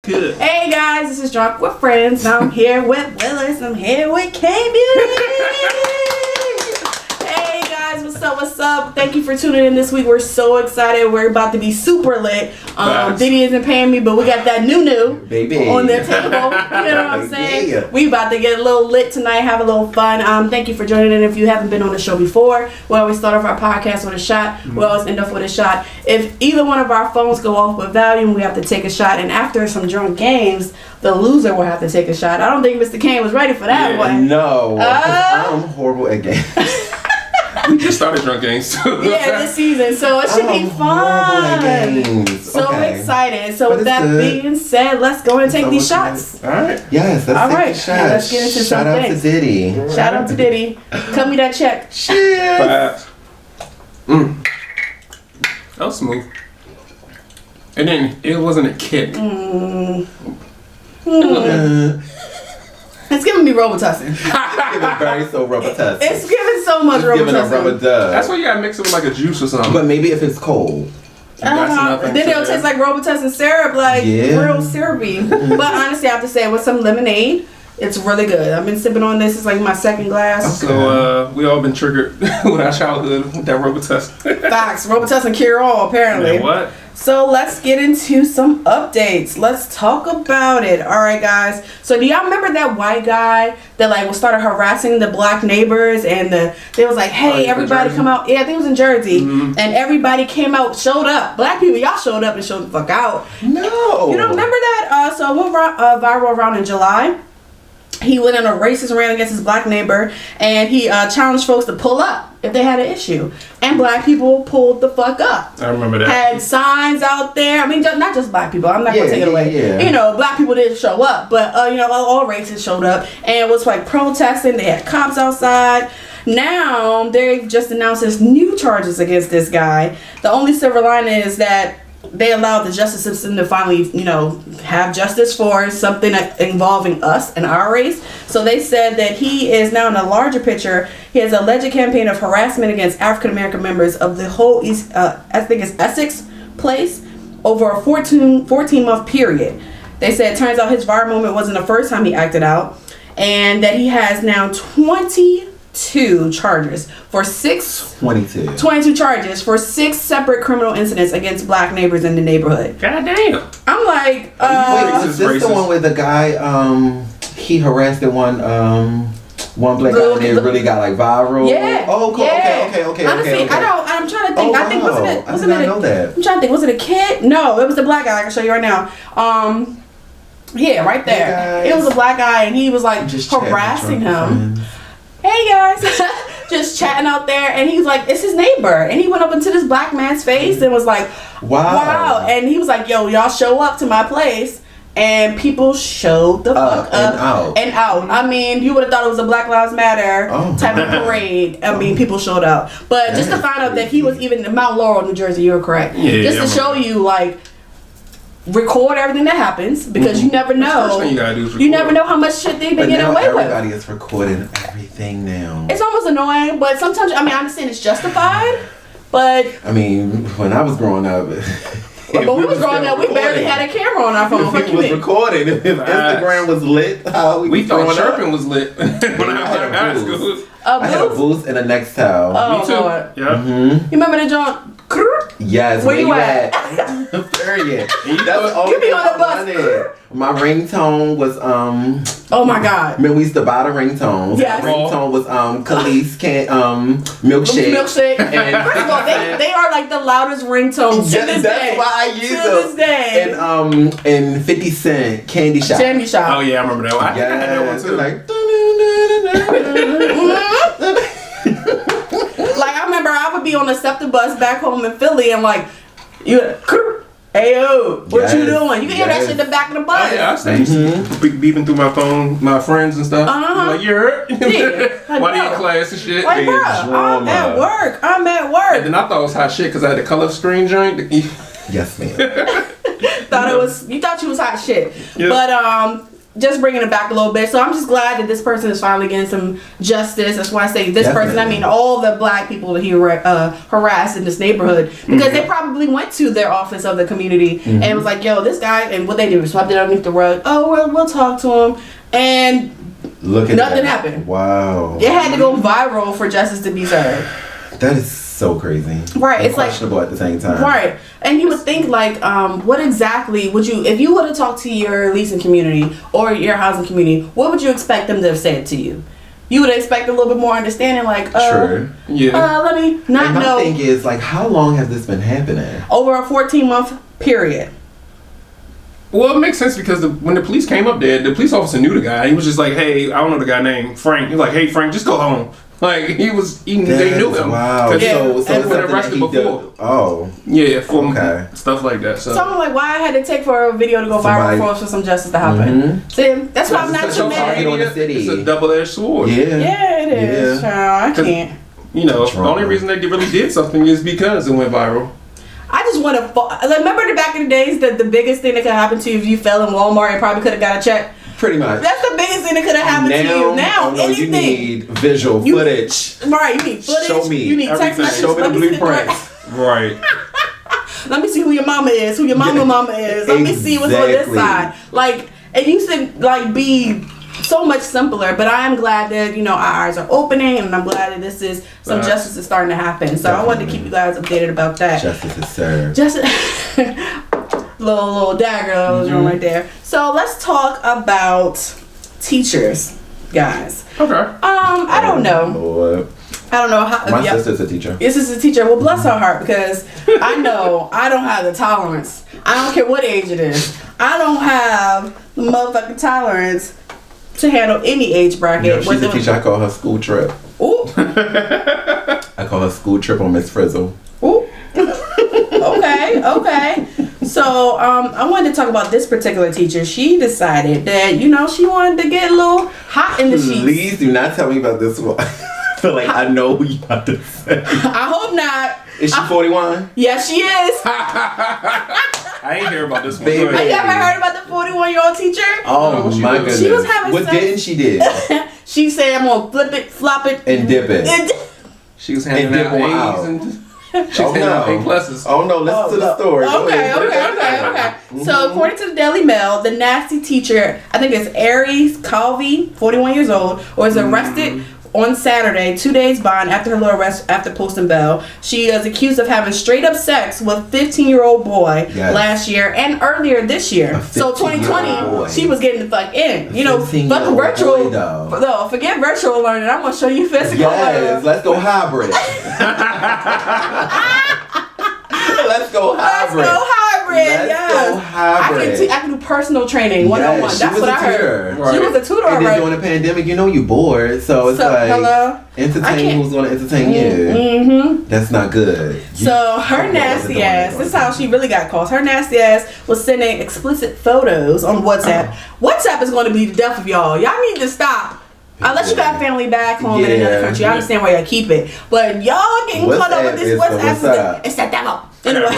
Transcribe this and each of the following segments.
Good. Hey guys, this is Drunk with Friends. I'm here with Willis. I'm here with kane.beauty. Hey guys, what's up? What's up? Thank you for tuning in this week. We're so excited. We're about to be super lit. Diddy isn't paying me, but we got that new baby on the table. You know what I'm saying? Yeah. We about to get a little lit tonight, have a little fun. Thank you for joining in. If you haven't been on the show before, we always start off our podcast with a shot. We always end up with a shot. If either one of our phones go off with volume, we have to take a shot. And after some drunk games, the loser will have to take a shot. I don't think Mr. Kane was ready for that one. No, I'm horrible at games. We just started drunk games too. Yeah, this season, so it should be fun. So excited. So with that being said, let's go and take these shots. All right. Yes, let's take these shots. Let's get into some things. Shout out to Diddy. Shout out to Diddy. Cut me that check. Cheers. That was smooth. And then it wasn't a kick. It's giving me Robitussin. It's giving very so Robitussin. It's giving so much Robitussin. It's giving a Robitussin. That's why you gotta mix it with like a juice or something. But maybe if it's cold. Then it'll taste like Robitussin syrup, like real syrupy. But honestly, I have to say, with some lemonade, it's really good. I've been sipping on this. It's like my second glass. So we all been triggered with our childhood with that Robitussin. Facts. Robitussin cure all, apparently. Man, what? So let's get into some updates. Let's talk about it. All right, guys. So do y'all remember that white guy that like started harassing the black neighbors and they was like, hey, everybody come out. Yeah, I think it was in Jersey. And everybody came out, showed up. Black people, y'all showed up and showed the fuck out. No. You don't remember that? So what viral around in July? He went on a racist rant against his black neighbor, and he challenged folks to pull up if they had an issue. And black people pulled the fuck up. I remember that. Had signs out there. I mean, not just black people. I'm not going to take it away. Yeah. You know, black people didn't show up, but, all races showed up. And it was like protesting. They had cops outside. Now, they've just announced this new charges against this guy. The only silver lining is that they allowed the justice system to finally, have justice for something involving us and our race. So they said that he is now in a larger picture. He has an alleged campaign of harassment against African American members of the whole East, I think it's Essex place, over a 14-month period. They said it turns out his viral moment wasn't the first time he acted out, and that he has now 22 charges for 22 charges for 6 separate criminal incidents against black neighbors in the neighborhood. God damn. I'm like, wait, is this the one where the guy he harassed the one black guy and it really got like viral? Yeah. Oh, cool. Yeah. Okay. Honestly, I'm trying to think. Oh, I think I did not know that. I'm trying to think. Was it a kid? No, it was the black guy. I can show you right now. Yeah, right there. It was a black guy, and he was like just harassing him. Hey guys, just chatting out there, and he was like, it's his neighbor, and he went up into this black man's face and was like, wow, and he was like, yo, y'all show up to my place, and people showed the fuck up and out. I mean, you would have thought it was a Black Lives Matter type of parade. I mean, people showed up, but just to find out that he was even in Mount Laurel, New Jersey, you're correct. Just to show you, like, record everything that happens, because you never know. First thing you gotta do is record. You never know how much shit they've been getting away with. Everybody is recording everything now. It's almost annoying, but sometimes, I understand it's justified, but I mean, when I was growing up, when we was growing up, we barely had a camera on our phone. If it was recording, if Instagram was lit, we thought chirping was lit when I was high school. I had a boost and a Nextel. Oh, me too. Lord. Yeah. You remember the joint? Yes. Where you at? Period. That was all you be on the bus. My ringtone was oh my God. I mean, we used to buy the ringtones. Yes. My ringtone was Khalees milkshake. Milkshake. And first of all, they are like the loudest ringtones to this day. That's why I use them. To this day. And 50 Cent Candy Shop. Candy Shop. Oh yeah, I remember that one. I had that one too. Like, I remember I would be on the SEPTA bus back home in Philly, and like, Ayo, what you doing? You can hear that shit in the back of the bus. Oh, yeah, I stay beeping through my phone, my friends and stuff. Like, you're why you in class and shit? Like, bro, I'm at work. And then I thought it was hot shit because I had the color screen joint. Yes, ma'am. You thought you was hot shit. Yep. But just bringing it back a little bit. So I'm just glad that this person is finally getting some justice. That's why I say this person. I mean all the black people that he harassed in this neighborhood, because they probably went to their office of the community and was like, yo, this guy, and what they do, swept it underneath the rug. Oh, we'll talk to him. And nothing happened. Wow. It had to go viral for justice to be served. That is so crazy. Right. And it's questionable like, at the same time. Right. And you would think like, what exactly would you, if you would have talked to your leasing community or your housing community, what would you expect them to have said to you? You would expect a little bit more understanding, like, True. let me not know. My thing is, like, how long has this been happening? Over a 14-month period. Well, it makes sense because when the police came up there, the police officer knew the guy. He was just like, hey, I don't know the guy named Frank. He was like, hey, Frank, just go home. Like, they knew him. Wow. Yeah. So he's been arrested before. Oh. Yeah, for stuff like that. So I'm like, why I had to take for a video to go viral for some justice to happen. See, that's why I'm not too mad. It's a double-edged sword. Yeah, it is. I can't. You know, the only reason they really did something is because it went viral. I just want to, like, remember the back in the days that the biggest thing that could happen to you if you fell in Walmart and probably could have got a check? Pretty much. That's the biggest thing that could have happened to you. Now, anything. You need visual footage. Right, you need footage. Show me. You need text messages. Show me the blueprint. Right. Let me see who your mama is, who your mama is. Let me see what's on this side. Like, it used to, like, be so much simpler, but I am glad that, you know, our eyes are opening, and I'm glad that this is some justice is starting to happen. So I wanted to keep you guys updated about that. Justice is served. little dagger right there. So let's talk about teachers, guys. Okay. I don't know. Lord. I don't know how. My sister's a teacher. Your sister's a teacher. Well, bless her heart, because I know I don't have the tolerance. I don't care what age it is. I don't have the motherfucking tolerance to handle any age bracket. Yeah, she's a teacher. I call her school trip. Ooh. I call her school trip on Miss Frizzle. Ooh. Okay. So, I wanted to talk about this particular teacher. She decided that, you know, she wanted to get a little hot in the sheets. Please do not tell me about this one. I feel like I know who you about to say. I hope not. Is she 41? Yes, she is. I ain't hear about this one. Baby. Have you ever heard about the 41-year-old teacher? Oh my goodness. She was having what didn't she did? She said, I'm gonna flip it, flop it, and dip it. She was handing out A's and she's handing out A pluses. Oh no, listen to the story. Okay. So according to the Daily Mail, the nasty teacher, I think it's Aries Calvi, 41 years old, was arrested on Saturday, 2 days bond after her little arrest after posting bail. She is accused of having straight up sex with a 15-year-old boy last year and earlier this year. So 2020, she was getting the fuck in. You know, fuck virtual. No, forget virtual learning. I'm gonna show you physical. Yes, let's go hybrid. Let's go hybrid. I can do personal training 1-on-1. That's what I heard. Right. She was a tutor. And then during the pandemic, you know, you bored, so it's entertain who's going to entertain you. That's not good. So her nasty ass. This is how she really got caught. Her nasty ass was sending explicit photos on WhatsApp. WhatsApp is going to be the death of y'all. Y'all need to stop. Unless you got family back home in another country, I understand why y'all keep it. But y'all getting caught up with this WhatsApp. It's that devil. Anyway,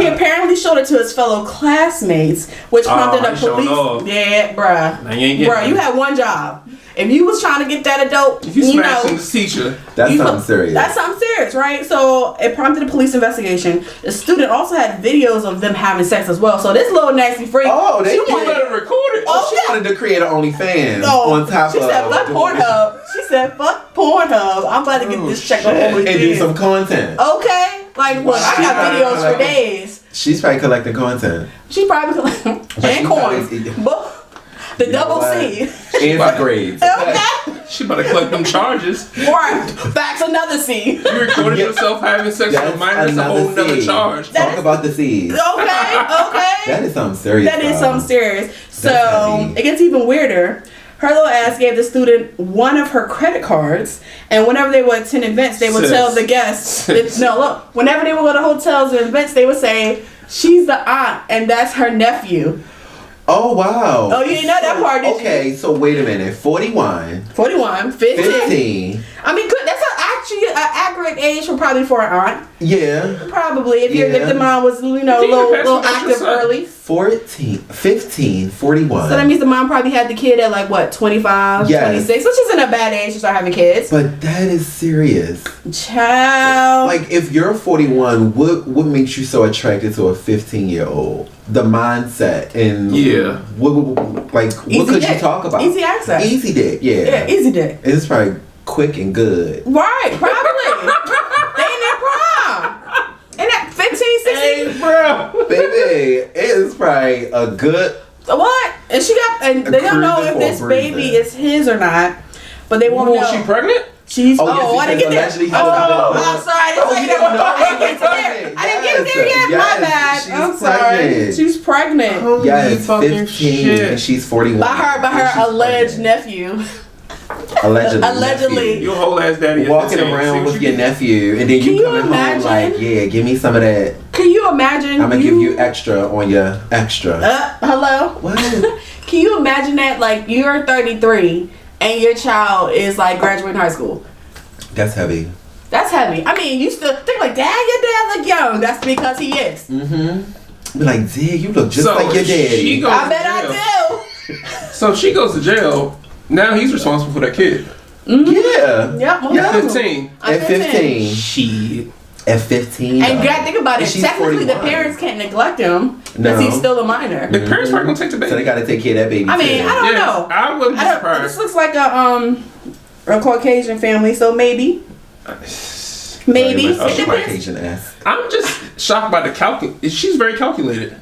he apparently showed it to his fellow classmates, which prompted a police. Yeah, bruh. You had one job. If you was trying to get that adult, if you smashing this teacher, that's something serious. That's something serious, right? So it prompted a police investigation. The student also had videos of them having sex as well. So this little nasty freak. Oh, they let her record it. She wanted to create an OnlyFans on top of. She said, "Fuck Pornhub." She said, "Fuck Pornhub. I'm about to get this check on OnlyFans and do some content." Okay. Like, what? I got videos for days. She's probably collecting content. She's probably collecting and coins. The double C. And grades. Okay. She about to collect them charges. Right. That's another C. You recorded yourself having sex with a minor. That's a whole nother charge. Talk about the C's. Okay. That is something serious. That is something serious. So it gets even weirder. Her little ass gave the student one of her credit cards, and whenever they would attend events, they would tell the guests. Whenever they would go to hotels and events, they would say, "She's the aunt, and that's her nephew." Oh, wow. Oh, you didn't know that part, did you? Okay, so wait a minute. 41. 15. I mean, that's actually an accurate age for probably for an aunt. Yeah. Probably if the mom was a little active early. 15, 41. So that means the mom probably had the kid at like what 25, 26, which isn't a bad age to start having kids. But that is serious. Child. Like if you're 41, what makes you so attracted to a 15-year-old? The mindset and what could you talk about? Easy access. Easy dick, yeah, easy dick. It's probably quick and good. Right, probably. They in their prime. And at 15, 16. Hey, bro. Baby, it's probably a good. What? And they don't know if this baby is his or not, but they won't know. Was she pregnant? She's. I didn't get there. I'm sorry. I didn't get there yet. My bad. I'm sorry. She's pregnant. Yes, 15, and she's 41. By her alleged nephew. Allegedly. Your whole ass daddy walking around with your nephew, and then you coming home like, yeah, give me some of that. Can you imagine? I'm gonna give you extra on your extra. Hello. What? Can you imagine that? Like you're 33 and your child is like graduating high school. That's heavy. That's heavy. I mean, you still think like, Dad, your dad look young. That's because he is. Be like, Dad, you look just like your daddy. I bet I do. So she goes to jail. Now he's responsible for that kid. Yeah. Yep. At 15. At 15. Shit. At 15. And you gotta think about it. Technically, 41. the parents can't neglect him because he's still a minor. The parents probably gonna take the baby. So they gotta take care of that baby. I mean, I don't know. I wouldn't be surprised. This looks like a Caucasian family, so maybe. Caucasian ass. I'm just shocked by the calculate. She's very calculated.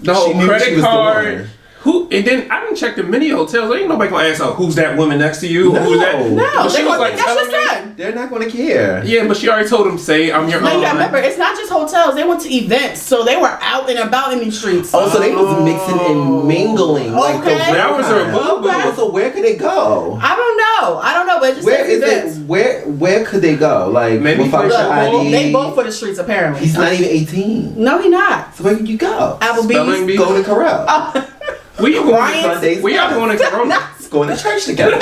The whole She knew credit she was card. And then I didn't check the many hotels. Ain't nobody gonna ask her who's that woman next to you. No. Who's that? No, She was like, that's your son. They're not gonna care. Yeah, but she already told him, say I'm your No, aunt. you gotta remember, it's not just hotels. They went to events, so they were out and about in these streets. Oh, so they was mixing and mingling. Like the flowers are movable. So where could they go? I don't know, but it just Where says is events. it? Where could they go? Like maybe without your ID. They both for the streets apparently. He's not even 18. No, he not. So where could you go? Applebee's. Go to Corral. We y'all going to Corona? Going to church together.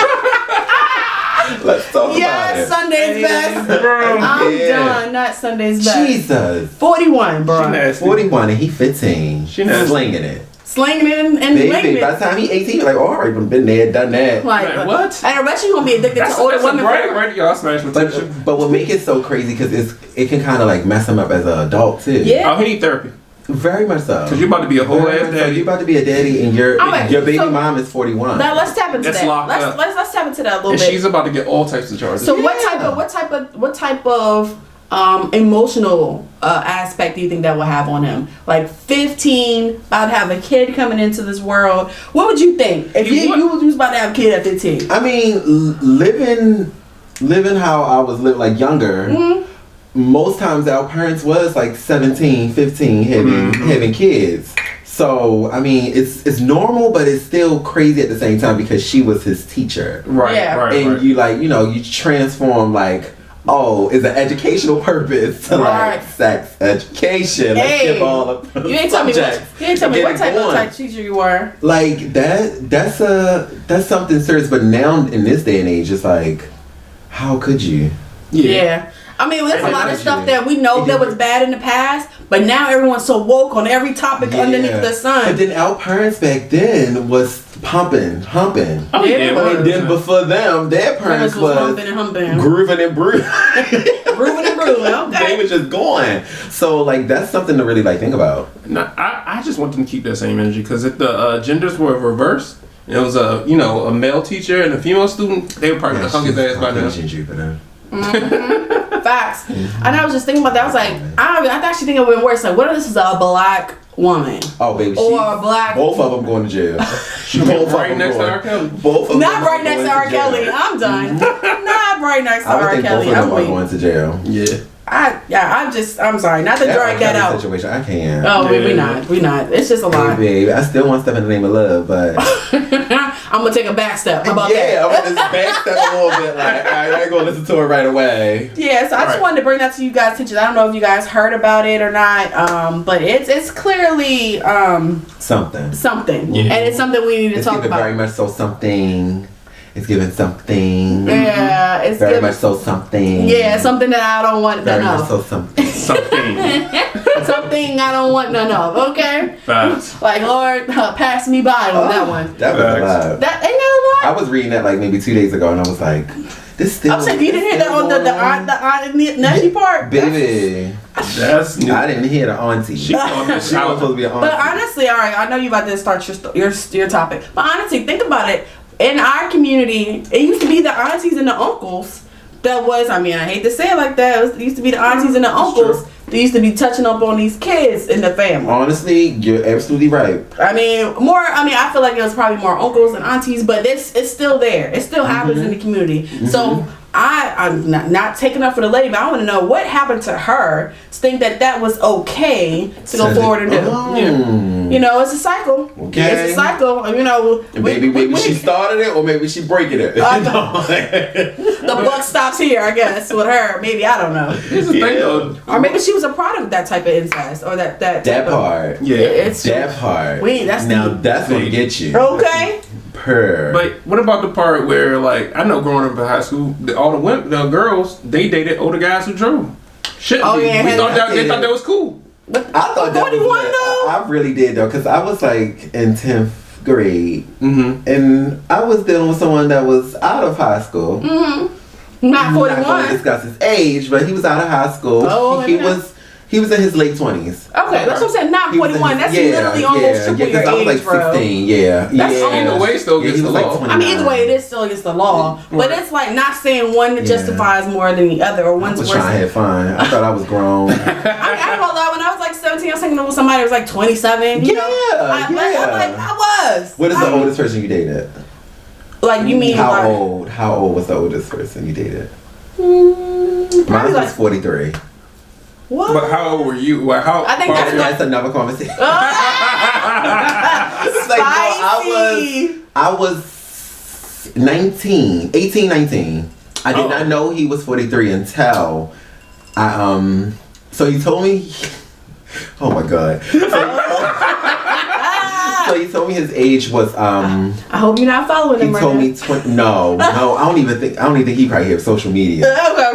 Let's talk about it. Sunday's best. I'm done. Not Sunday's best. Jesus. 41, bro. 41 and he 15. She nasty. Slinging it. Slinging it and baby, by the time he 18, you're like, oh, I already been there, done that. Like, what? And I bet you gonna be addicted to older women. Right? Y'all smash potential. But what make it so crazy because it can kind of like mess him up as an adult too. Yeah. Oh, he need therapy. Very much so. Because you're about to be a whole ass daddy. You're about to be a daddy and your baby mom is 41. Now let's tap into that. Let's tap into that a little bit. She's about to get all types of charges. So what type of emotional aspect do you think that will have on him? Like 15, about to have a kid coming into this world. What would you think if you was about to have a kid at 15? I mean, living how I was living, like younger. Mm-hmm. Most times our parents was like 17, 15 having kids. So I mean it's normal, but it's still crazy at the same time because she was his teacher. Right. And you like, you transform like, oh, it's an educational purpose to like sex education. Let's give all the you ain't tell me what type of teacher you were. Like that's something serious, but now in this day and age it's like, how could you? Yeah. I mean, there's a lot of stuff that we know that was bad in the past, but now everyone's so woke on every topic underneath the sun. But then our parents back then was humping. Oh, yeah. And then before them, their parents was humping and humping. Grooving and brewing. Grooving and brewing, okay. They were just going. So, like, that's something to really, like, think about. No, I just want them to keep that same energy, because if the genders were reversed, it was a male teacher and a female student, they would probably hung his ass by now. Jupiter. Facts. And I was just thinking about that. I was like, I actually think it would be worse. Like, what if this is a black woman? Oh, baby. Or a black. Both of them going to jail. Both right next to R. Kelly. Both of them. Not right next to R. Kelly. I'm done. Not right next to R. Kelly. Both of them are going to jail. Yeah. I'm sorry, not to drag that out. Situation, I can't. Oh, yeah. we not. It's just a lot. Hey, baby, I still want stuff in the name of love, but I'm gonna take a back step. How about that? Yeah, I'm gonna just back step a little bit. Like, I ain't gonna listen to it right away. Yeah, so I just wanted to bring that to you guys, teachers. I don't know if you guys heard about it or not, but it's clearly something, yeah. And it's something we need to talk about. Very much so something. It's giving something. Yeah, it's very giving, much so something. Yeah, something that I don't want Very none much of. so something. Something I don't want none of. Okay. Facts. Like Lord, pass me by on that one. That was a lot. That ain't that a lot. I was reading that like maybe 2 days ago, and I was like, "This still." I'm saying you didn't hear that on the aunt and nephew part, baby. That's new. I didn't hear the auntie. She called me was supposed to be an auntie. But honestly, all right, I know you about to start your topic. But honestly, think about it. In our community, it used to be the aunties and the uncles that was, I mean, I hate to say it like that. It used to be the aunties and the uncles that used to be touching up on these kids in the family. Honestly, you're absolutely right. I feel like it was probably more uncles and aunties, but it's still there. It still happens in the community. So I'm not taking up for the lady, but I want to know what happened to her to think that was okay to go forward and do. Yeah. You know, it's a cycle. Okay. It's a cycle. You know, Maybe she started it, or maybe she breaking it. The buck stops here, I guess, with her. Maybe, I don't know. Here's the thing, though. Or maybe she was a product of that type of incest, or that part. Yeah. It's That part. that's gonna get you. okay. But what about the part where, like, I know growing up in high school, all the women, the girls, they dated older guys who drove. Shouldn't be. Yeah, They thought that was cool. I thought that 41 was. though? I really did though, because I was like in 10th grade, and I was dealing with someone that was out of high school. Not 41. I'm not going to discuss his age, but he was out of high school. Oh, he was in his late 20s. Okay, that's what I'm saying. Not 41. That's literally almost triple your I was like age, bro. 16. Yeah, That's Either way, still he gets the was like law. 29. I mean, either way, it is still against the law. But it's like not saying one justifies more than the other, or I one's was worse. trying to have fun. I thought I was grown. I won't lie. When I was like 17, I was hanging out with somebody that was like 27. You know? I was. What is the oldest person you dated? Like, you mean how like, old? How old was the oldest person you dated? Probably Mine like was 43. what? But how old were you? Well, how? I think That's another conversation. Spicy. I was 19, 18, 19. I did not know he was 43 until I so he told me oh my god. So he told me his age was I hope you're not following him he right told now. me no, I don't even think he probably has social media. Okay.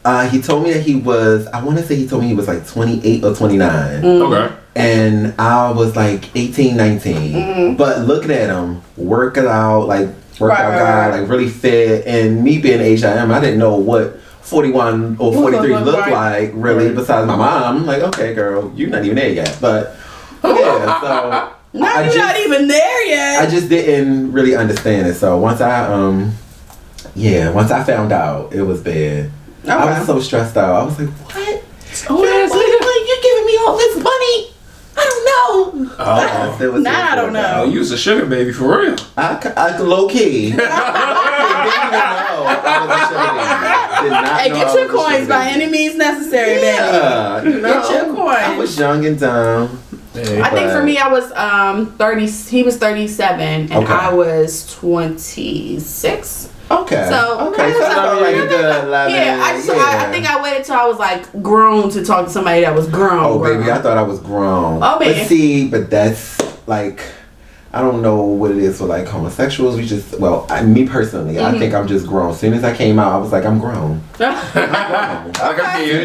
But he told me that he was, I want to say he told me he was like 28 or 29. Okay. And I was like 18, 19. But looking at him, working out guy, like really fit. And me being the age I am, I didn't know what 41 or 43 looked like, really, besides my mom. I'm like, okay, girl, you're not even there yet. But yeah, so. You're not even there yet. I just didn't really understand it. So once I found out, it was bad. Okay. I was so stressed out. I was like, what? You're giving me all this money? I don't know. I don't know. Oh, you was a sugar baby for real. I low key. Didn't even know I was a sugar baby. Hey, get your coins by any means necessary, baby. Get your coins. I was young and dumb. I think for me, I was 30. He was 37, and I was 26. Okay. So like a good 11. Yeah, I think I waited till I was like grown to talk to somebody that was grown. Oh, baby, I thought I was grown. Oh, baby. But that's like, I don't know what it is for like homosexuals. Me personally, I think I'm just grown. As soon as I came out, I was like, I'm grown. As soon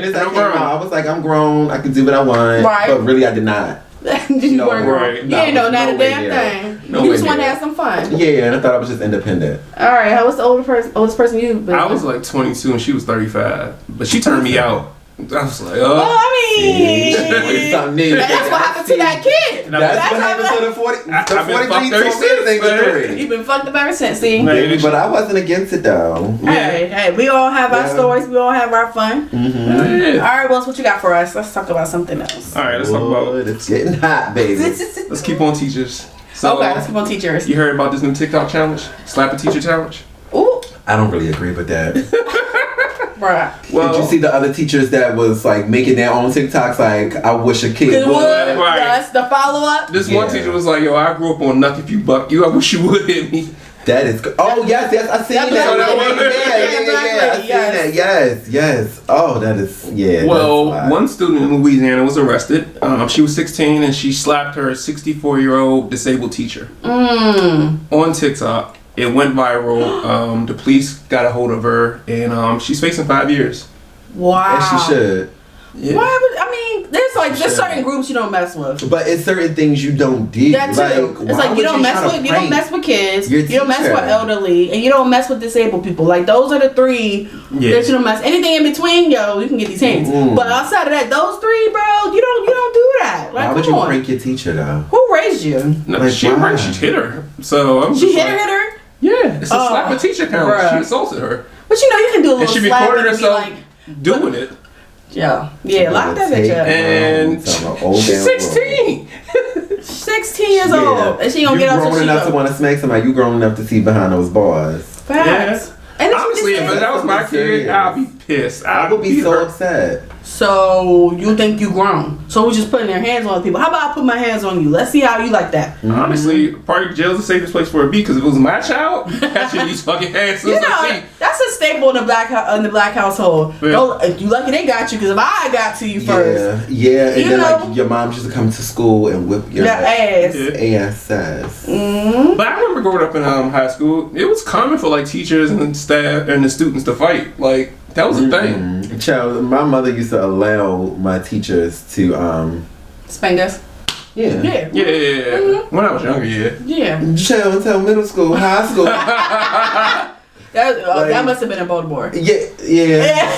as I came out, I was like, I'm grown. I can do what I want. Right. But really, I did not. You weren't grown. You didn't know not a damn thing. You just wanted to have some fun. Yeah, and I thought I was just independent. All right, how was the oldest person you've been? I was like 22 and she was 35, but she turned me out. I was like, oh. Well, I mean, something new. That's what happened to that kid. That's what happened to the 40. The 43. You've been fucked up ever since, see? Maybe, but I wasn't against it though. Hey, we all have our stories. We all have our fun. All right, Wells, what you got for us? Let's talk about something else. All right, let's talk about. It's getting hot, baby. Let's keep on teachers. So, okay, let's keep on teachers. You heard about this new TikTok challenge? Slap a teacher challenge? Ooh. I don't really agree with that. Bruh. Well, did you see the other teachers that was like making their own TikToks? Like, I wish a kid would. Right. That's the follow up. This one teacher was like, yo, I grew up on nothing if you buck you. I wish you would hit me. That is good. Oh, yes, I seen that. Yes. Oh, that is, Well, one student in Louisiana was arrested. She was 16 and she slapped her 64-year-old disabled teacher on TikTok. It went viral. The police got a hold of her, and she's facing 5 years. Wow. And she should. Yeah. Why would, I mean, there's certain groups you don't mess with. But it's certain things you don't do. That too. It's like you don't mess with kids, you don't mess with elderly, and you don't mess with disabled people. Like those are the three that you don't mess. Anything in between, yo, you can get these hands. But outside of that, those three, bro, you don't do that. Like, why would you prank your teacher though? Who raised you? No, like, she hit her. So she hit her. Yeah, it's a slap a teacher count. Bruh. She assaulted her. But you know you can do a little slap. And she recorded herself doing it. Yeah, lock that bitch up. And she's 16. 16 years old, and she gonna get up. You grown enough to want to smack somebody. You grown enough to see behind those bars. Facts. And honestly, if that was my kid, I'd be pissed. I would be so upset. So you think you grown? So we're just putting their hands on people. How about I put my hands on you? Let's see how you like that. Honestly, party jail's the safest place for a B because if it was my child, I should use fucking hands. You know, that's a staple in the black household. Yeah. You lucky they got you because if I got to you first, and then like your mom used to come to school and whip your ass. But I remember growing up in high school, it was common for like teachers and staff and the students to fight. Like that was a thing. Child, my mother used to allow my teachers to spank us. Yeah. When I was younger, Child, until middle school, high school. That must have been in Baltimore. Yeah.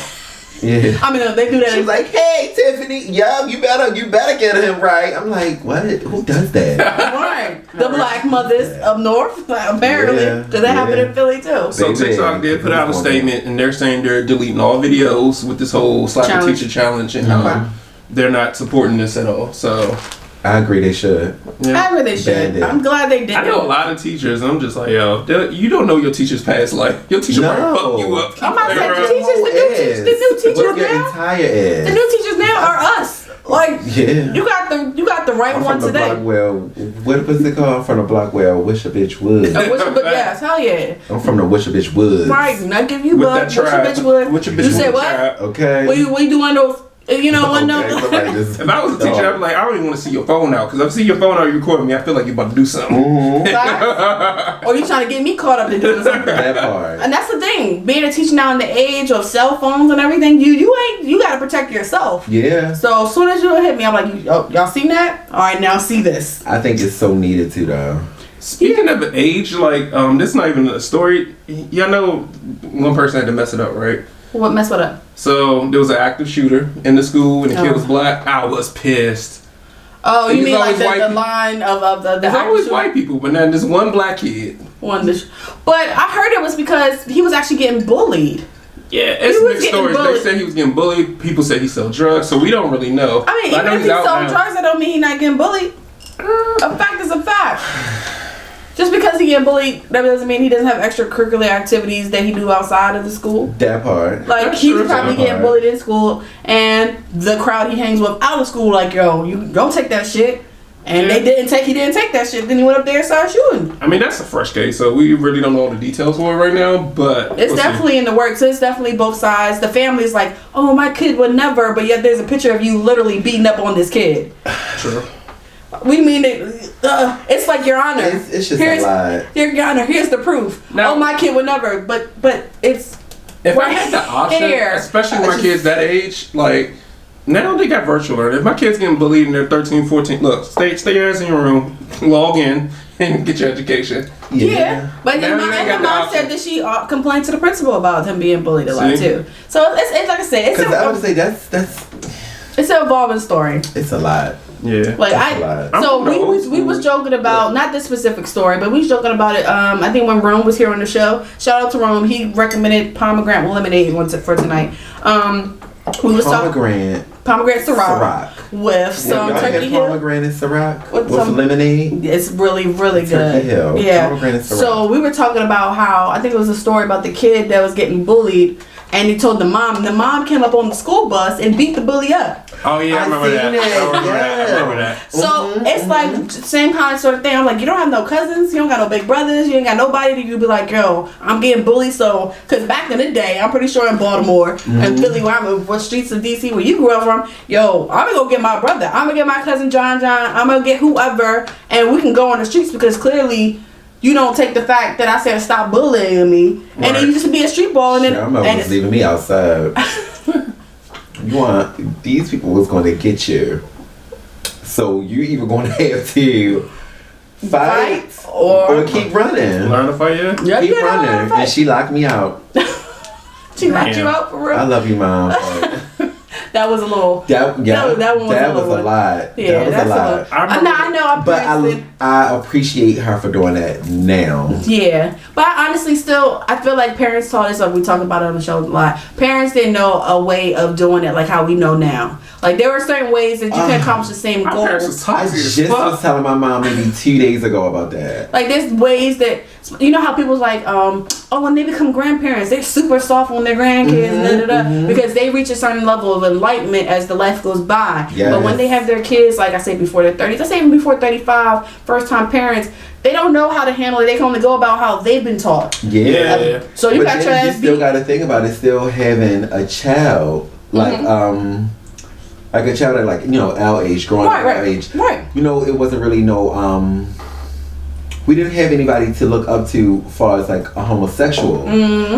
I mean, they do that. She was like, "Hey, Tiffany, you better get him right." I'm like, "What? Who does that?" Right. The black mothers up north, apparently. Does that happen in Philly too? So TikTok did put out a statement, and they're saying they're deleting all videos with this whole slap a teacher challenge, and they're not supporting this at all. So I agree they should. Yeah. I really should. I'm glad they did. I know a lot of teachers, and I'm just like, yo, you don't know your teacher's past life. Your teacher might fuck you up. I'm about to say the new teachers now. The new teachers now are us. Like you got the right one today. What was it called? From the block where I wish a bitch would. Yes, hell yeah. I'm from the wish a bitch would. Right, not give you bug. Wish a bitch would. You say what? Okay. We doing those. You know, if I was a teacher, I'd be like, I don't even want to see your phone out because if I see your phone out, you recording me. I feel like you're about to do something. Or you trying to get me caught up in doing something. That part. And that's the thing. Being a teacher now in the age of cell phones and everything, you got to protect yourself. Yeah. So as soon as you hit me, I'm like, y'all seen that? All right, now see this. I think it's so needed too, though. Speaking of age, like this is not even a story. Y'all know one person had to mess it up, right? What mess with up? So there was an active shooter in the school and the kid was black. I was pissed. Oh, you mean like the line of the There's always white people, but then there's one black kid. But I heard it was because he was actually getting bullied. Yeah, it's mixed stories. They said he was getting bullied. People said he sold drugs, so we don't really know. I mean, even if he sold drugs, that don't mean he's not getting bullied. A fact is a fact. Just because he get bullied, that doesn't mean he doesn't have extracurricular activities that he do outside of the school. That part. Like, he's probably getting bullied in school, and the crowd he hangs with out of school, like, yo, you don't take that shit. And he didn't take that shit. Then he went up there and started shooting. I mean, that's a fresh case, so we really don't know all the details for it right now, but it's definitely in the works. So it's definitely both sides. The family's like, oh, my kid would never, but yet there's a picture of you literally beating up on this kid. True. We mean it. It's like, Your Honor. It's just a lie. Your Honor, here's the proof. Now, my kid would never. But it's. If I had the option, especially my kids that age, like now they got virtual learning. If my kids getting bullied and they're 13, 14, look, stay your ass in your room, log in, and get your education. Yeah. But then my mom said that she complained to the principal about him being bullied a lot too. So it's like I said, I would say that's it's an evolving story. It's a lot. Yeah. Like we was joking about not this specific story, but we was joking about it. I think when Rome was here on the show, shout out to Rome, he recommended pomegranate lemonade for tonight. We was pomegranate Ciroc with some Turkey Hill. Pomegranate Ciroc with lemonade. It's really good. Turkey Hill. Yeah. Pomegranate Ciroc. So we were talking about how I think it was a story about the kid that was getting bullied. And he told the mom. The mom came up on the school bus and beat the bully up. Oh yeah, I remember that. So it's like same kind of sort of thing. I'm like, you don't have no cousins, you don't got no big brothers, you ain't got nobody that you be like, yo, I'm getting bullied. So, because back in the day, I'm pretty sure in Baltimore and Philly, what streets of DC where you grew up from, yo, I'm gonna go get my brother. I'm gonna get my cousin John. I'm gonna get whoever, and we can go on the streets because clearly you don't take the fact that I said stop bullying me, and then you just be a street ball, and then my mother was leaving me outside. These people was going to get you, so you either going to have to fight or keep running. Learn to fight, yeah. Keep running, and she locked me out. She locked you out for real. I love you, Mom. That was a little. That one was a lot. Yeah, that was a lot. I know. But I appreciate her for doing that now. Yeah, but I honestly still I feel like parents taught us, like we talk about it on the show a lot. Parents didn't know a way of doing it like how we know now. Like there were certain ways that you can accomplish the same goal. I just was telling my mom maybe 2 days ago about that. Like there's ways that how people's like, when they become grandparents, they're super soft on their grandkids, because they reach a certain level of enlightenment as the life goes by. Yes. But when they have their kids, like I say, before their 30s, I say even before 35, first time parents, they don't know how to handle it. They can only go about how they've been taught. Yeah. So you got your ass still got to think about it. Still having a child, like like a child at our age, growing up our age. Right. It wasn't really we didn't have anybody to look up to as far as like a homosexual.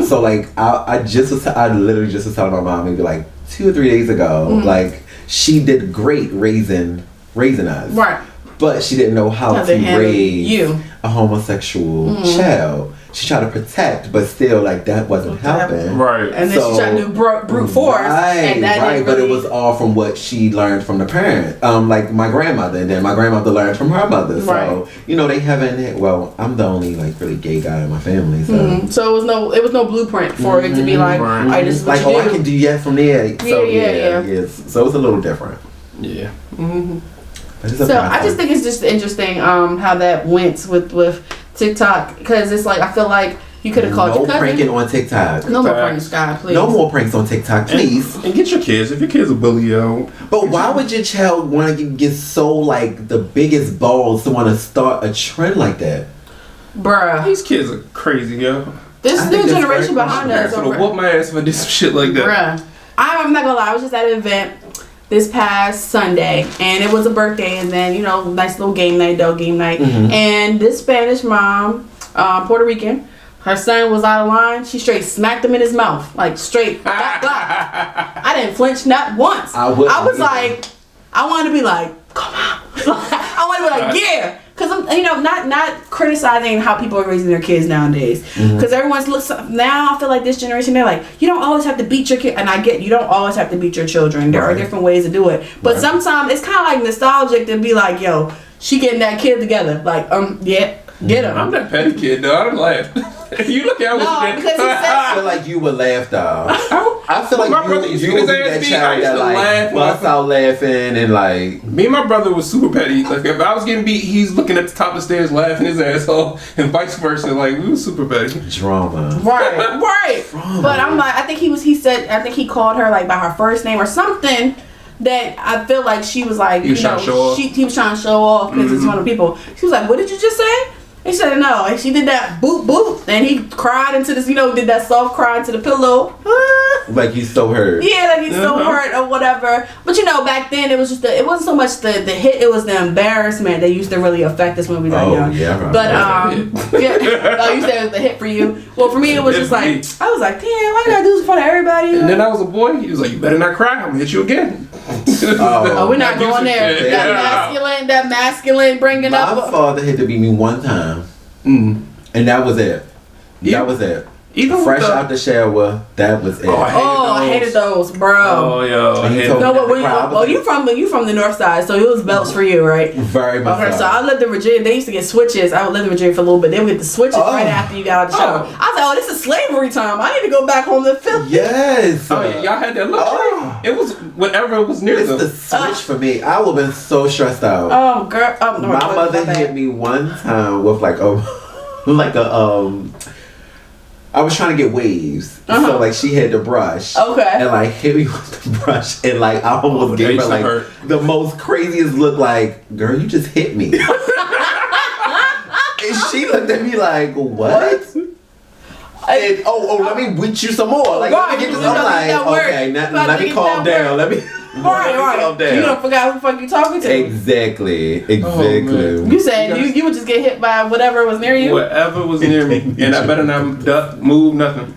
So like I literally just was telling my mom maybe like 2 or 3 days ago, like she did great raising us. Right. But she didn't know how to raise a homosexual child. She tried to protect, but still, like, that wasn't helping. Right. And then she tried to do brute force. And that right. But it was all from what she learned from the parent. Like, my grandmother. And then my grandmother learned from her mother. So, they haven't... Well, I'm the only, like, really gay guy in my family, so... So it was no blueprint for it to be like, all right, this is what you do. I can do that from there. So, yeah. So, it's a little different. Yeah. So, I just think it's just interesting how that went with TikTok, because it's like I feel like you could have called your cousin. No pranking on TikTok. No more pranks, God, please. No more pranks on TikTok, please. And get your kids. If your kids are bully you. But why would your child want to get so like the biggest balls to want to start a trend like that? Bruh. These kids are crazy, yo. This new generation behind us. I'm gonna whoop my ass if I did some shit like that. Bruh. I'm not gonna lie. I was just at an event this past Sunday, and it was a birthday, and then nice little game night, and this Spanish mom, Puerto Rican, her son was out of line. She straight smacked him in his mouth, like straight. I didn't flinch not once. I was like, I wanted to be like, come on. I wanted to be like, yeah. Because I'm, not criticizing how people are raising their kids nowadays. Because everyone's now I feel like this generation, they're like, you don't always have to beat your kid. And I get you don't always have to beat your children. There are different ways to do it. But sometimes it's kind of like nostalgic to be like, yo, she getting that kid together. Like, yeah, get him. I'm that petty kid, though. I don't laugh. If you look at I feel like you would laugh, though. I feel like my brother used to would be that child that like busts out laughing and like. Me and my brother was super petty. Like if I was getting beat, he's looking at the top of the stairs laughing his ass off, and vice versa. Like we were super petty. Drama. Right. Drama. But I'm like, I think he called her like by her first name or something. That I feel like she was like, he was trying to show off because it's one of the people. She was like, what did you just say? He said no, and she did that boop boop, and he cried into this, did that soft cry into the pillow. Like he's so hurt. Yeah, like he's so hurt or whatever. But back then it was just it wasn't so much the hit, it was the embarrassment that used to really affect us when we were young. Yeah, right. But you said it was the hit for you. Well, for me it was just like I was like, damn, why you gotta do this in front of everybody? And then I was a boy. He was like, you better not cry. I'm gonna hit you again. We're not going there. That masculine bringing up. My father had to beat me one time, and that was it. That was it. Even fresh out the shower, that was it. I hated those, bro. Oh, yo. You from the north side, so it was belts for you, right? Very much. Okay, so I lived in Virginia. They used to get switches. I lived in Virginia for a little bit. They would get the switches right after you got out of the shower. I was like, this is slavery time. I need to go back home to Philly. Yes. Oh, yeah, y'all had that luxury. It was whatever was near them. It's the switch for me. I would have been so stressed out. Oh, girl. My mother hit me one time with I was trying to get waves, so like she had the brush, and like hit me with the brush, and like I almost gave her like the most craziest look, like, girl, you just hit me, and she looked at me like, what? And let me beat you some more, like let me get this. I'm like, okay, let me calm down, let me. Right. You don't forgot who the fuck you talking to. Exactly. Oh, you said you would just get hit by whatever was near you. Whatever was near me, and I better not duck, move, nothing.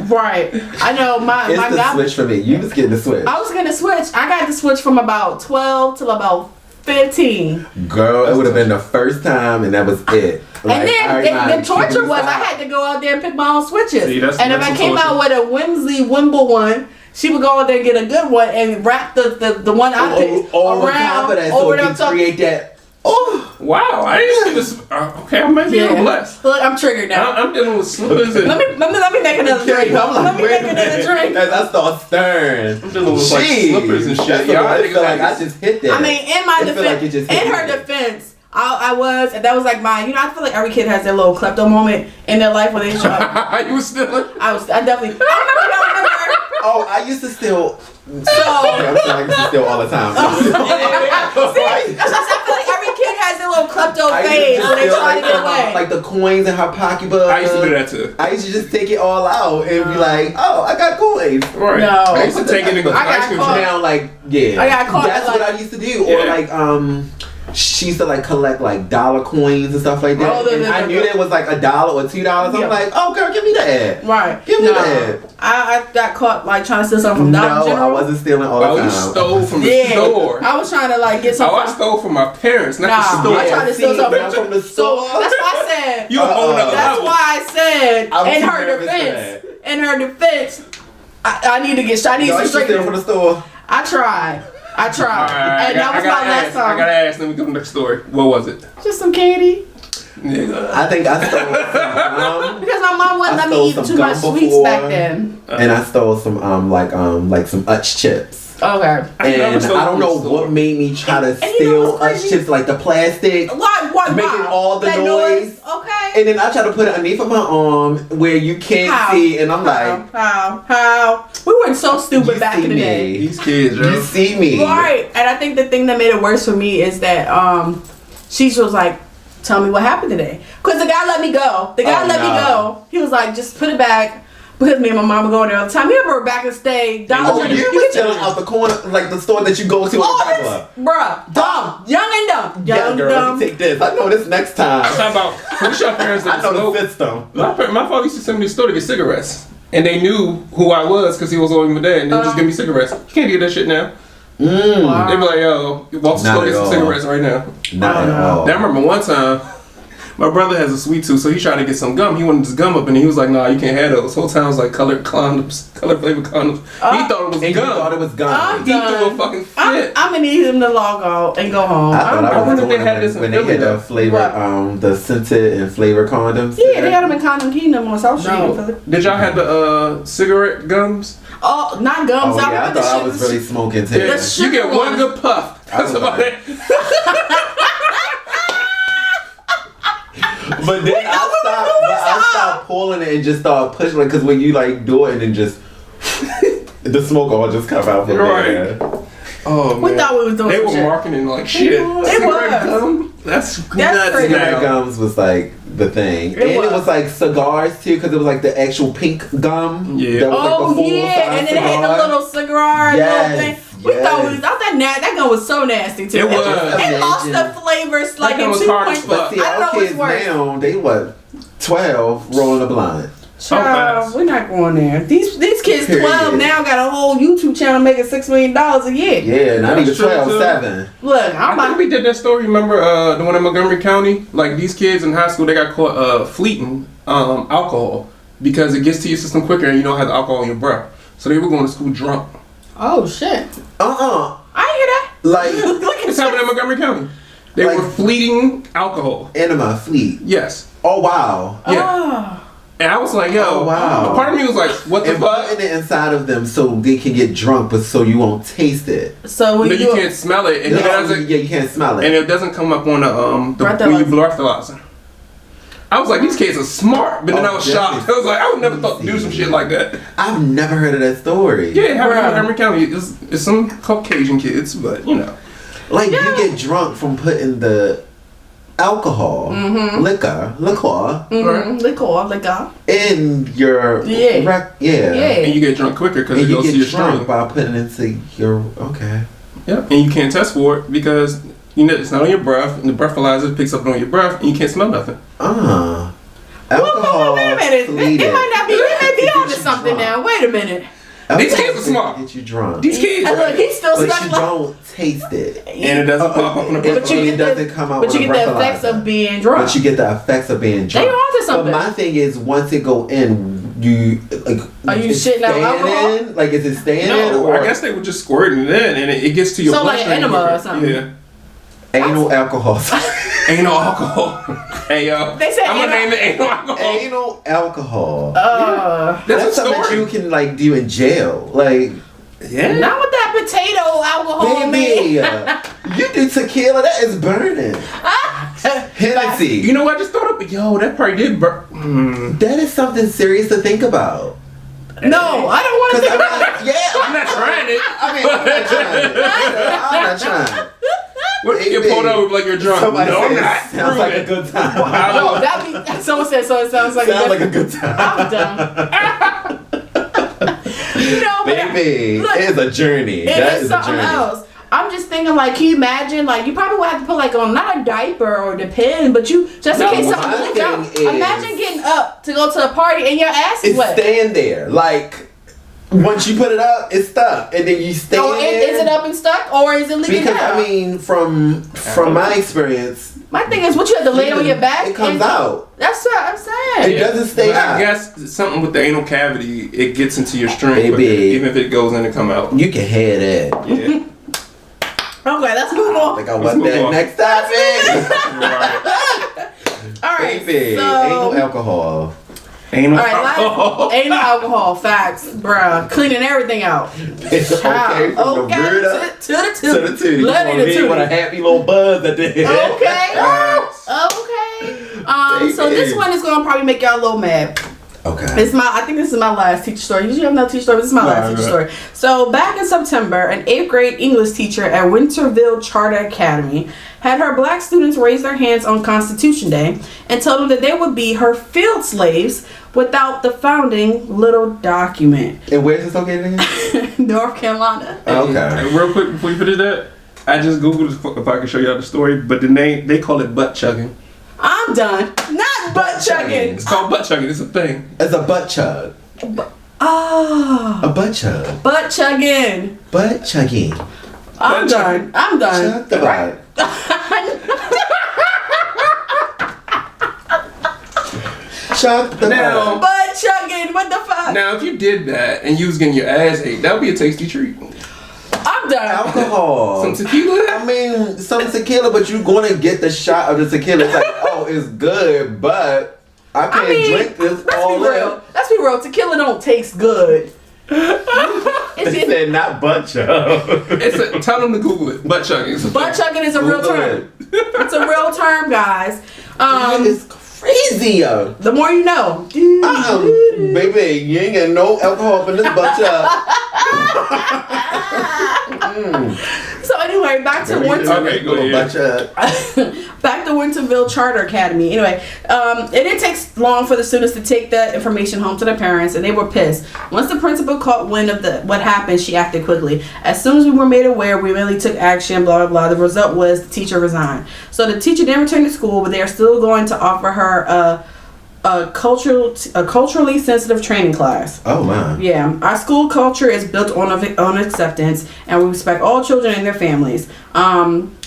Right. I know it's the switch for me. You was getting the switch. I was gonna switch. I got the switch from about 12 till about 15. Girl, it would have been the first time, and that was it. Like, and then the torture was I had to go out there and pick my own switches. See, and if I came out with a whimsy Wimble one, she would go out there and get a good one and wrap the one I picked around top of that, so it can create that. Oh wow! I didn't see this. Okay, I'm blessed. Look, I'm triggered now. I'm dealing with slippers. Let me make another drink. Let me make another drink. As I start stirring, I'm dealing with like slippers and shit. Y'all, I feel like I just hit that. I mean, in my defense, in her defense. I was, and that was like my, I feel like every kid has their little klepto moment in their life where they show up. You were stealing? I definitely, I remember. Oh, I used to steal. So. I'm sorry, I used to steal all the time. See, I feel like every kid has their little klepto phase where they try to get away. Like the coins in her pocketbook. I used to do that too. I used to just take it all out and be like, oh, I got coins. Right. No. I used to take it and go ice cream down, like, yeah. I got caught. That's what I used to do. Or like, she used to like collect like dollar coins and stuff like that. And I knew there was like $1 or $2. I'm like, oh girl, give me that. Right. Give me that. I got caught like trying to steal something from Dollar General. No, I wasn't stealing all the time. You stole from the store. I was trying to like get something. I stole from my parents, not the store. I tried to steal something from the store. So that's why I said. That's why I said in her defense, I need to get shot. I need to steal from the store. I tried. Right, and that was my last time. I gotta ask. Let me go to the next story. What was it? Just some candy. Nigga. I think I stole some because my mom wouldn't let me eat too much sweets back then. And I stole some like some Utz chips. Okay. And I don't know what made me try to steal Utz chips, like the plastic. Why? Making all the noise. Okay. And then I try to put it underneath of my arm where you can't see, and I'm like, how? We were so stupid back in the day. These kids, you see me. Right. And I think the thing that made it worse for me is that she was like, tell me what happened today. Because the guy let me go. Me go. He was like, just put it back. Because me and my mom were going there all the time. You ever back and stay Dollar General? You were stealing out the corner, like the store that you go to. Bruh. Dumb. Young and dumb. Young, girl, dumb. Let me take this. I know this next time. How about, who's your parents that I know the system. My father used to send me to the store to get cigarettes. And they knew who I was because he was always my dad. And they would just give me cigarettes. You can't get that shit now. Wow. They'd be like, yo, walk to the store, get some cigarettes right now. Not at all. Now, I remember one time, my brother has a sweet tooth, so he tried to get some gum. He wanted this gum up, and he was like, "Nah, you can't have those." Whole town was like colored condoms, color flavored condoms. He thought it was gum. He thought it was gum. He threw a fucking fit. I'm gonna need him to log out and go home. I wonder if they had this when they had the flavor, the scented and flavor condoms. Yeah, they had them in Condom Kingdom on South Street. Did y'all have the cigarette gums? Oh, not gums. Oh, yeah, I thought I was really smoking too. Yeah, you get one good puff. That's about it. But then I stopped pulling it and just started pushing it because when you like do it and then just the smoke all just come out from there. Oh man, we thought we was doing. They were marketing like shit. Cigarette gum. That's nuts. Cigarette gums was like the thing, it was like cigars too because it was like the actual pink gum. Yeah. That was like and then it had the little cigar. Little thing. We thought that gun was so nasty too. It was. It lost the flavors like in 2 points. But see, our kids now, they 12 rolling a blunt. Child, we're not going there. These kids 12 now got a whole YouTube channel making $6 million a year. Yeah, not even 12, 7. Look, I think we did that story. Remember the one in Montgomery County? Like these kids in high school, they got caught fleeting alcohol because it gets to your system quicker and you don't have the alcohol in your breath. So they were going to school drunk. Oh shit! I didn't hear that. Like it's happening in Montgomery County. They were fleeting alcohol. Enema, fleet. Yes. Oh wow. Yeah. Oh. And I was like, yo, wow. Part of me was like, what the fuck? Putting it inside of them so they can get drunk, but so you won't taste it. So when you can't smell it, and you can't smell it, and it doesn't come up on the when you breathalyzer. I was like, these kids are smart, but then I was shocked. I was like, I would never thought to do some shit like that. I've never heard of that story. Yeah, it happened in Montgomery County. It's some Caucasian kids, but you know. Like, you get drunk from putting the alcohol, liquor, in your and you get drunk quicker because it goes to your stomach by putting it into your and you can't test for it because it's not on your breath, and the breathalyzer picks up on your breath, and you can't smell nothing. Alcohol. Wait a minute. It might not be. It may be onto something now. Wait a minute. These kids are smart. Get you drunk. These kids. Look, he's still but you don't taste it, and it doesn't pop up on the breath. But it doesn't come out. But you get the effects of being drunk. But you get the effects of being drunk. They onto something. But my thing is, once it go in, you like. Are you shitting out alcohol? Like, is it staying in? No, I guess they were just squirting it in, and it gets to your bloodstream. So like enema or something. Yeah. Anal alcohol. Anal alcohol. Hey yo. They said I'm gonna name it anal alcohol. Anal alcohol. That's something that you can like do in jail. Like, not with that potato alcohol, baby. You do tequila, that is burning. Hennessy. You know what? I just thought of that probably did burn. That is something serious to think about. No, I don't want to think about it. I'm not trying it. I'm not trying. What if you get pulled over like you're drunk? Somebody I'm not. Sounds like a good time. No, someone said so. It sounds like a good time. I'm done. Baby, look, it's a journey. That is something else. I'm just thinking, like, can you imagine, like, you probably would have to put, like, on not a diaper or depend, but you, just in case something goes down. Imagine getting up to go to a party and your ass is wet. It's staying there. Like, once you put it up, it's stuck. And then you stay there. Is it up and stuck, or is it leaking out? Because, I mean, from my experience. My thing is, what you have to lay on your back? It comes out. That's what I'm saying. It doesn't stay out. I guess something with the anal cavity, it gets into your string. Baby. Even if it goes in and come out. You can hear that. Yeah. Okay, let's move on. I think I want that next topic. All right. Baby, anal alcohol. Anal alcohol. Anal alcohol, facts, bruh. Cleaning everything out. It's okay from the word up to the tootie. Let me the with a happy little buzz at the end. Okay. So this one is gonna probably make y'all a little mad. Okay. I think this is my last teacher story. Usually I have no teacher story, but this is my last teacher story. So back in September, an 8th grade English teacher at Winterville Charter Academy had her black students raise their hands on Constitution Day and told them that they would be her field slaves without the founding little document. And where's this located again? North Carolina. Okay. Real quick before you finish that, I just googled if I can show y'all the story, but the name, they call it butt chugging. I'm done. Not butt chugging. It's called butt chugging. It's a thing. It's a butt chug. A butt chug. Butt chugging. Butt chugging. I'm done. Chug the butt. Chug the butt. Butt chugging. What the fuck? Now, if you did that and you was getting your ass ate, that would be a tasty treat. I'm done. Alcohol. Some tequila? I mean, some tequila, but you're going to get the shot of the tequila. It's like, oh, it's good, but I can't drink this all in. Let's be real. Tequila don't taste good. They said not butt chug. Tell them to Google it. Butt chugging. Butt chugging is a real term. It's a real term, guys. It's crazy. The more you know. Baby, you ain't getting no alcohol up in this butt chug. So anyway, back to back to Winterville Charter Academy. Anyway, it didn't take long for the students to take the information home to their parents, and they were pissed. Once the principal caught wind of what happened, she acted quickly. As soon as we were made aware, we immediately took action. Blah blah blah. The result was the teacher resigned. So the teacher didn't return to school, but they are still going to offer her a culturally sensitive training class. Oh my. Yeah, our school culture is built on acceptance, and we respect all children and their families.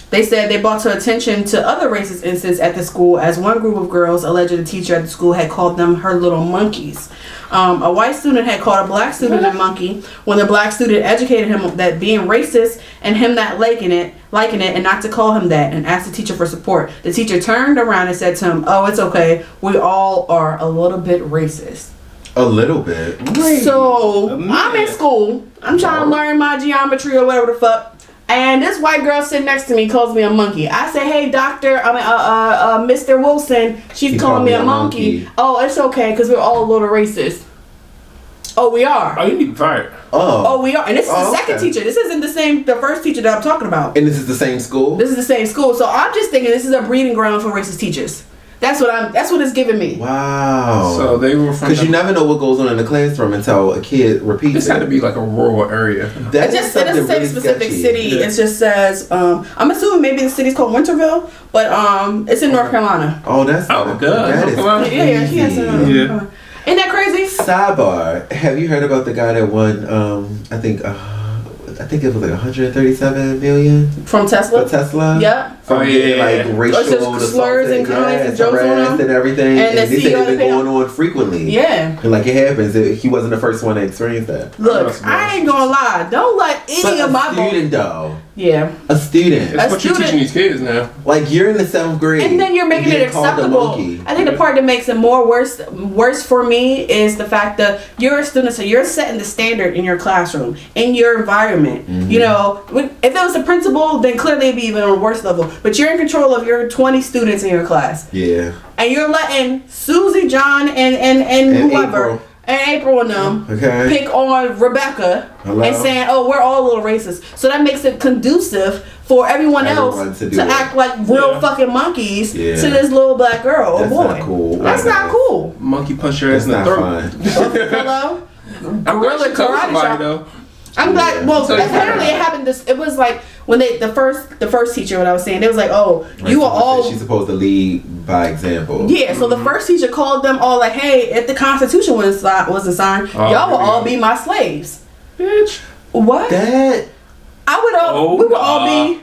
They said they brought to attention to other racist incidents at the school, as one group of girls alleged the teacher at the school had called them her little monkeys. A white student had called a black student a monkey when the black student educated him that being racist and him not liking it and not to call him that, and asked the teacher for support. The teacher turned around and said to him, "Oh, it's okay. We all are a little bit racist." A little bit. So I'm in school. I'm trying to learn my geometry or whatever the fuck. And this white girl sitting next to me calls me a monkey. I say, "Hey, Mr. Wilson." She's calling me a monkey. Oh, it's okay, because we're all a little racist. Oh, we are. Oh, you need to be fired. Oh, we are. And this is the second okay. teacher. This isn't the first teacher that I'm talking about. And this is the same school? This is the same school. So I'm just thinking this is a breeding ground for racist teachers. That's what it's giving me. Wow. So they were from. Because you never know what goes on in the classroom until a kid repeats This it. had to be like a rural area. It doesn't say really specific sketchy. city. Yeah. It just says I'm assuming maybe the city's called Winterville, but it's in North Carolina. Oh, that's God. that is North Carolina? crazy. Yeah, he has some. Yeah. Isn't that crazy? Sidebar. Have you heard about the guy that won? I think it was like 137 million From Tesla. for Tesla. Yep. From getting like racial It's just slurs and comments and jokes on harassed him. and everything. And the they CEO said it's been going on frequently. Yeah. And like it happens, he wasn't the first one to experience that. Look, I ain't gonna lie. Don't let any of my student though. Yeah. A student. That's what you're teaching these kids now. Like you're in the 7th grade. And then you're making it acceptable. I think the part that makes it worse for me is the fact that you're a student, so you're setting the standard in your classroom, in your environment. Mm-hmm. You know, if it was a principal, then clearly it'd be even on a worse level. But you're in control of your 20 students in your class. Yeah. And you're letting Susie, John, and whoever. April. And April and them pick on Rebecca and saying, "Oh, we're all a little racist." So that makes it conducive for everyone else to act like real fucking monkeys to this little black girl or boy. Not cool. That's not cool. Monkey punch your ass in the throat. Hello, I'm glad she told somebody though. I'm glad. Yeah. Well, So apparently it happened. It was like when the first teacher, what I was saying, they was like, "Oh, you are all." She's supposed to lead by example. Yeah. So the first teacher called them all like, "Hey, if the Constitution wasn't signed, y'all will all be my slaves." Bitch. What? That. I would all. We would all be.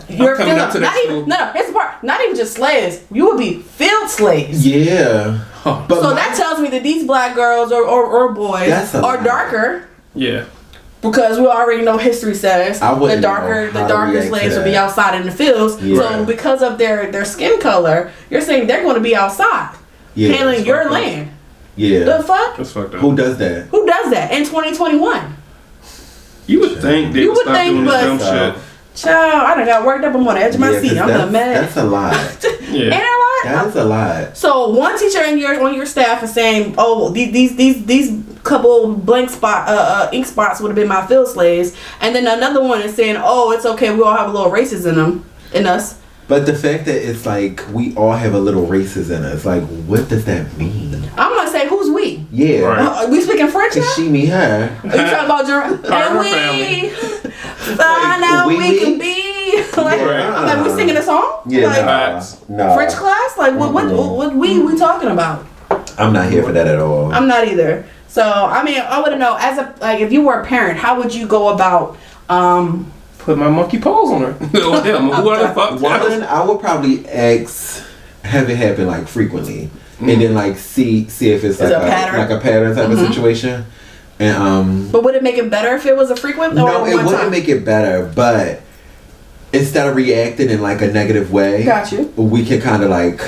You're coming up to that school. No, here's the part. Not even just slaves. You would be field slaves. Yeah. But So that tells me that these black girls or boys are darker. Yeah. Because we already know history says the darker slaves will be outside in the fields. Yeah. So because of their skin color, you're saying they're going to be outside handling your land. Yeah. The fuck? That's fucked up. Who does that? Who does that in 2021? You would think they would stop doing this dumb shit. Child, I done got worked up. I'm on the edge of my seat. I'm done mad. That's a lot. Yeah. Ain't that a lot? That is a lot. So one teacher on your staff is saying, "Oh, these couple blank ink spots would have been my field slaves," and then another one is saying, "Oh, it's okay. We all have a little racism in us." But the fact that it's like we all have a little racism in us, like, what does that mean? I'm gonna say, who's we? Yeah. Right. We speaking French now? She, me, her. Are you talking about your and we find out we can be like we singing a song? Yeah. Like, no. French class? Like what we talking about? I'm not here for that at all. I'm not either. So I mean, I want to know if you were a parent, how would you go about put my monkey paws on her? Or him. Whoever the fuck. One, I would probably have it happen like frequently, and then like see if it's like a pattern type of situation. And But would it make it better if it was a frequent? No, it wouldn't make it better. But instead of reacting in like a negative way, got you. We can kind of like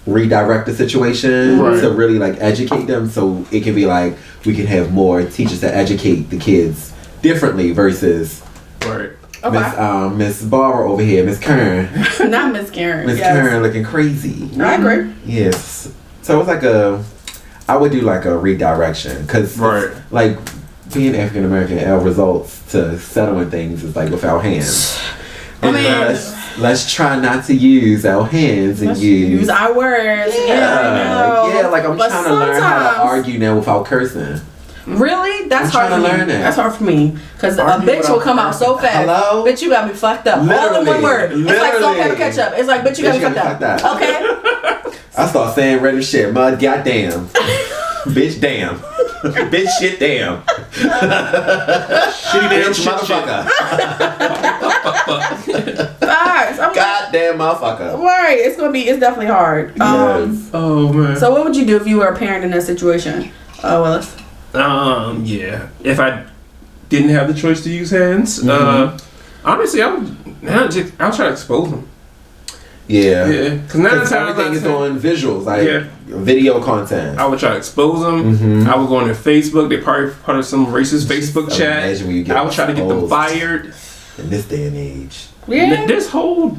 redirect the situation to really like educate them, so it can be like we can have more teachers that educate the kids differently versus. Right. Okay. Miss Barbara over here, Miss Karen. Not Miss Karen. Miss Karen looking crazy. I agree. Yes. So it's like I would do like a redirection, because like being African American, our results to settling things is like with our hands. And let's try not to use our hands and use our words. Yeah, like I'm trying to learn how to argue now without cursing. Really? That's hard for me. That's hard for me. Because a bitch will come out so fast. Hello? Bitch, you got me fucked up. All in one word. It's like salt, pepper, ketchup. It's like, bitch, you got me fucked up. Okay? I start saying random shit. Mud, goddamn. Bitch, damn. Bitch, shit, damn. Shitty damn motherfucker. Goddamn motherfucker. Right. It's definitely hard. Yes. Oh, man. So what would you do if you were a parent in that situation, Willis? Yeah. If I didn't have the choice to use hands, honestly, I'll try to expose them. Yeah. Yeah. Because everything is on visuals, like video content. I would try to expose them. I would go on their Facebook. They probably part of some racist Facebook chat. I would try to get them fired. In this day and age. Yeah. This whole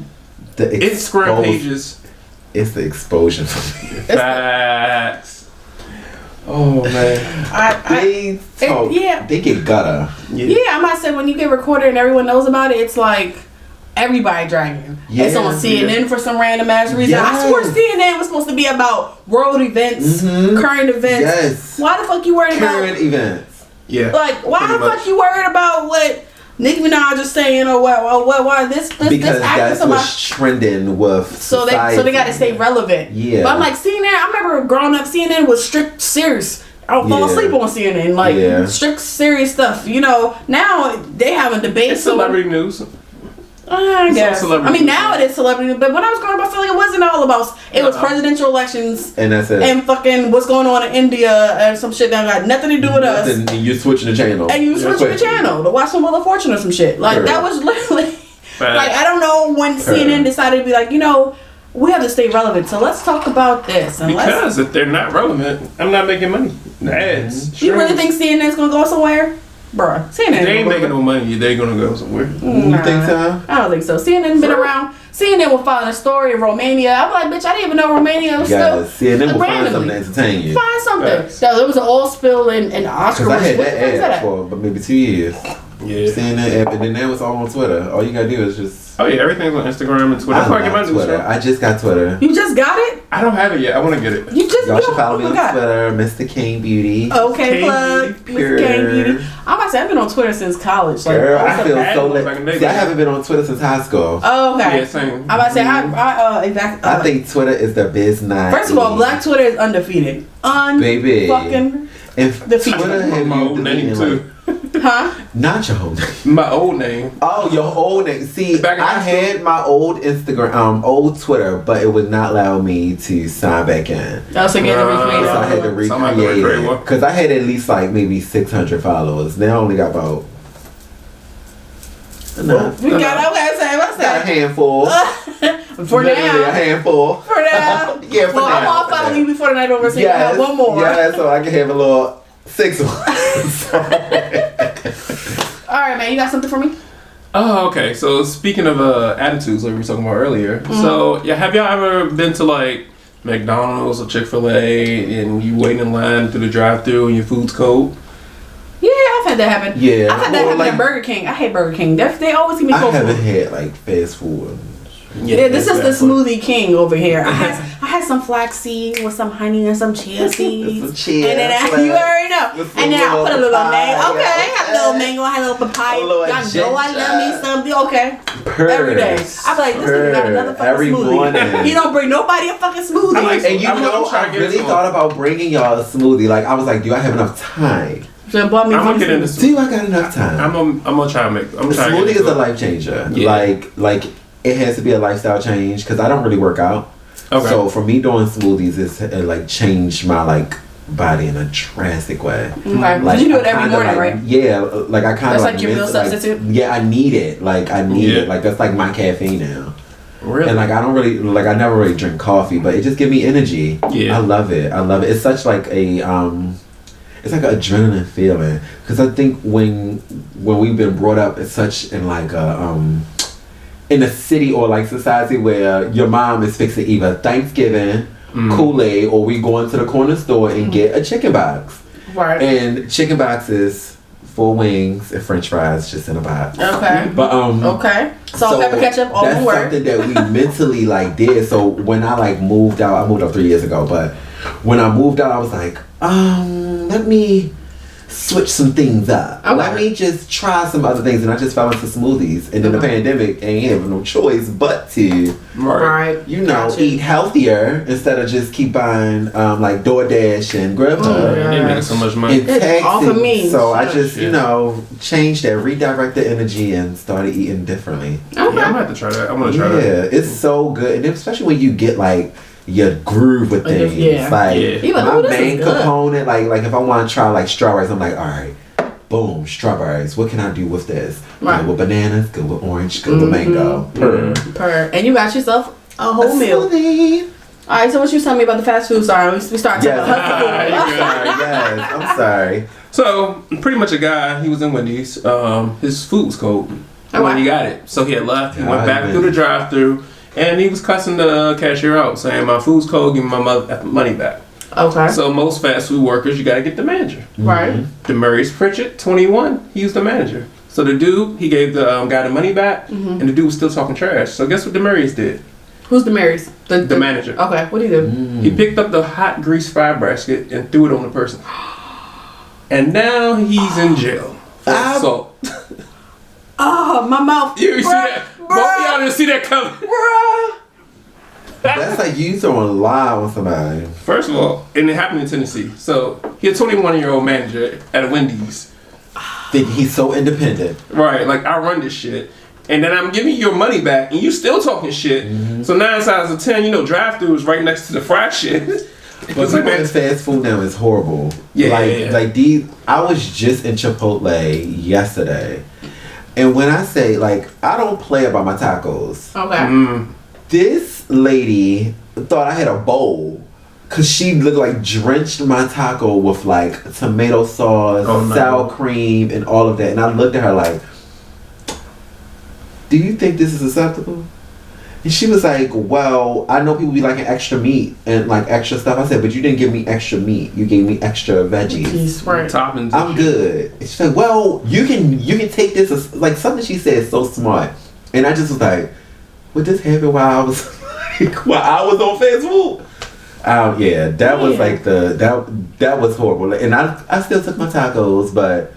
Instagram pages. It's the exposure for me. Facts. Oh man, they get gutter. Yeah, I might say when you get recorded and everyone knows about it, it's like everybody dragging. Yeah, it's on CNN for some random ass reason. Yes. I swore CNN was supposed to be about world events, current events. Yes. Why the fuck you worried about current events? Yeah. Like why the fuck you worried about what Nicki Minaj is saying or why this because actress that's what's trending with society. So they got to stay relevant. Yeah. But I'm like CNN. I remember growing up, CNN was strict serious. I don't fall asleep on CNN. Like strict serious stuff. You know. Now they have a debate. It's celebrity news. I guess. I mean, now it is celebrity, but when I was growing up, I feel like it wasn't all about. It was presidential elections, and that's it. And fucking what's going on in India and some shit that got nothing to do with us. And you're switching the channel. And you switching the channel to watch some Wheel of Fortune or some shit. Like that was literally. Like I don't know when CNN decided to be like, you know, we have to stay relevant, so let's talk about this. And because if they're not relevant, I'm not making money. Ads. You really think CNN's gonna go somewhere? Bruh, CNN. They ain't making no money. They're gonna go somewhere. You think so? I don't think so. CNN's been around. CNN will find a story of Romania. I'm like, bitch, I didn't even know Romania was still. CNN will find something to entertain you. Find something. So there was an oil spill in Oscar. Because I had that ad for maybe 2 years. Yeah. CNN app, and then that was all on Twitter. All you gotta do is just. Oh yeah, everything's on Instagram and Twitter. That's where I get my news from. I just got Twitter. You just got it? I don't have it yet. I want to get it. Y'all should follow me on Twitter, Mr. Kane.beauty. Okay, plug. Mr. Kane.beauty. I'm about to say, I've been on Twitter since college. Like, girl, I feel so lit. See, I haven't been on Twitter since high school. Oh, okay. Yeah, same. I'm about to say, I think Twitter is the business. First of all, Black Twitter is undefeated. Baby. Fucking defeated. Twitter had my old name too. Huh? Not your whole name. My old name. Oh, your old name. See, I had my old Instagram, old Twitter, but it would not allow me to sign back in. Oh, so you had to recreate it. So I had to recreate it. Because I had at least like maybe 600 followers. Now I only got about... We got a handful. For now. A handful. For now. Yeah, for now. I'm all following you before the night over, so you have one more. Yeah, so I can have a little... 6 ones. Alright, man, you got something for me? Oh, okay. So speaking of attitudes like we were talking about earlier, so yeah, have y'all ever been to like McDonald's or Chick-fil-A and you waiting in line through the drive-thru and your food's cold? Yeah, I've had that happen. Yeah. I've had that happen at Burger King. I hate Burger King. They always give me cold food. I haven't had like fast food. Yeah, this is the smoothie king over here. I had some flaxseed with some honey and some chia seeds. And then you already know. And then I put a little mango. Okay, I had a little mango. I had a little papaya. Y'all know I love me something. Okay. Every day. I be like, this nigga got another fucking smoothie. Morning. He don't bring nobody a fucking smoothie. And you know, I really thought about bringing y'all a smoothie. Like, I was like, do I have enough time? I'm gonna get into do I got enough time? I'm gonna try and make. Smoothie is a life changer. Yeah. Like it has to be a lifestyle change because I don't really work out. Okay. So for me, doing smoothies is like changed my like body in a drastic way. Okay. Like, you do it every morning, right? Yeah. Like I kind of like your meal substitute. Yeah, I need it. Like I need it. Like that's like my caffeine now. Really? And like I don't really like I never really drink coffee, but it just gives me energy. Yeah. I love it. It's such like a it's like an adrenaline feeling because I think when we've been brought up as such in like a in a city or like society where your mom is fixing either Thanksgiving, Kool-Aid, or we go into the corner store and get a chicken box. Right. And chicken boxes, 4 wings and French fries just in a box. Okay. But okay. Salt, pepper, ketchup, all the work. That's something that we mentally like did. So when I like moved out 3 years ago, but when I moved out I was like, let me switch some things up. Okay. Let me just try some other things, and I just fell into smoothies. And then the pandemic ain't having no choice but to, eat healthier instead of just keep buying like DoorDash and Grubhub. They make so much money. It's all for me. So I just changed that, redirected energy, and started eating differently. Okay. Yeah, I'm gonna have to try that. I'm gonna try that. Yeah, it's so good, and especially when you get like your groove with things. My main component, like if I want to try like strawberries, I'm like, all right, boom, strawberries. What can I do with this? Right. Good with bananas, good with orange, good with mango. Purr. And you got yourself a whole meal. All right, so what you telling me about the fast food? Sorry, we start talking about yes, I'm sorry. So pretty much a guy, he was in Wendy's. His food was cold when he got it, so he had left. He went back through the drive-thru. And he was cussing the cashier out, saying, my food's cold, give me my money back. Okay. So most fast food workers, you gotta get the manager. Right. Demarius Pritchett, 21, he was the manager. So the dude, he gave the guy the money back, and the dude was still talking trash. So guess what Demarius did? Who's Demarius? The manager. Okay, what did he do? He picked up the hot grease fry basket and threw it on the person. And now he's in jail for assault. Oh, my mouth. You see that? Both of y'all didn't see that coming. Bruh. That's like you throwing a lie on somebody. First of all, and it happened in Tennessee. So he a 21-year-old manager at a Wendy's. Think he's so independent. Right, like I run this shit. And then I'm giving you your money back and you still talking shit. So 9 times out of 10, drive-throughs right next to the fried shit. But people in fast food now is horrible. Like these, I was just in Chipotle yesterday. And when I say, like, I don't play about my tacos. Okay. This lady thought I had a bowl. Because she looked like drenched my taco with, like, tomato sauce, sour cream, and all of that. And I looked at her like, do you think this is acceptable? And she was like, well, I know people be liking extra meat and, like, extra stuff. I said, but you didn't give me extra meat. You gave me extra veggies. Right. Toppings. I'm good. And she's like, well, you can take this as, like, something she said is so smart. And I just was like, would this happen while I was on fast food? Yeah, that was like that was horrible. And I still took my tacos, but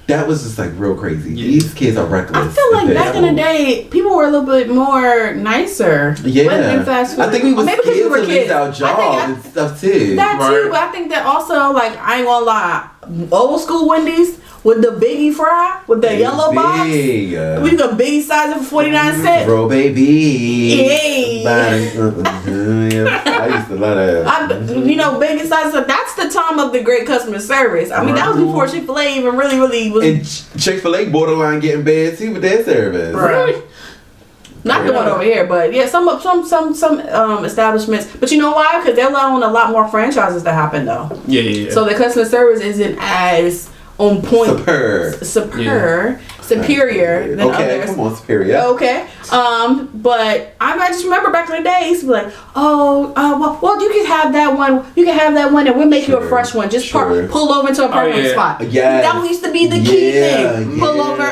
that was just like real crazy. Yeah. These kids are reckless. I feel like back in the day, people were a little bit more nicer. Yeah, in fast food. I think we was maybe kids we were to lose our jobs and stuff too. That too, but I think that also, like, I ain't gonna lie, old school Wendy's with the biggie fry with the yellow box, we the biggie size of 49 cents. Bro, baby. Yay. I used to love that. Biggie size. That's the time of the great customer service. I mean, that was before Chick-fil-A even really was. And Chick-fil-A borderline getting bad too with their service. Right. Not the one over here, but yeah, some establishments. But you know why? Because they're allowing a lot more franchises to happen though. Yeah. So the customer service isn't as on point, superior than others. Come on, superior. Okay, but I just remember back in the day, used to be like, well, you can have that one. You can have that one, and we'll make you a fresh one. Just pull over into a parking spot. Yeah, that used to be the key thing. Pull over.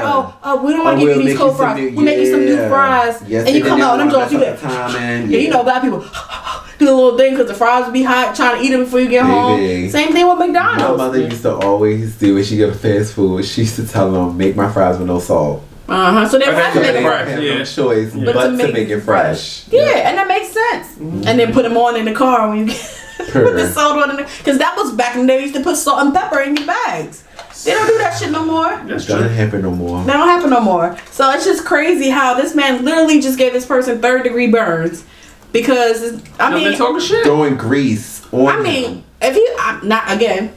We don't want to give you these cold fries. We'll make you some new fries, and you come out and I'm just like, black people. Do the little thing because the fries would be hot, trying to eat them before you get home. Same thing with McDonald's. My mother used to always do when she go to fast food. She used to tell them, make my fries with no salt. So they have to make it fresh. No choice but to make it fresh. Yeah, and that makes sense. And then put them on in the car when you put the salt on in the, because that was back in the day. They used to put salt and pepper in your bags. They don't do that shit no more. That doesn't happen no more. That don't happen no more. So it's just crazy how this man literally just gave this person 3rd-degree burns. Because they're talking shit. Throwing grease on him. if he not again,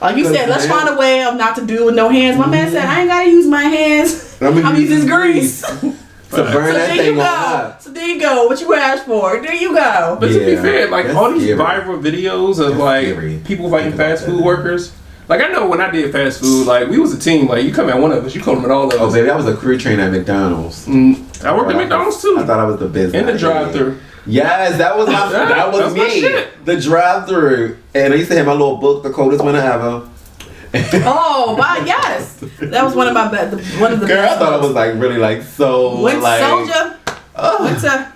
like you said, let's find a way of not to do with no hands. My man said, I ain't gotta use my hands. I'm using grease. To burn that thing on. So there you go. What you asked for. There you go. But to be fair, like all these viral videos of people fighting fast food workers. Like I know when I did fast food, like we was a team. Like you come at one of us, you come at all of us. Oh baby, I was a career trainer at McDonald's. I worked at McDonald's too. I thought I was the business. In the drive-thru. Yes, that was me. The drive-thru, and I used to have my little book, The Coldest Winter Ever. Oh, wow, yes, that was one of the girl. I thought it was like really like so Winter like Soldier. Winter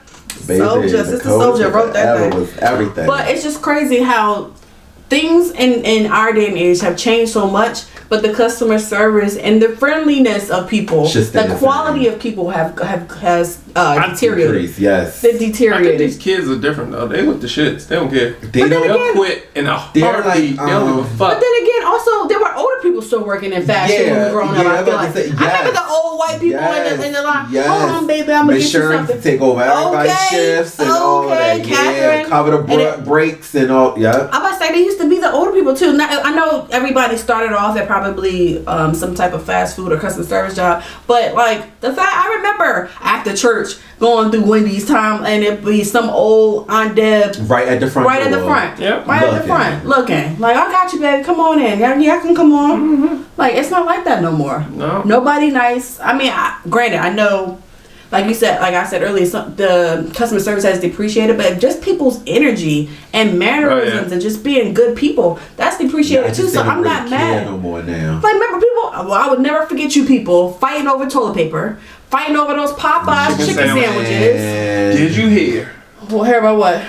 Soldier. Sister Soldier wrote that thing. Was everything. But it's just crazy how things in our day and age have changed so much, but the customer service and the friendliness of people, the quality of people has deteriorated. Yes, they deteriorated. I think these kids are different though. They with the shits. They don't care. They'll quit in a heartbeat. They don't give a fuck. But then again, also there were older people still working in fast food when we were growing up. I feel like I remember the old white people in the line. Hold on, baby, I'm gonna get you something. To take over everybody's shifts and all that. Catherine, cover the breaks and all. Yeah, I'm about to say they used to be the older people too. Now, I know everybody started off at probably some type of fast food or customer service job, but like the fact I remember after church going through Wendy's time and it'd be some old Aunt Deb right at the front, at the front, looking like I got you, baby. Come on in. Yeah, I can come on. Like it's not like that no more. No, nobody nice. I mean, granted, I know like you said, like I said earlier, the customer service has depreciated, but just people's energy and mannerisms and just being good people, that's depreciated too. So I'm not mad no more now. Like, remember people? Well, I would never forget you people fighting over toilet paper, fighting over those Popeyes chicken sandwiches. Did you hear? Well, hear about what?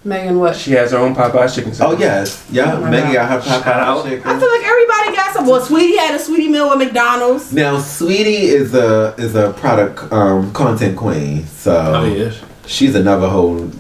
Megan what? She has her own Popeyes chicken sandwich. Oh yes, yeah. Megan got her Popeyes chicken. I feel like everybody got some. Well, Sweetie had a Sweetie meal with McDonald's. Now, Sweetie is a product content queen, so she's another whole.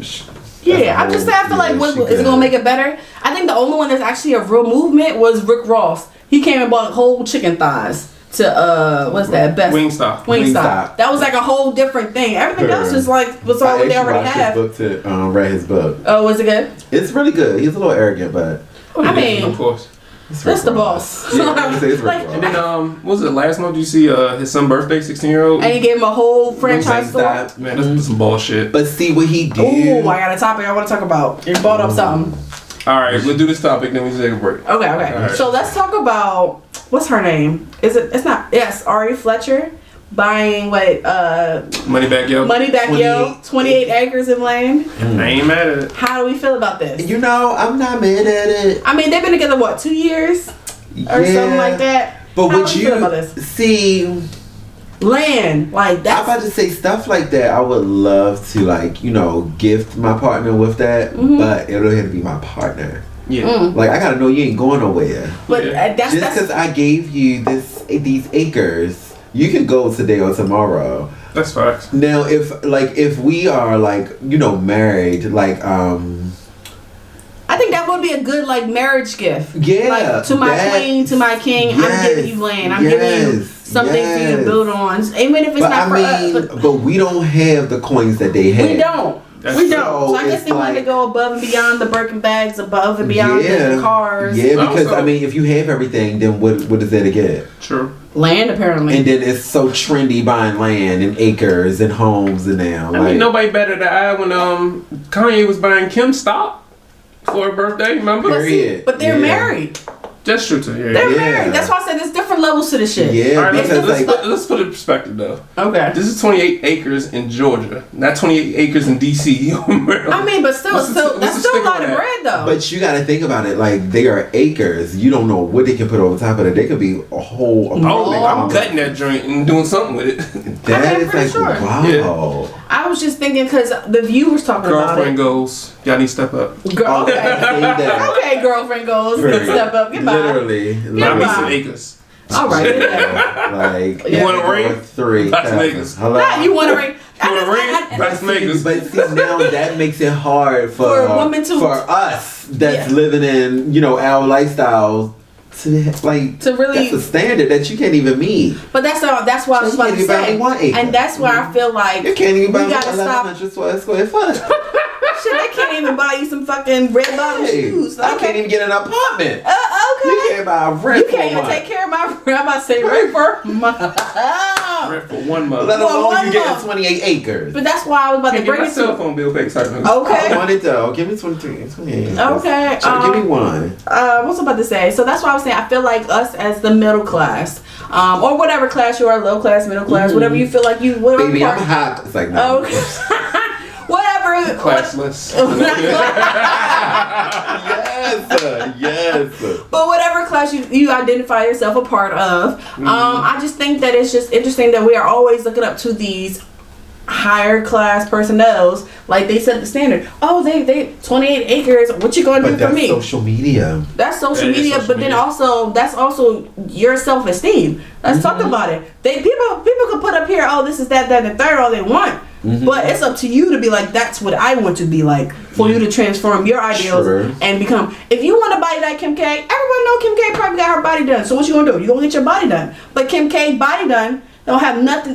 Yeah, I'm just saying. I feel like is it gonna make it better? I think the only one that's actually a real movement was Rick Ross. He came and bought whole chicken thighs to what's that? Best Wingstop. That was like a whole different thing. Everything else is like was all they already have. His book to read his book. Oh, was it good? It's really good. He's a little arrogant, but I mean, of course, that's the boss. Yeah, and then what was it last month? Did you see his son's birthday, 16-year-old? And he gave him a whole franchise store. Man, that's some bullshit. But see what he did. Oh, I got a topic I want to talk about. You brought up something. All right, we'll do this topic, then we take a break. Okay. Right. So let's talk about what's her name? It's not. Yes, Ari Fletcher buying Moneyback Yo. 28 acres of land. I ain't mad at it. How do we feel about this? You know, I'm not mad at it. I mean, they've been together 2 years or something like that. But how would do you feel about this? See? Land like that. I'm about to say stuff like that. I would love to gift my partner with that, but it'll have to be my partner. Yeah. Like I gotta know you ain't going nowhere. But just because I gave you these acres, you can go today or tomorrow. That's facts. Now, if we are married, I think that would be a good marriage gift. Yeah. Like to my queen, to my king, I'm giving you land. I'm giving you something for you to build on. Even if it's not for us. But we don't have the coins that they have. We don't. So I guess they want to go above and beyond the Birkin bags, above and beyond the cars. Yeah, because if you have everything, then what is there to get? True. Land apparently. And then it's so trendy buying land and acres and homes and now. I mean, nobody better than I when Kanye was buying Kim's stock for her birthday. Remember? But they're married. That's true too. Yeah. They're married. That's why I said there's different levels to this shit. Yeah. All right, let's put it in perspective though. Okay. This is 28 acres in Georgia, not 28 acres in DC. I mean, but still, that's still a lot of bread though. But you got to think about it. Like they are acres. You don't know what they can put over top of it. They could be a whole. I'm cutting that joint and doing something with it. That is wow. Yeah. I was just thinking because the viewers talking about it. Girlfriend goals. Y'all need to step up. Okay. Okay, girlfriend goals. Step up. Goodbye. Literally. Buy me some acres. All right. You want a ring? 3. Buy some acres. Hello. You want a ring? You want a ring? Buy some acres. But see, now that makes it hard for a woman for us that's living in our lifestyles. To really, that's a standard that you can't even meet. But that's why I was about to say, and that's why I feel like you can't even buy 1,100 square foot. Shit, they can't even buy you some fucking red bottom shoes. I can't even get an apartment. Okay. You can't buy a rent. You can't even take care of my. I'm about to say rent for 1 month. Let alone you get 28 acres. But that's why I was about to bring it to cell phone bill paid. Okay. I want it though. Give me 28 acres. Okay. Give me one. What's I about to say? So that's why I was saying I feel like us as the middle class, or whatever class you are, low class, middle class, whatever you feel like you. Baby, I'm hot. It's like no. Okay. Whatever. Classless. Yes. But whatever class you identify yourself a part of, I just think that it's just interesting that we are always looking up to these higher class personnels. Like they set the standard. Oh, they 28 acres. What you gonna do for me? That's social media. That's social media. But then also that's also your self esteem. Let's talk about it. People can put up here. Oh, this is that, and the third. All they want. But it's up to you to be like, that's what I want to be like. For you to transform your ideals and become. If you want a body like Kim K, everyone know Kim K probably got her body done. So what you gonna do? You gonna get your body done. But Kim K body done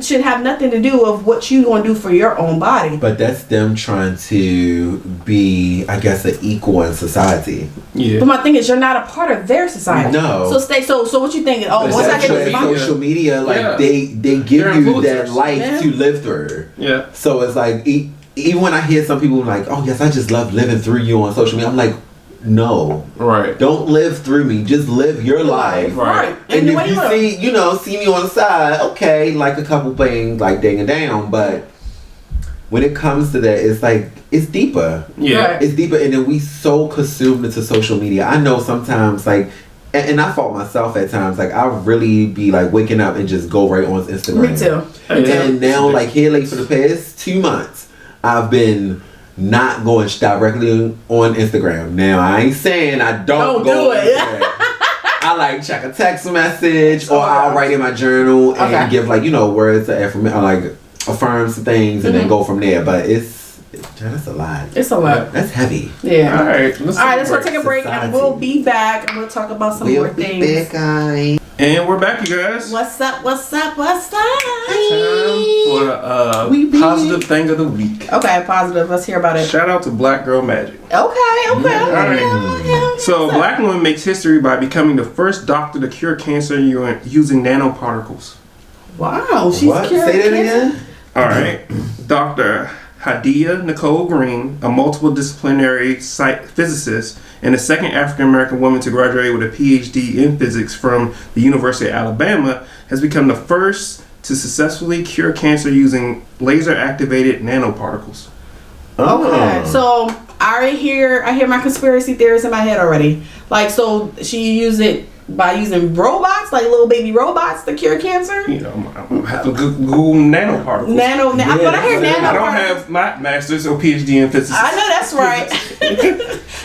should have nothing to do with what you gonna do for your own body. But that's them trying to be, I guess, an equal in society. Yeah. But my thing is, you're not a part of their society. No. So what you thinking? Oh, once I get this social media, like they give you that life to live through. Yeah. So it's like even when I hear some people like, oh yes, I just love living through you on social media. I'm like, no. Right. Don't live through me. Just live your life. Right. And if you see me on the side, okay, like a couple things, like dang down, but when it comes to that, it's like, it's deeper. Yeah. It's deeper, and then we so consumed into social media. I know sometimes, like, and I fault myself at times, like, I really be, like, waking up and just go right on Instagram. Me too. And now, like, here, like, for the past 2 months, I've been not going directly on Instagram. Now, I ain't saying I don't go do it. I like check a text message, or I'll write in my journal and give, like, words to affirm some things and then go from there. But that's a lot. It's a lot. That's heavy. Yeah. All right. Let's go take a break and we'll be back and we'll talk about some more things. Back, guys. And we're back, you guys. What's up? Time for positive thing of the week. Okay, positive. Let's hear about it. Shout out to Black Girl Magic. Okay. All right. So, a black woman makes history by becoming the first doctor to cure cancer using nanoparticles. Wow, she's what? cured Say that cancer? again? All right. Dr. Hadia Nicole Green, a multidisciplinary physicist and the second African American woman to graduate with a PhD in physics from the University of Alabama, has become the first to successfully cure cancer using laser-activated nanoparticles. Okay, so I hear my conspiracy theories in my head already. Like, so she used it by using robots, like little baby robots, to cure cancer. I'm gonna have to Google nanoparticles. But I hear nanoparticles. I don't have my master's or PhD in physics. I know that's right.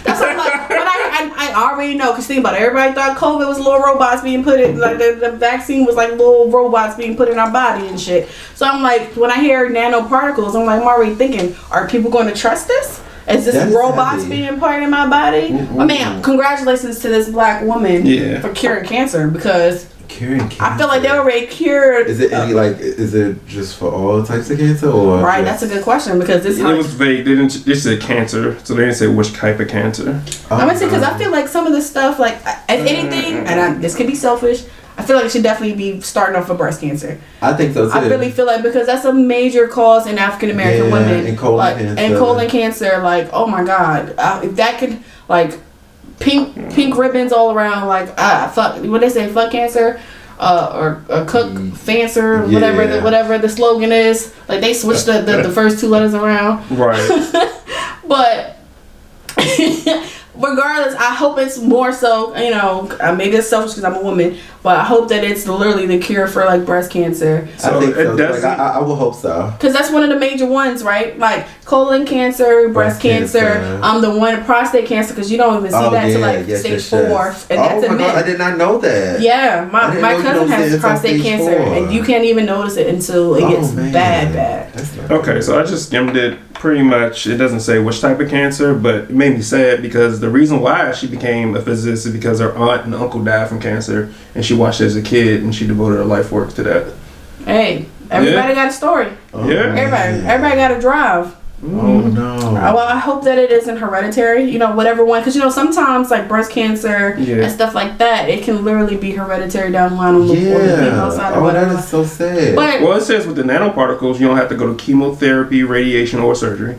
That's what I'm like. But I already know, because think about it. Everybody thought COVID was little robots being put in, like the vaccine was like little robots being put in our body and shit. So I'm like, when I hear nanoparticles, I'm already thinking, are people going to trust this? Is this robots being part of my body? I mean, congratulations to this black woman for curing cancer, because I feel like they already cured. Is it is it just for all types of cancer, or right? That's a good question, because this it was vague. They said cancer, so they didn't say which type of cancer. I'm gonna say, because I feel like some of the stuff, like if anything, and this could be selfish, I feel like it should definitely be starting off with breast cancer. I think so too. I really feel like, because that's a major cause in African American women, and colon cancer. Like, oh my God, if that could, like, pink ribbons all around, like, fuck, what they say, fuck cancer, or cook fancer, whatever the slogan is. Like, they switched the first 2 letters around. Right. But regardless, I hope it's more so, maybe it's selfish because I'm a woman, but I hope that it's literally the cure for, like, breast cancer. So I think so. Like, I will hope so. Because that's one of the major ones, right? Like colon cancer, breast cancer, the one prostate cancer, because you don't even see that until like stage 4, and that's a myth. God, I did not know that. Yeah, my cousin has prostate cancer, and you can't even notice it until it gets bad. Okay, so I just skimmed it. Pretty much, it doesn't say which type of cancer, but it made me sad, because the reason why she became a physicist is because her aunt and uncle died from cancer, and she watched it as a kid, and she devoted her life work to that. Hey, everybody got a story. Everybody got a drive. Oh no. Well, I hope that it isn't hereditary, whatever one, because sometimes like breast cancer and stuff like that, it can literally be hereditary down the line on the female side or whatever. That is so sad. But, well, it says with the nanoparticles, you don't have to go to chemotherapy, radiation, or surgery.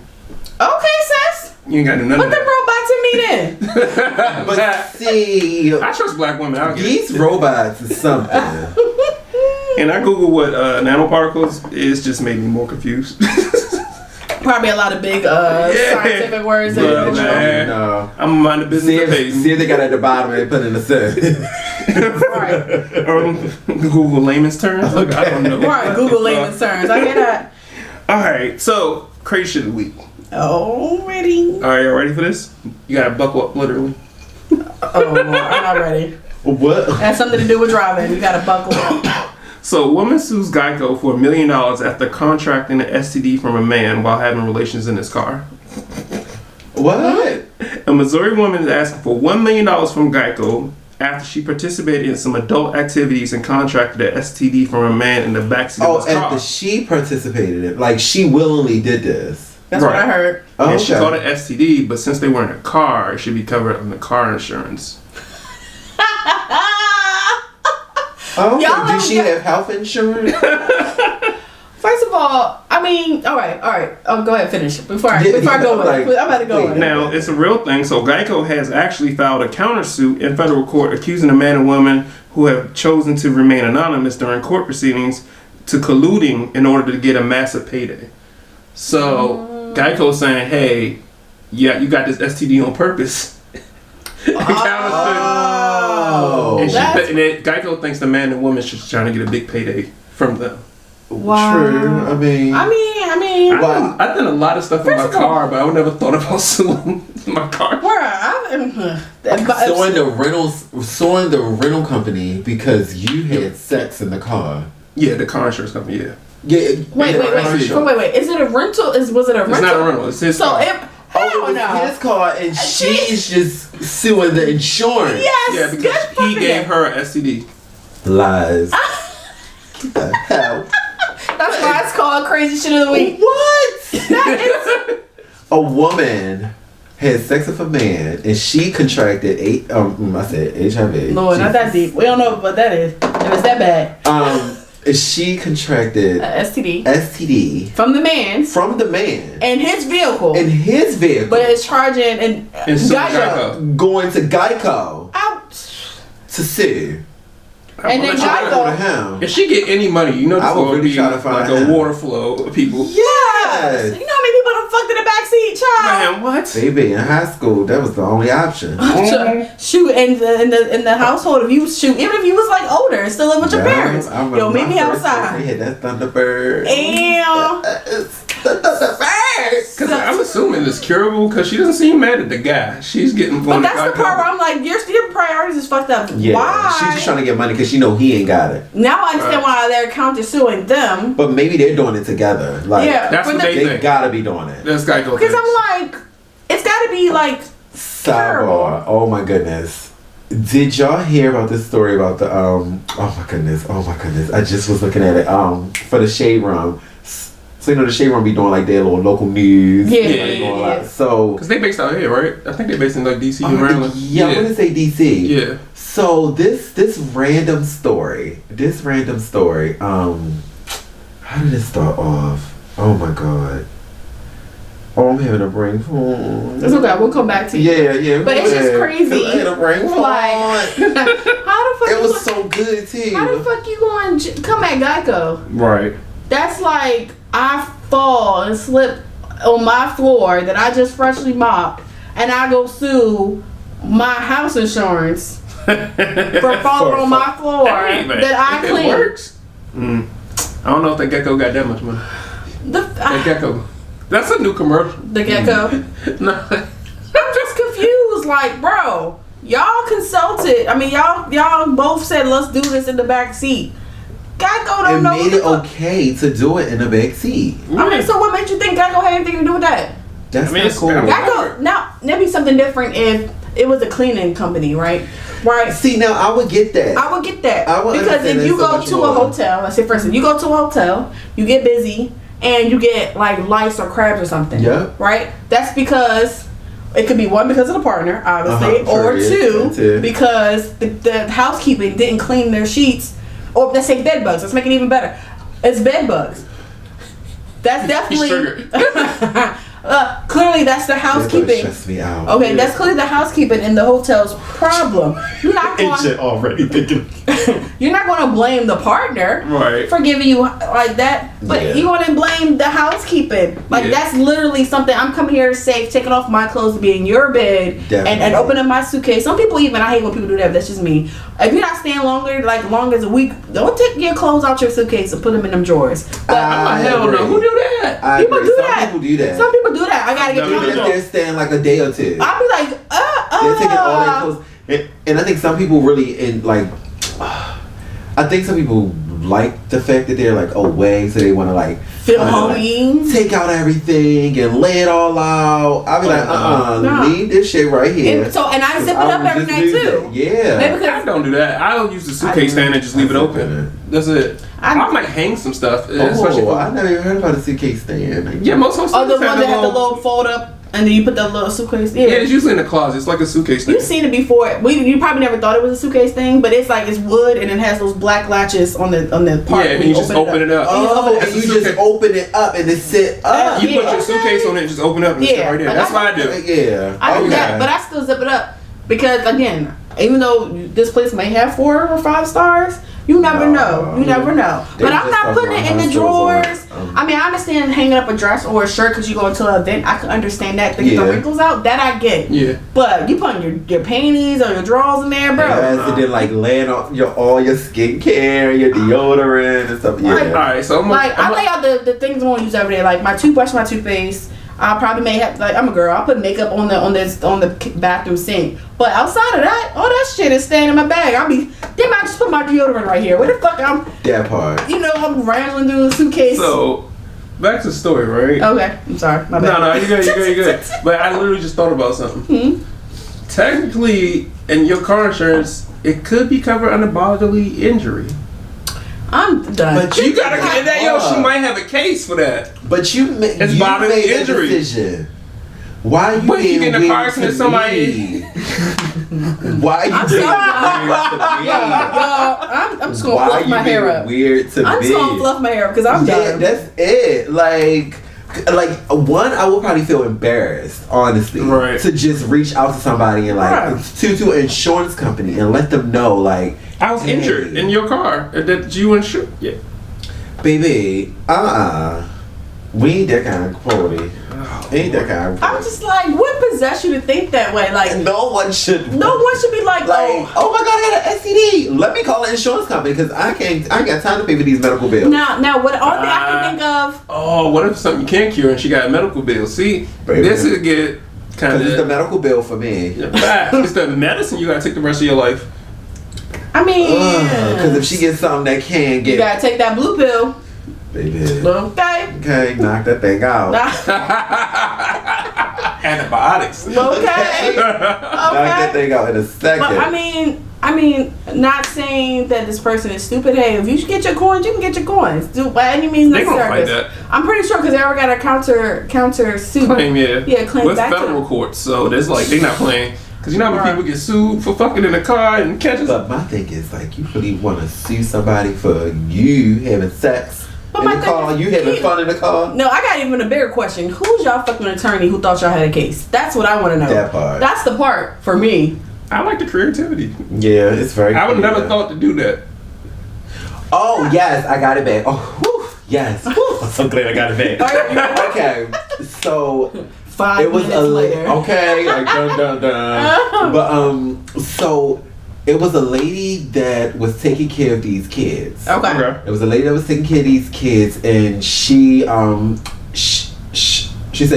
Okay, sis. You ain't got to do none of that. Put the robots in me then. But see, I trust black women. These robots is something. And I Googled what nanoparticles is, just made me more confused. Probably a lot of big scientific words. No. I'm mind the business. See if they got at the bottom and they put in the set. Right. Or Google layman's terms. Okay. I don't know. Right, Google layman's terms. I get that. All right, so crazy shit of the week. Already. All right, y'all ready for this? You gotta buckle up, literally. Oh, I'm not ready. What? That's something to do with driving. You gotta buckle up. So, a woman sues Geico for $1 million after contracting an STD from a man while having relations in his car. What? A Missouri woman is asking for $1 million from Geico after she participated in some adult activities and contracted an STD from a man in the backseat of his car. After she participated in it. Like, she willingly did this. That's what I heard. And she called it STD, but since they were in a car, it should be covered under car insurance. Oh, okay. Did she have health insurance? First of all, I mean, all right. Oh, go ahead, finish before I go. I'm about to go. Now it's a real thing. So Geico has actually filed a countersuit in federal court accusing a man and woman who have chosen to remain anonymous during court proceedings to colluding in order to get a massive payday. So Geico's saying, "Hey, yeah, you got this STD on purpose." Geico thinks the man and woman should trying to get a big payday from them. Wow. True. I mean, I've done a lot of stuff in my car, but I would never thought about suing my car. suing the rental company because you had sex in the car. Yeah, the car insurance company. Yeah. Wait. Is it a rental? Was it a rental? It's not a rental. It's his car. His car, and she's just suing the insurance. Yes. Yeah, because he gave her an STD. Lies. What the hell? That's why it's called Crazy Shit of the Week. What? A woman had sex with a man, and she contracted HIV. Lord, not that deep. We don't know what that is. If it's that bad. She contracted STD from the man in his vehicle. But it's charging and Geico. Going to Geico. Ouch. To sue. And then Geico. If she get any money, you know this will be like a water flow of people. Yes. You know how many people done fucked in the backseat, child? Man, what? Baby, in high school, that was the only option. Shoot in the household. If you shoot, even if you was like older, still live with your parents. Yo, meet me outside. They had that Thunderbird. Damn. Because I'm assuming it's curable because she doesn't seem mad at the guy. She's getting. But that's the part where I'm like, your priorities is fucked up. Yeah, why? She's just trying to get money because she know he ain't got it. Now I understand why their account is suing them. But maybe they're doing it together. Like, yeah, that's what they gotta be doing it. That's Geico. Because I'm like, it's gotta be like sidebar. Oh my goodness. Did y'all hear about this story about the oh my goodness. I just was looking at it for the Shade Room. So the Shade Room be doing like their little local news. Yeah. So because they based out here, right? I think they based in like DC and Maryland. Yeah, I'm gonna say DC. Yeah. So this random story. How did it start off? Oh my god. Oh, I'm having a brain fog. It's okay. We'll come back to you. Yeah. But it's just crazy. I had a brain fog. Like, how the fuck? It was so good too. How the fuck you going to come at Geico? Right. That's like I fall and slip on my floor that I just freshly mopped, and I go sue my house insurance for falling on my floor that I cleaned. It works. I don't know if that Gecko got that much money. That Gecko. That's a new commercial. The Gecko? No. I'm just confused. Like, bro, y'all consulted. I mean, y'all both said, let's do this in the back seat. Geico don't know. It made it okay to do it in the back seat. I mean, so what made you think Geico had anything to do with that? That's not cool. Geico, now, that'd be something different if it was a cleaning company, right? Right. See, now I would get that. Because if you go to a hotel, let's say for instance, you go to a hotel, you get busy, and you get like lice or crabs or something. Yeah. Right? That's because it could be one because of the partner, obviously, or two because the housekeeping didn't clean their sheets, or let's say bed bugs. Let's make it even better. It's bed bugs. That's definitely clearly that's the housekeeping. Stress me out. Okay, that's clearly the housekeeping in the hotel's problem. You're not going. You're not going to blame the partner for giving you like that, but you want to blame the housekeeping. Like that's literally something. I'm coming here safe, taking off my clothes, to be in your bed, and opening my suitcase. Some people even I hate when people do that. But that's just me. If you're not staying long as a week, don't take your clothes out your suitcase and put them in them drawers. But hell no, who do that? People do that. Some people do that. Some people do that. I gotta get even if they're staying like a day or two. I'll be like, they're taking all their clothes, and I think some people really I think some people like the fact that they're like away, so they want to like feel homey, take out everything and lay it all out. I'll be leave this shit right here. And I zip it up every night too. Yeah, I don't do that. I'll use the suitcase stand and just leave it open. That's it. I might hang some stuff. Especially I never even heard about a suitcase stand. Yeah, most hotels the one that have the little fold up. And then you put the little suitcase. Yeah, it's usually in the closet. It's like a suitcase thing. You've seen it before. You probably never thought it was a suitcase thing, but it's like it's wood and it has those black latches on the part. Yeah, and you just open it up. Oh, and you just open it up and it sit up. You put your suitcase on it and just open it up and sit right there. That's what I do. Yeah. I do that, but I still zip it up because again, even though this place may have 4 or 5 stars, you never know. You never know. But I'm not putting it in the drawers. I mean, I understand hanging up a dress or a shirt because you go into an event. I can understand that. To get the wrinkles out, that I get. Yeah. But you putting your panties or your drawers in there, bro. Yes, and then like laying off all your skincare, your deodorant and stuff. Yeah. Like, all right, so I lay out the things I want to use every day, like my toothbrush, my toothpaste. I probably may have, like, I'm a girl. I'll put makeup on the bathroom sink. But outside of that, all that shit is staying in my bag. Then I just put my deodorant right here. Where the fuck that part. You know, I'm rambling through the suitcase. So, back to the story, right? Okay, I'm sorry. My bad. No, you're good. But I literally just thought about something. Technically, in your car insurance, it could be covered under bodily injury. I'm done. But you gotta get that. She might have a case for that. But you made a decision. Why are you you get in a car accident somebody? Why are you I'm just gonna fluff my hair up. Weird to I'm just gonna fluff my hair up because I'm done. That's it. Like one, I would probably feel embarrassed, honestly, to just reach out to somebody and to an insurance company and let them know, like, I was injured in your car that you insured. Yeah, baby. We ain't that kind of quality. Ain't that kind of quality. I'm just like, what possessed you to think that way? Like, no one should be like, oh my god, I got an STD. Let me call an insurance company because I ain't got time to pay for these medical bills. Now, what all thing I can think of? Oh, what if something you can't cure and she got a medical bill? See, this would get kind of. It's the medical bill for me. It's the medicine you gotta take the rest of your life. I mean, because if she gets something that can get, you gotta take that blue pill. Baby. Okay, knock that thing out. Antibiotics. Okay. Knock that thing out in a second. But I mean, not saying that this person is stupid. Hey, if you get your coins, you can get your coins. Do by any means necessary. They gonna fight that. I'm pretty sure because they already got a counter suit claim. Claim with back federal courts. So there's like they not playing. Because you know how many people get sued for fucking in the car and catches. But my thing is like, you really want to sue somebody for you having sex in the car? You having fun in the car? No, I got even a bigger question. Who's y'all fucking attorney who thought y'all had a case? That's what I want to know. That part. That's the part for me. I like the creativity. Yeah, it's very. I would never thought to do that. Oh yes, I got it back. Oh, whew, yes. I'm so glad I got it back. Okay, so. 5 minutes later. Okay, like dun. But so it was a lady that was taking care of these kids. Okay. It was a lady that was taking care of these kids, and she said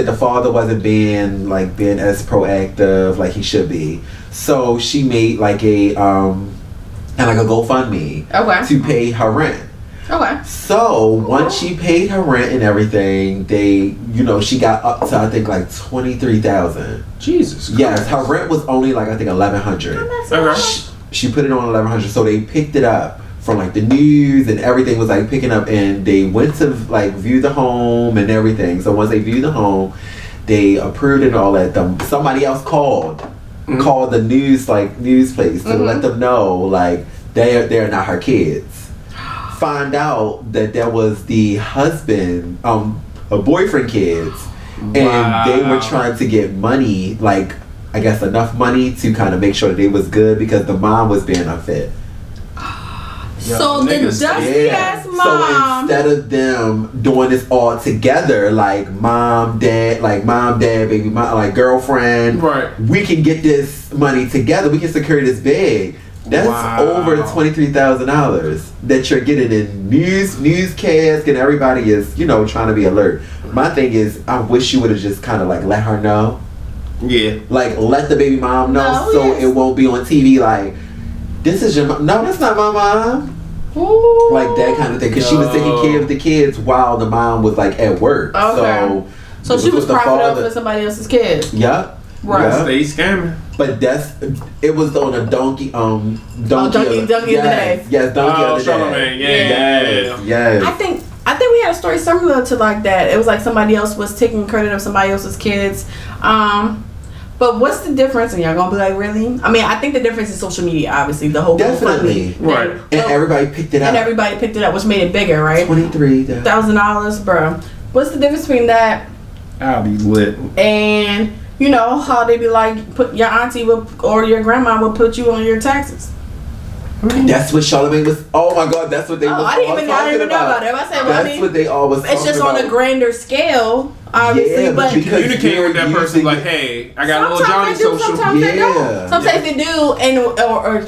the father wasn't being as proactive like he should be. So she made like a GoFundMe to pay her rent. Okay. So once she paid her rent and everything, she got up to I think like $23,000. Jesus Christ. Yes, her rent was only like I think $1,100. She put it on $1,100, so they picked it up from like the news and everything was like picking up, and they went to like view the home and everything. So once they viewed the home, they approved it and all that. Somebody else called the news place to let them know like they're not her kids. Find out that there was the husband, a boyfriend kids, and they were trying to get money, like I guess enough money to kind of make sure that they was good because the mom was being unfit. So the dusty ass mom. So instead of them doing this all together, like mom, dad, baby, mom, like girlfriend, we can get this money together. We can secure this bag. That's over $23,000 that you're getting in newscast, and everybody is, trying to be alert. My thing is, I wish you would have just kind of like let her know. Yeah. Like let the baby mom know it won't be on TV like, this is your mom. No, that's not my mom. Ooh. Like that kind of thing. Because she was taking care of the kids while the mom was like at work. Okay. So she was profiting off of somebody else's kids. Yep. Right. Yep. Stay scamming. But it was on a donkey of the day. Yes, donkey of the day. Yes. Yes. I think I think we had a story similar to like that. It was like somebody else was taking credit of somebody else's kids. But what's the difference? And y'all gonna be like, really? I mean, I think the difference is social media, obviously. The whole definitely right, and everybody picked it up. And everybody picked it up, which made it bigger, right? $23,000, bro. What's the difference between that? I'll be lit. And you know how they be like, put your auntie or your grandma will put you on your taxes. That's what Charlamagne was. Oh my God, that's what they was I didn't even know about it. I said, well, that's what they all was. It's just about. On a grander scale, obviously. Yeah, but communicate with that person like, hey, I got a little Johnny social. Sometimes they don't. Sometimes they do, and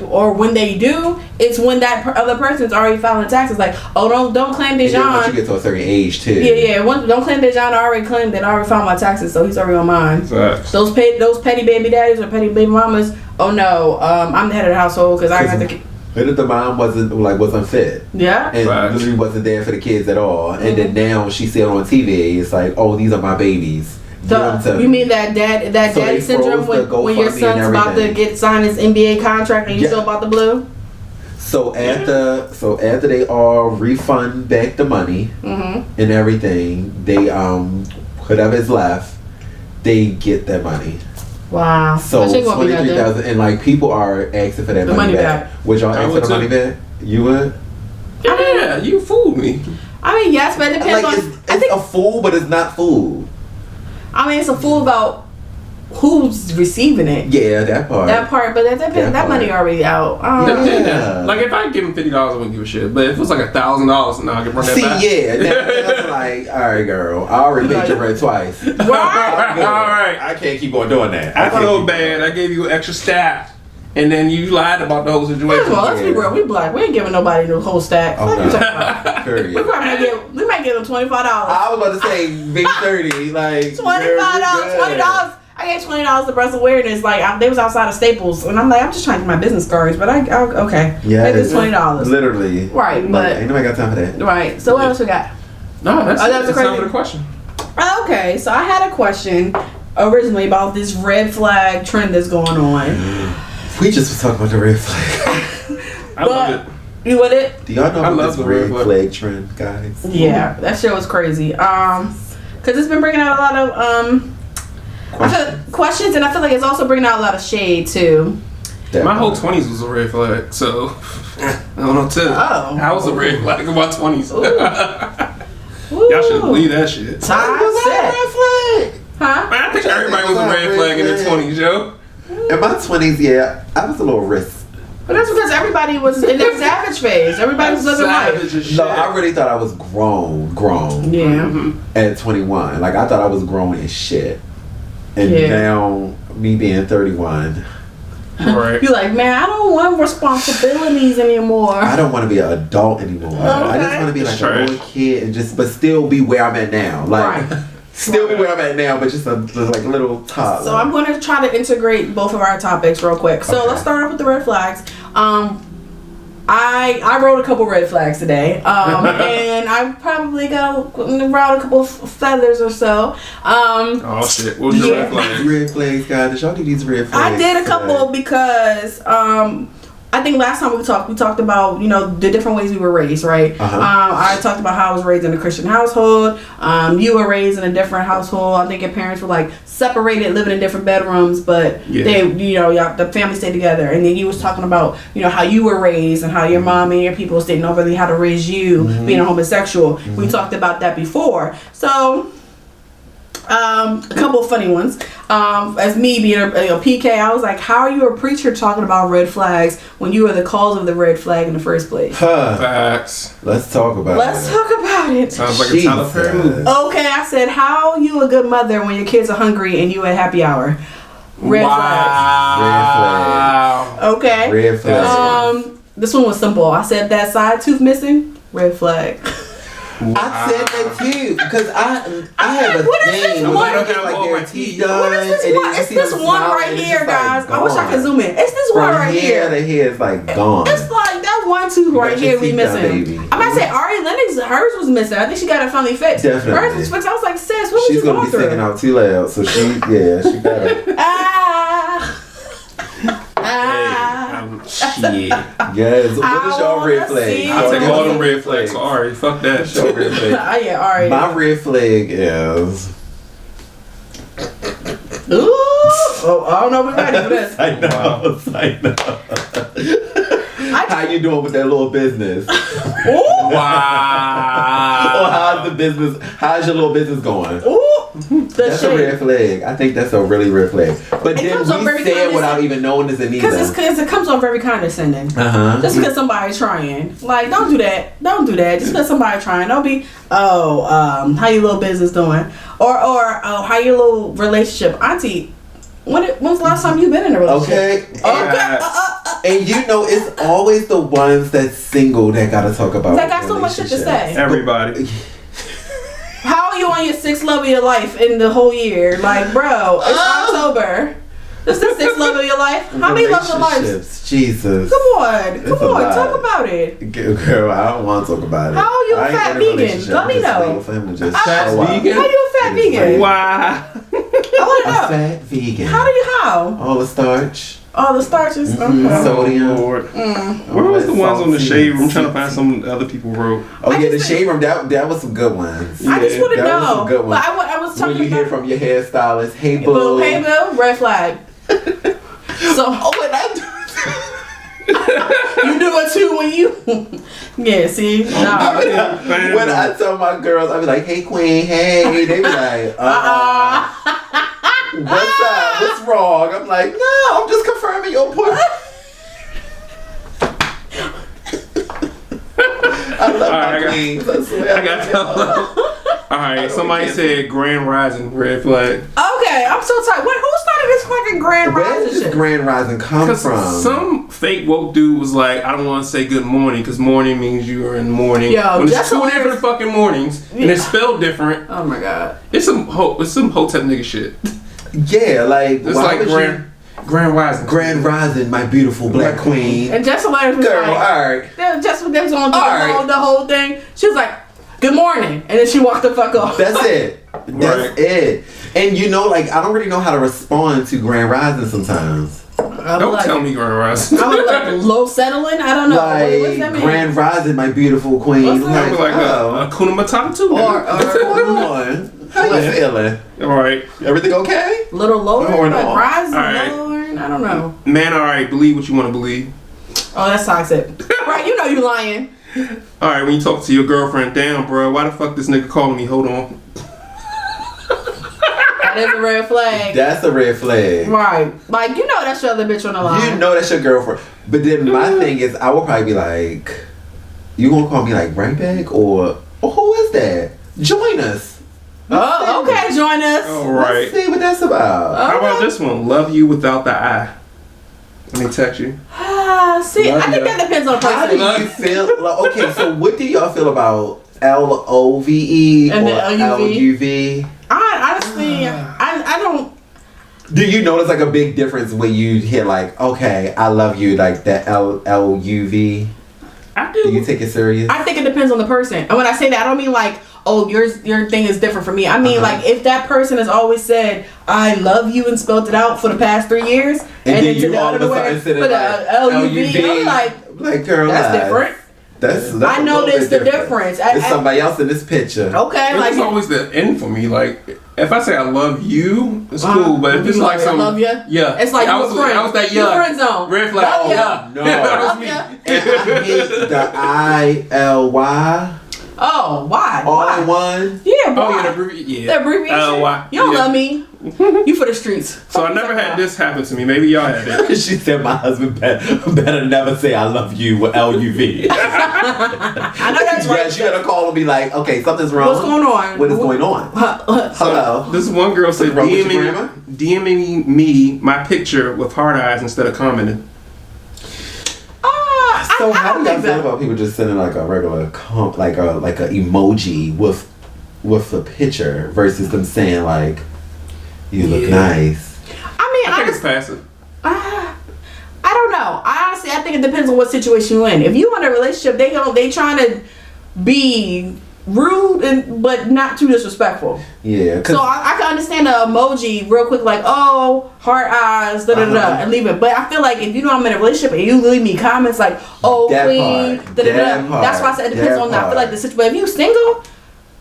or when they do, it's when that other person's already filing taxes. Like, oh, don't claim Davon. Once you get to a certain age too. Yeah. Don't claim Davon. I already claimed that. I already filed my taxes, so he's already on mine. Facts. Those petty baby daddies or petty baby mamas. Oh no, I'm the head of the household because I got the. But if the mom wasn't fit, and literally wasn't there for the kids at all, and then now she see it on TV, it's like, oh, these are my babies. You mean that daddy syndrome when your son's about to sign his NBA contract and you still about the blue? So after they all refund back the money and everything, they whatever is left, they get their money. Wow. So 23,000 and like people are asking for that money back. Would y'all ask for the money back? You would? Yeah, you fooled me. I mean, yes, but it depends on. It's a fool, but it's not fool. I mean, it's a fool about who's receiving it. Yeah, that part. But that money already out. Like if I give him $50, I wouldn't give a shit. But if it was like $1,000, now I can run that back. That's like, all right, girl, I already paid your rent twice. Right. All right. I can't keep on doing that. I feel bad. I gave you extra staff. And then you lied about the whole situation. Well, let's be real. We black. We ain't giving nobody the whole stack. Oh, no. We might give them $25. I was about to say maybe 30. Like $25. $20. I gave $20 to breast awareness. Like they was outside of Staples, and I'm like, I'm just trying to get my business cards, but okay. Yeah, it's $20. Literally. Right, but ain't nobody got time for that. Right. So what else we got? No, that's time for the question. Okay, so I had a question originally about this red flag trend that's going on. We just was talking about the red flag. I love it. You with it? Do y'all know about this red flag trend, guys? Yeah, that shit was crazy. Cause it's been bringing out a lot of questions, and I feel like it's also bringing out a lot of shade too. My whole 20s was a red flag, so I don't know too. Oh, I was a red flag in my 20s. Y'all should believe that shit. Time set. Red flag. Huh? Man, I think everybody was a red flag in their 20s, yo. In my 20s, yeah, I was a little risk. But that's because everybody was in their savage phase. Everybody was looking like. No, I really thought I was grown. Yeah. At 21, like I thought I was grown as shit, and now me being 31. Right. You're like, man, I don't want responsibilities anymore. I don't want to be an adult anymore. Okay. I just want to be like a little kid and but still be where I'm at now. Like. Right. Still be where I'm at now, but just a little top. So I'm going to try to integrate both of our topics real quick. So let's start off with the red flags. I wrote a couple red flags today, and I probably got around a couple of feathers or so. Oh shit! What was your red flags? Red flags, guys. Did y'all do these red flags? I did a couple because I think last time we talked about, the different ways we were raised, right? I talked about how I was raised in a Christian household. You were raised in a different household. I think your parents were like separated, living in different bedrooms, but they, the family stayed together. And then you was talking about, how you were raised and how your mom and your people didn't know really how to raise you, being a homosexual. We talked about that before. So a couple of funny ones. As me being a PK, I was like, how are you a preacher talking about red flags when you were the cause of the red flag in the first place? Facts. Let's talk about it. Sounds like a Tyler Perry movie. Okay, I said, how you a good mother when your kids are hungry and you at happy hour? Red flags. Okay. Red flags. This one was simple. I said, that side tooth missing? Red flag. Wow. I said that too because I have a thing. What is this one right here, guys? I wish I could zoom in. It's this one right here. The hair is like gone. It's like that one tooth right here we missing. I'm about to say Ari Lennox, hers was missing. I think she got it finally fixed. Definitely. Hers was fixed. I was like, sis, what was you going through? She's gonna be singing out too loud, so she got it. Shit. Yes. What is your red flag? I'll take all them red flags. Alright, fuck that. What's your red flag? Yeah, alright. My red flag is. Ooh. Oh, I don't know if we're ready for this. I know. How you doing with that little business? Ooh. Wow. Or how's your little business going? Ooh. That's a red flag. I think that's a really red flag. But then we say it without even knowing this either. Because it comes off very condescending. Just because somebody's trying. Like, don't do that. Don't do that. Just because somebody's trying. Don't be, how your little business doing? Or how your little relationship. Auntie, when's the last time you've been in a relationship? Okay. And you know, it's always the ones that's single that gotta talk about. That got so much shit to say. Everybody. How are you on your 6th love of your life in the whole year? Like, bro, it's October. This is the 6th love of your life. How many loves of life? Jesus. Come on, talk about it. Girl, I don't want to talk about it. How are you a fat vegan? Let me know. Fat vegan? How you a fat vegan? Wow. I want to know. A fat vegan. How? All the starch. All the starches. Sodium. Where was the ones on the shade room? I'm trying to find some other people wrote. Oh yeah, the shade room. That was some good ones. I just want to know. That was some good ones. But I was talking when you hear from your hairstylist, hey boo, red flag. So you do it too when you. Yeah, see. Nah. When I tell my girls, I be like, hey queen, hey. They be like, what's up? What's wrong? I'm like, no, I'm just confirming your point. I love my queens. I got Alright, somebody said Grand Rising, red flag. Okay, I'm so tired. Who started this fucking Grand Rising shit? Where did this Grand Rising come from? Some fake woke dude was like, I don't want to say good morning because morning means you are in the morning. Yo, when it's 2 different fucking mornings and it's spelled different. Oh my god. It's some hotep nigga shit. Yeah, like it's like Grand Rising. Grand Rising, my beautiful black queen. And Jess Hilarious was girl, like, alright. Jess was on the whole thing. She was like, good morning, and then she walked the fuck off. That's it. That's it. And you know, like, I don't really know how to respond to Grand Rising sometimes. Don't tell me Grand Rising. I'm like low settling. I don't know. Like, what's that mean? Grand Rising, my beautiful queen. What's that? Like a Hakuna Matata too. What's going on? How you feeling? All right. Everything okay? Little lower, no. rising, right. lower. I don't know. Man, all right. Believe what you want to believe. Oh, that's toxic. Right? You know you lying. All right. When you talk to your girlfriend, damn, bro, why the fuck this nigga calling me? Hold on. That is a red flag. That's a red flag. Right. Like, you know that's your other bitch on the line. You know that's your girlfriend. But then my thing is, I will probably be like, you gonna call me like right back or who is that? Join us. Okay, join us. All right. Let's see what that's about. How about this one? Love you without the I. Let me text you. See, I think that depends on How do person. you feel? Like, okay, so what do y'all feel about LOVE And or the LUV? LUV? Honestly, I don't. Do you notice like a big difference when you hear like, okay, I love you, like that LUV? I do. Do you take it serious? I think it depends on the person. And when I say that, I don't mean like, oh, your thing is different from me. I mean like if that person has always said I love you and spelled it out for the past 3 years, and then you all of a sudden said it like LUV, like girl, that's different. That's I noticed the difference. There's somebody else in this picture. Okay, like it's always the end for me. Like if I say I love you, it's cool. But if it's like I love you, yeah, it's like I was that friend zone. Red flag. Oh, yeah, no, that was me. I hate the ILY. Oh, why? All why? in one. Yeah, boy. Oh yeah, the abbreviation. Why? You don't love me. You for the streets. So I never had this happen to me. Maybe y'all had it. She said my husband better never say I love you with LUV. I know that's right. Yeah, she gotta call and be like, okay, something's wrong. What's going on? What is going on? Hello. This one girl said DMing me my picture with heart eyes instead of commenting. So how do y'all feel about people just sending like a regular like a emoji with a picture versus them saying like, you look nice? I think it's passive. I don't know. I think it depends on what situation you're in. If you in a relationship, they trying to be rude but not too disrespectful. Yeah. So I can understand the emoji real quick, like, oh, heart eyes, and leave it. But I feel like if you know I'm in a relationship and you leave me comments like, oh, queen, that's why I said it depends on that. I feel like the situation. But if you single,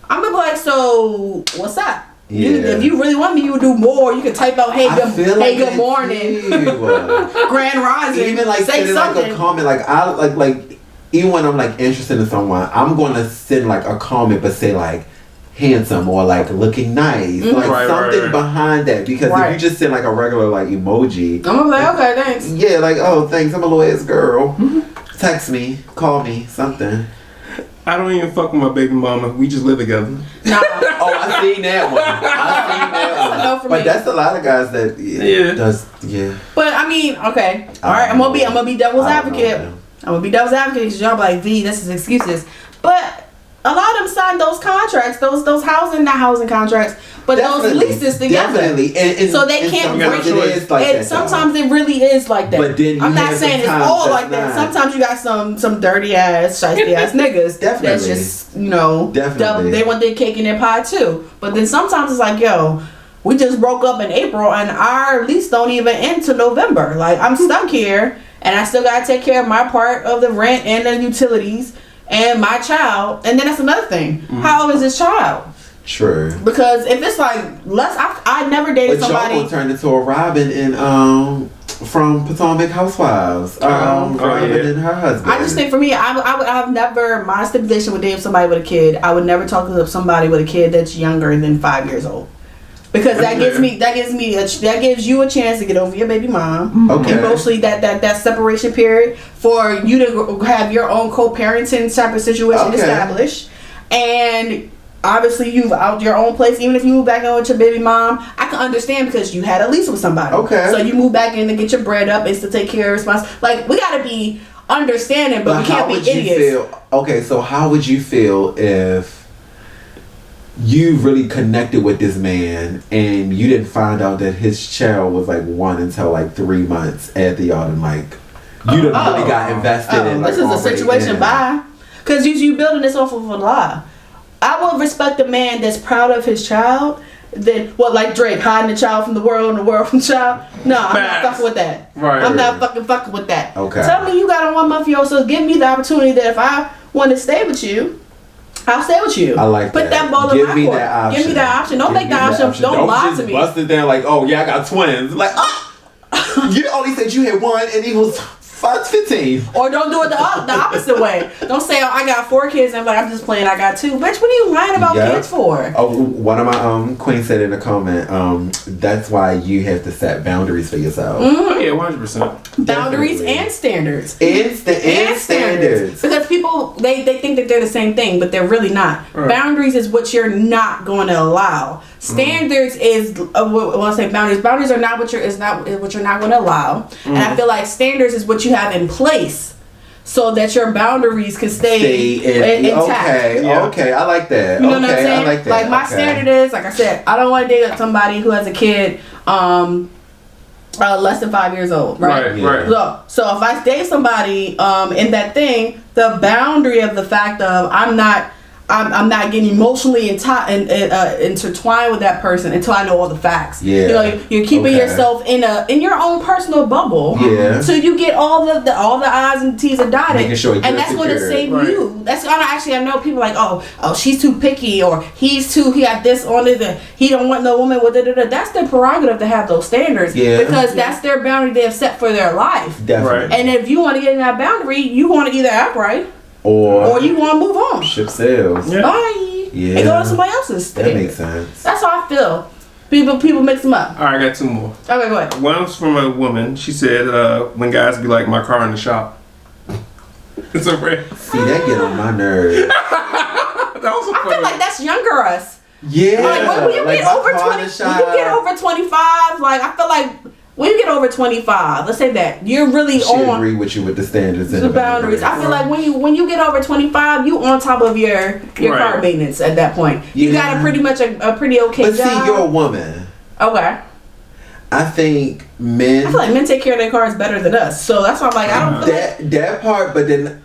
I'm gonna be like, so what's up? Yeah. If you really want me, you would do more. You can type out, hey, good morning, grand rising. Even like say something. Like a comment, like I like even when I'm like interested in someone, I'm gonna send like a comment, but say like handsome or like looking nice, like something behind that. Because if you just send like a regular like emoji, I'm gonna be like, okay, thanks. Yeah, like, oh, thanks. I'm a little ass girl. Text me, call me, something. I don't even fuck with my baby mama. We just live together. Nah. Oh, I seen that one. That's but that's a lot of guys that does. But I mean, okay, all right. I'm gonna be devil's advocate. I'm gonna be devil's advocate because y'all be like, V, this is excuses. But a lot of them sign those contracts, those not housing contracts, but those leases together. Definitely. And so they can't break it. Like sometimes it really is like that. But then I'm not saying it's all like that. Sometimes you got some dirty ass, shiesty ass niggas. Definitely. That's just, they want their cake in their pie too. But then sometimes it's like, yo, we just broke up in April and our lease don't even end till November. Like, I'm stuck here and I still gotta take care of my part of the rent and the utilities and my child. And then that's another thing. How old is this child? True. Because if it's like I never dated somebody. But y'all turned into a Robin in from Potomac Housewives. Robin and her husband. I just think for me, I've never, my stipulation with dating somebody with a kid, I would never talk to somebody with a kid that's younger than 5 years old. Because that gives you a chance to get over your baby mom. Okay. And mostly that separation period for you to have your own co-parenting type of situation established. And obviously you've out your own place. Even if you move back in with your baby mom, I can understand because you had a lease with somebody. Okay. So you move back in to get your bread up and to take care of responsibility. Like, we gotta be understanding, but we can't be idiots. So how would you feel if you really connected with this man and you didn't find out that his child was like 1 until like 3 months after y'all done like you done really got invested in like, this is a situation because you building this off of a lie. I would respect a man that's proud of his child than like Drake hiding the child from the world and the world from the child. No, I'm not fucking with that. Right. I'm not fucking with that. Okay. Tell me you got a 1 month old, so give me the opportunity that if I want to stay with you, I'll stay with you. I like Put that ball in my court. Give me that option. Don't make the option. Don't lie to me. Bust it down like, oh yeah, I got twins. Like, you only said you had one and he was 15. Or don't do it the opposite way. Don't say, oh, I got 4 kids and I'm just playing I got 2. Bitch, what are you lying about kids for? Oh, one of my queens said in a comment, that's why you have to set boundaries for yourself. Mm-hmm. Yeah, 100%. Boundaries and standards. And standards. Because people, they think that they're the same thing, but they're really not. Right. Boundaries is what you're not going to allow. Standards is when I say boundaries. Boundaries are not what you're not going to allow. And I feel like standards is what you have in place so that your boundaries can stay intact. Okay, I like that. You know what I'm saying? I like that. Like my standard is, like I said, I don't want to date somebody who has a kid less than 5 years old, right? Right. So if I date somebody in that thing, the boundary of the fact of I'm not getting emotionally intertwined with that person until I know all the facts. Yeah. You're keeping yourself in your own personal bubble. Yeah. So you get all the I's and T's are dotted. Making sure and that's going to save you. That's I know people like, oh, she's too picky, or he got this on it, and he don't want no woman with it. That's their prerogative to have those standards. Yeah. Because that's their boundary they have set for their life. Definitely. Right. And if you want to get in that boundary, you want to either act right. Or you want to move on. Ship sails. Yeah. Bye. Yeah. And go to somebody else's thing. That makes sense. That's how I feel. People mix them up. All right, I got 2 more. Okay, go ahead. One's from a woman. She said, when guys be like, my car in the shop. It's a rare. See, that get on my nerves. I feel like that's younger us. Yeah. Like when you get over 20, when you get over 25, like I feel like when you get over 25, let's say that you're really on. Agree with you with the standards and the boundaries. I feel like when you get over 25, you on top of your car maintenance at that point. You got a pretty much a pretty okay job. But see, you're a woman. Okay. I think men. I feel like men take care of their cars better than us, so that's why I'm like I don't feel that part. But then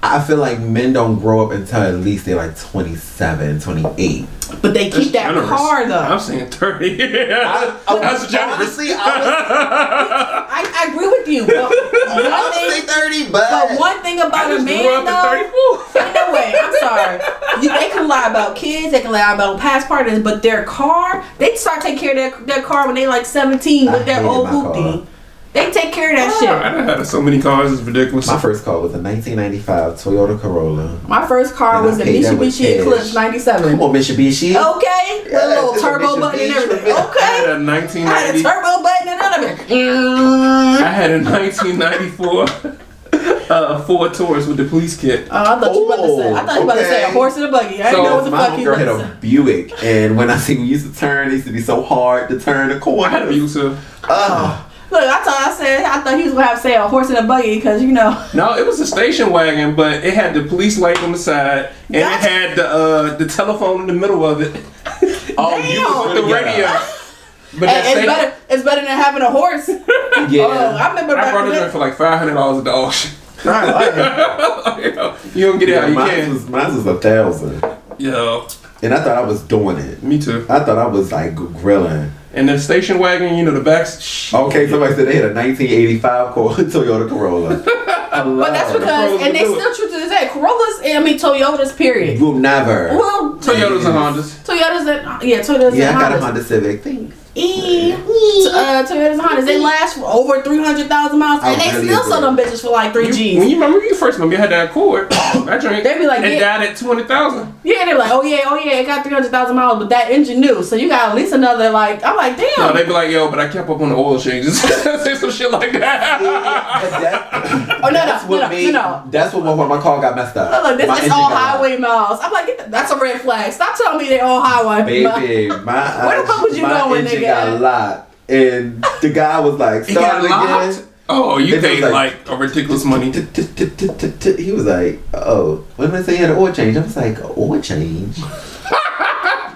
I feel like men don't grow up until at least they're like 27, 28. But they keep that generous. car though. I'm saying 30. That's generous. Honestly, I agree with you. But I would say 30, but one thing about a man though, ain't no way. I'm sorry. They can lie about kids, they can lie about past partners, but their car, they start taking care of their car when they like 17 with their old hoopty. They take care of that shit. I done had so many cars, it's ridiculous. my first car was a 1995 Toyota Corolla. My first car was a Mitsubishi Eclipse 97. Come on, Mitsubishi. Okay, with a little turbo button and everything. I had Okay, a 1990. I had a turbo button and everything. I had a 1994 Ford Taurus with the police kit. I thought you about to say. I thought you about to say a horse and a buggy. I didn't know what the my fuck you girl about had to say. a Buick, and when I see we used to turn, it used to be so hard to turn the corner. I had a Buick too. Look, I thought he was gonna have to say a horse and a buggy because you know. No, it was a station wagon, but it had the police light on the side, and it had the telephone in the middle of it. You was With the radio. But it's better than having a horse. Yeah. I remember I brought it in for like $500 at the auction. You don't get it how you can. Mine was 1,000. Yo, And I thought I was doing it. me too. I thought I was like grilling. And the station wagon, you know, the backs. Okay, somebody said they had a 1985 Toyota Corolla. But that's because, and they still true to this day. Corollas, Toyotas, period. Will never. Well, Toyotas and Hondas. Toyotas and Toyotas Yeah, and I got a Hondas. Honda Civic. Thanks. Toyotas and Hondas, they last for over 300,000 miles, and they still sell them bitches for like 3 G's. When you remember you first remember you had that Accord, that drink, They be like, it yeah. died at 200,000. Yeah, they're like, oh yeah, it got 300,000 miles, but that engine new, so you got at least another like. I'm like, damn. No, they be like, yo, but I kept up on the oil changes. Say some shit like that. That's what when my car got messed up. Look, this My is engine all got highway miles. I'm like, that's a red flag. Stop telling me they're all highway. Baby, Where the fuck was you going, engine nigga? got locked. And the guy was like, It got start again. locked? Oh, you It paid was like a ridiculous money. He was like, oh, when did I say he had an oil change? I was like, oil change?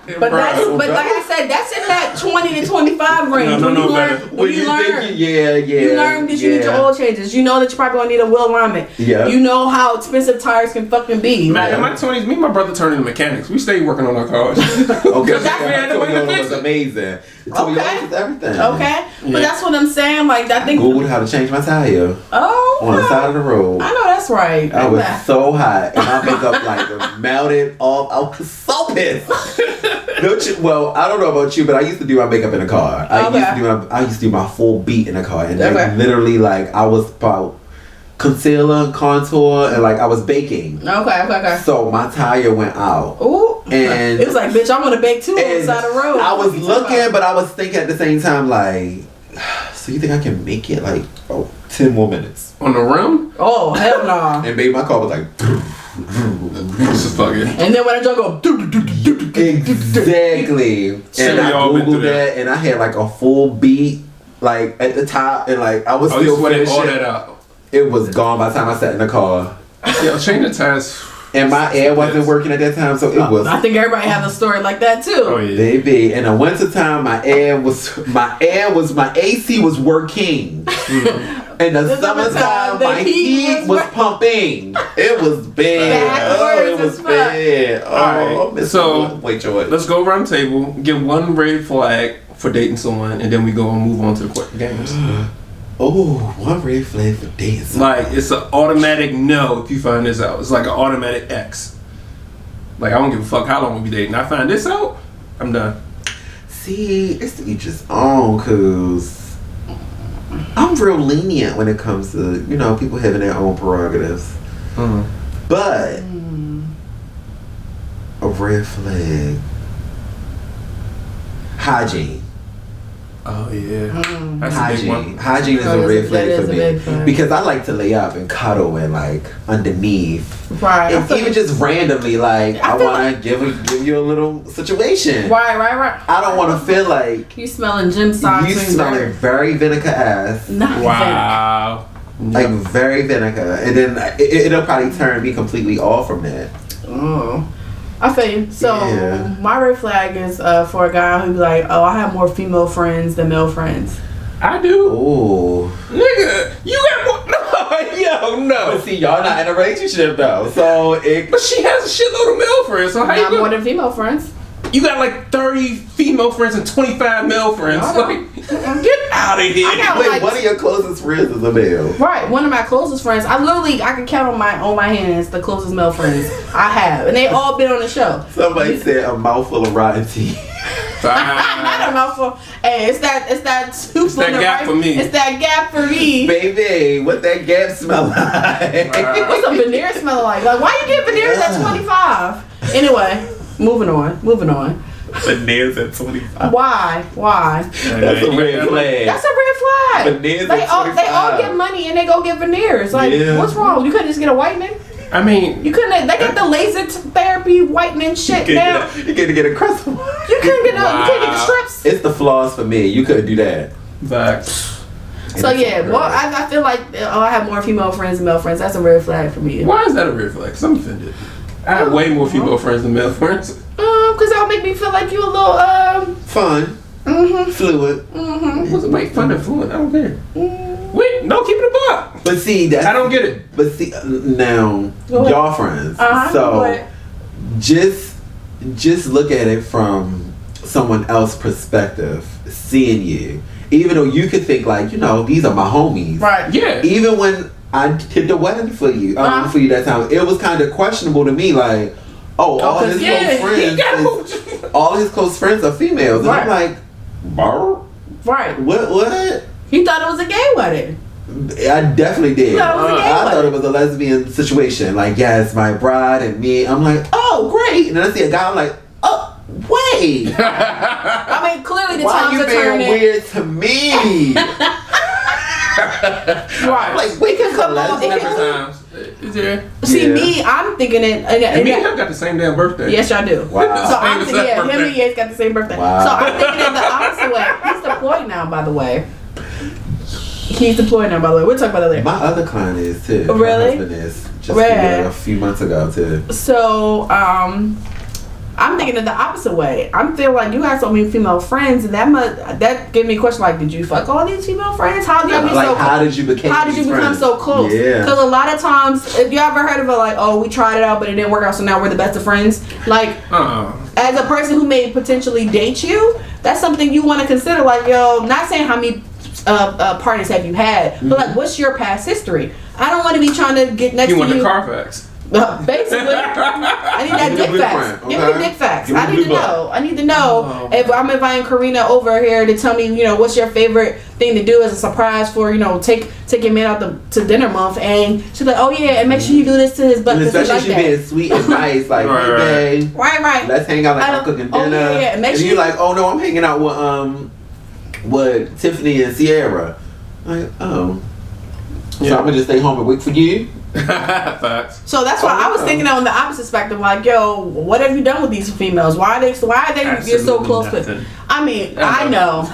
But like I said, that's in that 20 to 25 range. No, when you learn, When you think, yeah. You learn that you need your oil changes. You know that you probably gonna need a wheel alignment. Yeah. You know how expensive tires can fucking be. Man, in my 20s, me and my brother turned into mechanics. We stayed working on our cars. Okay, That's we had the way to Toyota fix was it. amazing. Toyota was everything. Okay, but that's what I'm saying. Like I think. Googled how to change my tire on the side of the road. I know that's right. I was so hot, and my makeup like melted off. I was so pissed. Well, I don't know about you, but I used to do my makeup in a car. I used to do my full beat in a car, and like, literally like I was about concealer, contour, and like I was baking. Okay. So my tire went out. Ooh. And it was like, bitch, I'm gonna bake too on the side of the road. I was looking, but I was thinking at the same time, like, so you think I can make it like 10 more minutes On the rim? Oh hell no! And baby, my car was like. Just fucking. And then when I just go, exactly. And I googled that, and I had like a full beat, like at the top, and like I was still finishing. All that out. It was gone by the time I sat in the car. Yeah, changing tires. And my air wasn't working at that time, so it was. I think everybody has a story like that too. Oh yeah. Baby, in the winter time, my AC was working. In the summertime, my heat was pumping. It was bad. It was bad. Alright, so wait, George. Let's go around the table, give one red flag for dating someone, and then we go and move on to the games. Oh, one red flag for dating. Like, it's an automatic no if you find this out. It's like an automatic X. Like, I don't give a fuck how long we be dating. I find this out, I'm done. See, it's to each his own, cause I'm real lenient when it comes to, people having their own prerogatives. But a red flag. Hygiene. Oh yeah. That's Hygiene. a big one. Hygiene is a red flag for me. Flag. Because I like to lay up and cuddle and like underneath. Right. And even just randomly, like I want to give you a little situation. Right. I don't want to feel like you smelling gym socks. You smelling very vinegar ass. Wow. Like very vinegar, and then it'll probably turn me completely off from that. Oh. I feel you. So my red flag is for a guy who's like, oh, I have more female friends than male friends. I do. Oh, nigga, you got more. Yo, no. But see, y'all not in a relationship though, so But she has a shitload of male friends. So how Not you more than female friends. You got like 30 female friends and 25 male friends. Like, get out of here. Wait, one of your closest friends is a male. Right, one of my closest friends. I can count on my hands the closest male friends I have, and they all been on the show. Somebody said a mouthful of rotten teeth. Not a mouthful. Hey, it's that soup. It's that gap for me. It's that gap for me. Baby, what that gap smell like? What's a veneer smell like? Like, why you get veneers at 25? Anyway, moving on. Veneers at 25. Why? That's a red flag. That's a red flag. Veneers they at all 25. get money and they go get veneers. Like, what's wrong? You couldn't just get a whitening? I mean, You couldn't. They got the laser therapy whitening shit now. You couldn't get a crystal. You couldn't get the strips. It's the flaws for me. You couldn't do that. facts. So yeah, well, I feel like I have more female friends than male friends. That's a red flag for me. Why is that a red flag? 'Cause I'm offended. I have way more female friends than male friends. Because that'll make me feel like you a little Fun. Fluid. What's it make fun of fluent? I don't care. Wait, no, keep it a buck. But see, that's... I don't get it. But see, now, y'all friends. So, just look at it from someone else's perspective, seeing you. Even though you could think like, these are my homies. right. Yeah. Even when I did the wedding for you, for you that time, it was kind of questionable to me, like, all his close friends are females, and I'm like, Right. what? He thought it was a gay wedding. I definitely did. You thought it was a gay I thought wedding. it was a lesbian situation. Like, yes, my bride and me. I'm like, oh, great. And then I see a guy, I'm like, oh, wait. I mean, clearly the Why times you are being turning. weird to me? Right. Like, we can come on. Different times. Is there? See, me, I'm thinking it. And me and him got the same damn birthday. Yes, y'all do. Wow. So I'm thinking, Same him birthday. and Yates got the same birthday. Wow. So I'm thinking it the opposite way. He's deployed now, by the way. He's deployed now, by the way. We'll talk about that later. My other client is too. Oh, really? My husband is just a few months ago too. So, I'm thinking it the opposite way. I'm feeling like you have so many female friends, and that gave me a question like, did you fuck all these female friends? How did you How did you become so close? Yeah. Because a lot of times, if you ever heard of it, like, oh, we tried it out, but it didn't work out, so now we're the best of friends. Like, as a person who may potentially date you, that's something you want to consider. Like, yo, not saying how many partners have you had, but like, what's your past history? I don't want to be trying to get next to you. You want the Carfax? Basically, I need that dick facts. Give me the dick facts. I need to know if I'm inviting Karina over here to tell me, what's your favorite thing to do as a surprise for, take your man out to dinner month, and she's like, oh yeah, and make sure you do this to his butt. And especially she being sweet and nice, like, hey babe, right. let's hang out, like I'm cooking dinner. And you're like, oh no, I'm hanging out with Tiffany and Sierra. Like, oh. So I'm gonna just stay home and wait for you. Facts. So that's why I was thinking on the opposite spectrum, like, yo, what have you done with these females? Why are they you're so close to? I mean, I know,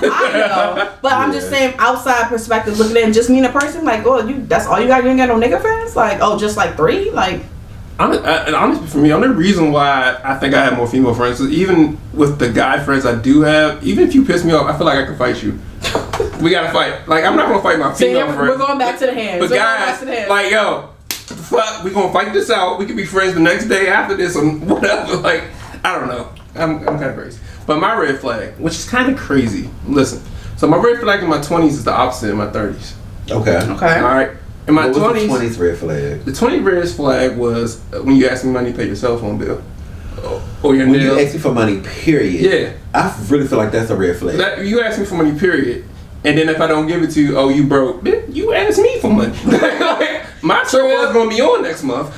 but I'm just saying, outside perspective, looking at just mean a person, like, oh, that's all you got? You ain't got no nigga friends? Like, oh, just like 3? Like, honestly, for me, the only reason why I think I have more female friends is even with the guy friends I do have, even if you piss me off, I feel like I can fight you. We gotta fight. Like, I'm not gonna fight my female friends. We're going back to the hands. But guys, like, yo, fuck, we gonna fight this out. We could be friends the next day after this or whatever. Like, I don't know. I'm kind of crazy. But my red flag, which is kind of crazy. Listen, so my red flag in my 20s is the opposite in my 30s. Okay. All right. In my 20s, the 20s red flag? The 20 red flag was when you asked me money to pay your cell phone bill. Or your nails. You ask me for money, period. Yeah. I really feel like that's a red flag. You ask me for money, period. And then if I don't give it to you, oh, you broke. Bitch, you asked me for money. My bill is going to be on next month.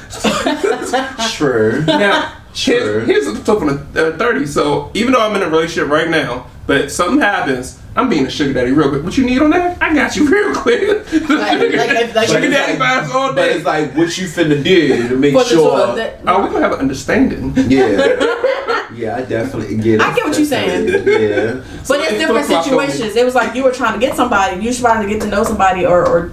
True. Now, here's the flip on the 30. So even though I'm in a relationship right now, but something happens, I'm being a sugar daddy real quick. What you need on that? I got you real quick. Sugar daddy vibes all day. But it's like, what you finna do to make sure. We're going to have an understanding. Yeah. Yeah, I definitely get it. I get what you're saying. Yeah. But it's different situations. It was like you were trying to get somebody, you were trying to get to know somebody or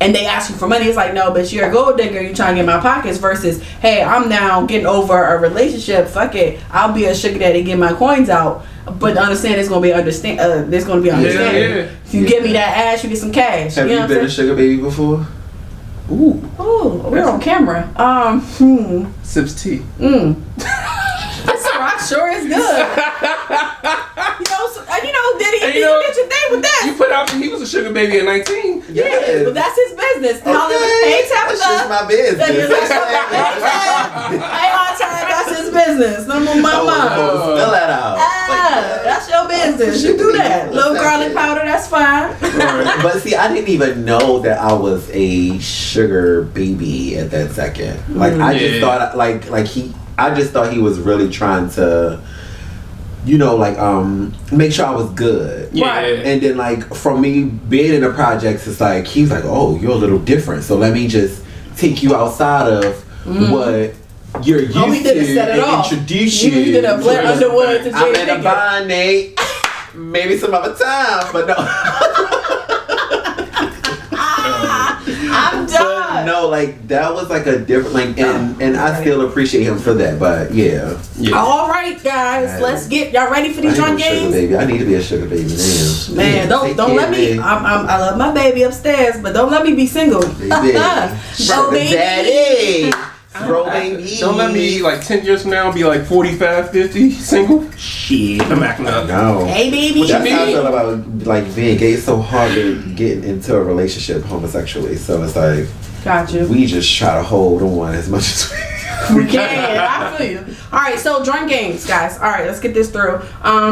and they ask you for money. It's like, no, but you're a gold digger, you trying to get my pockets, versus, hey, I'm now getting over a relationship, fuck it, I'll be a sugar daddy, get my coins out, but understand there's gonna be understanding. Yeah. If you give me that ass, you get some cash. Have you been a sugar baby before? Ooh, we're on camera. Sips tea. This rock sure is good. Diddy did your thing with that. You put out he was a sugar baby at 19. Yeah, but that's his business. Okay. Hey, Tabitha. That's just my business. Hey, on time, that's his business. No more mama. Spill that out. That's your business. You do that. Little garlic powder, that's fine. Right. But see, I didn't even know that I was a sugar baby at that second. Like I just thought, I just thought he was really trying to, make sure I was good. Yeah. Right. And then from me being in the projects, it's like he's like, oh, you're a little different, so let me just take you outside of what you're used to and introduce you. You did a Blair Underwood to Jay I'm in a bind, Nate. Maybe some other time, but no. I'm done. But no, that was a different and I still appreciate him for that. But yeah. All right, guys, let's get y'all ready for these drunk games. Baby, I need to be a sugar baby now. Man, don't let me. I love my baby upstairs, but don't let me be single. Baby. Daddy. Throw baby. Don't let me 10 years from now be 45, 50 single. Shit, I'm acting up. No. Hey, baby. That's how I feel about being gay. It's so hard to get into a relationship homosexually. So it's Gotcha. We just try to hold on as much as we can. I feel you. All right, so drunk games, guys. All right, let's get this through.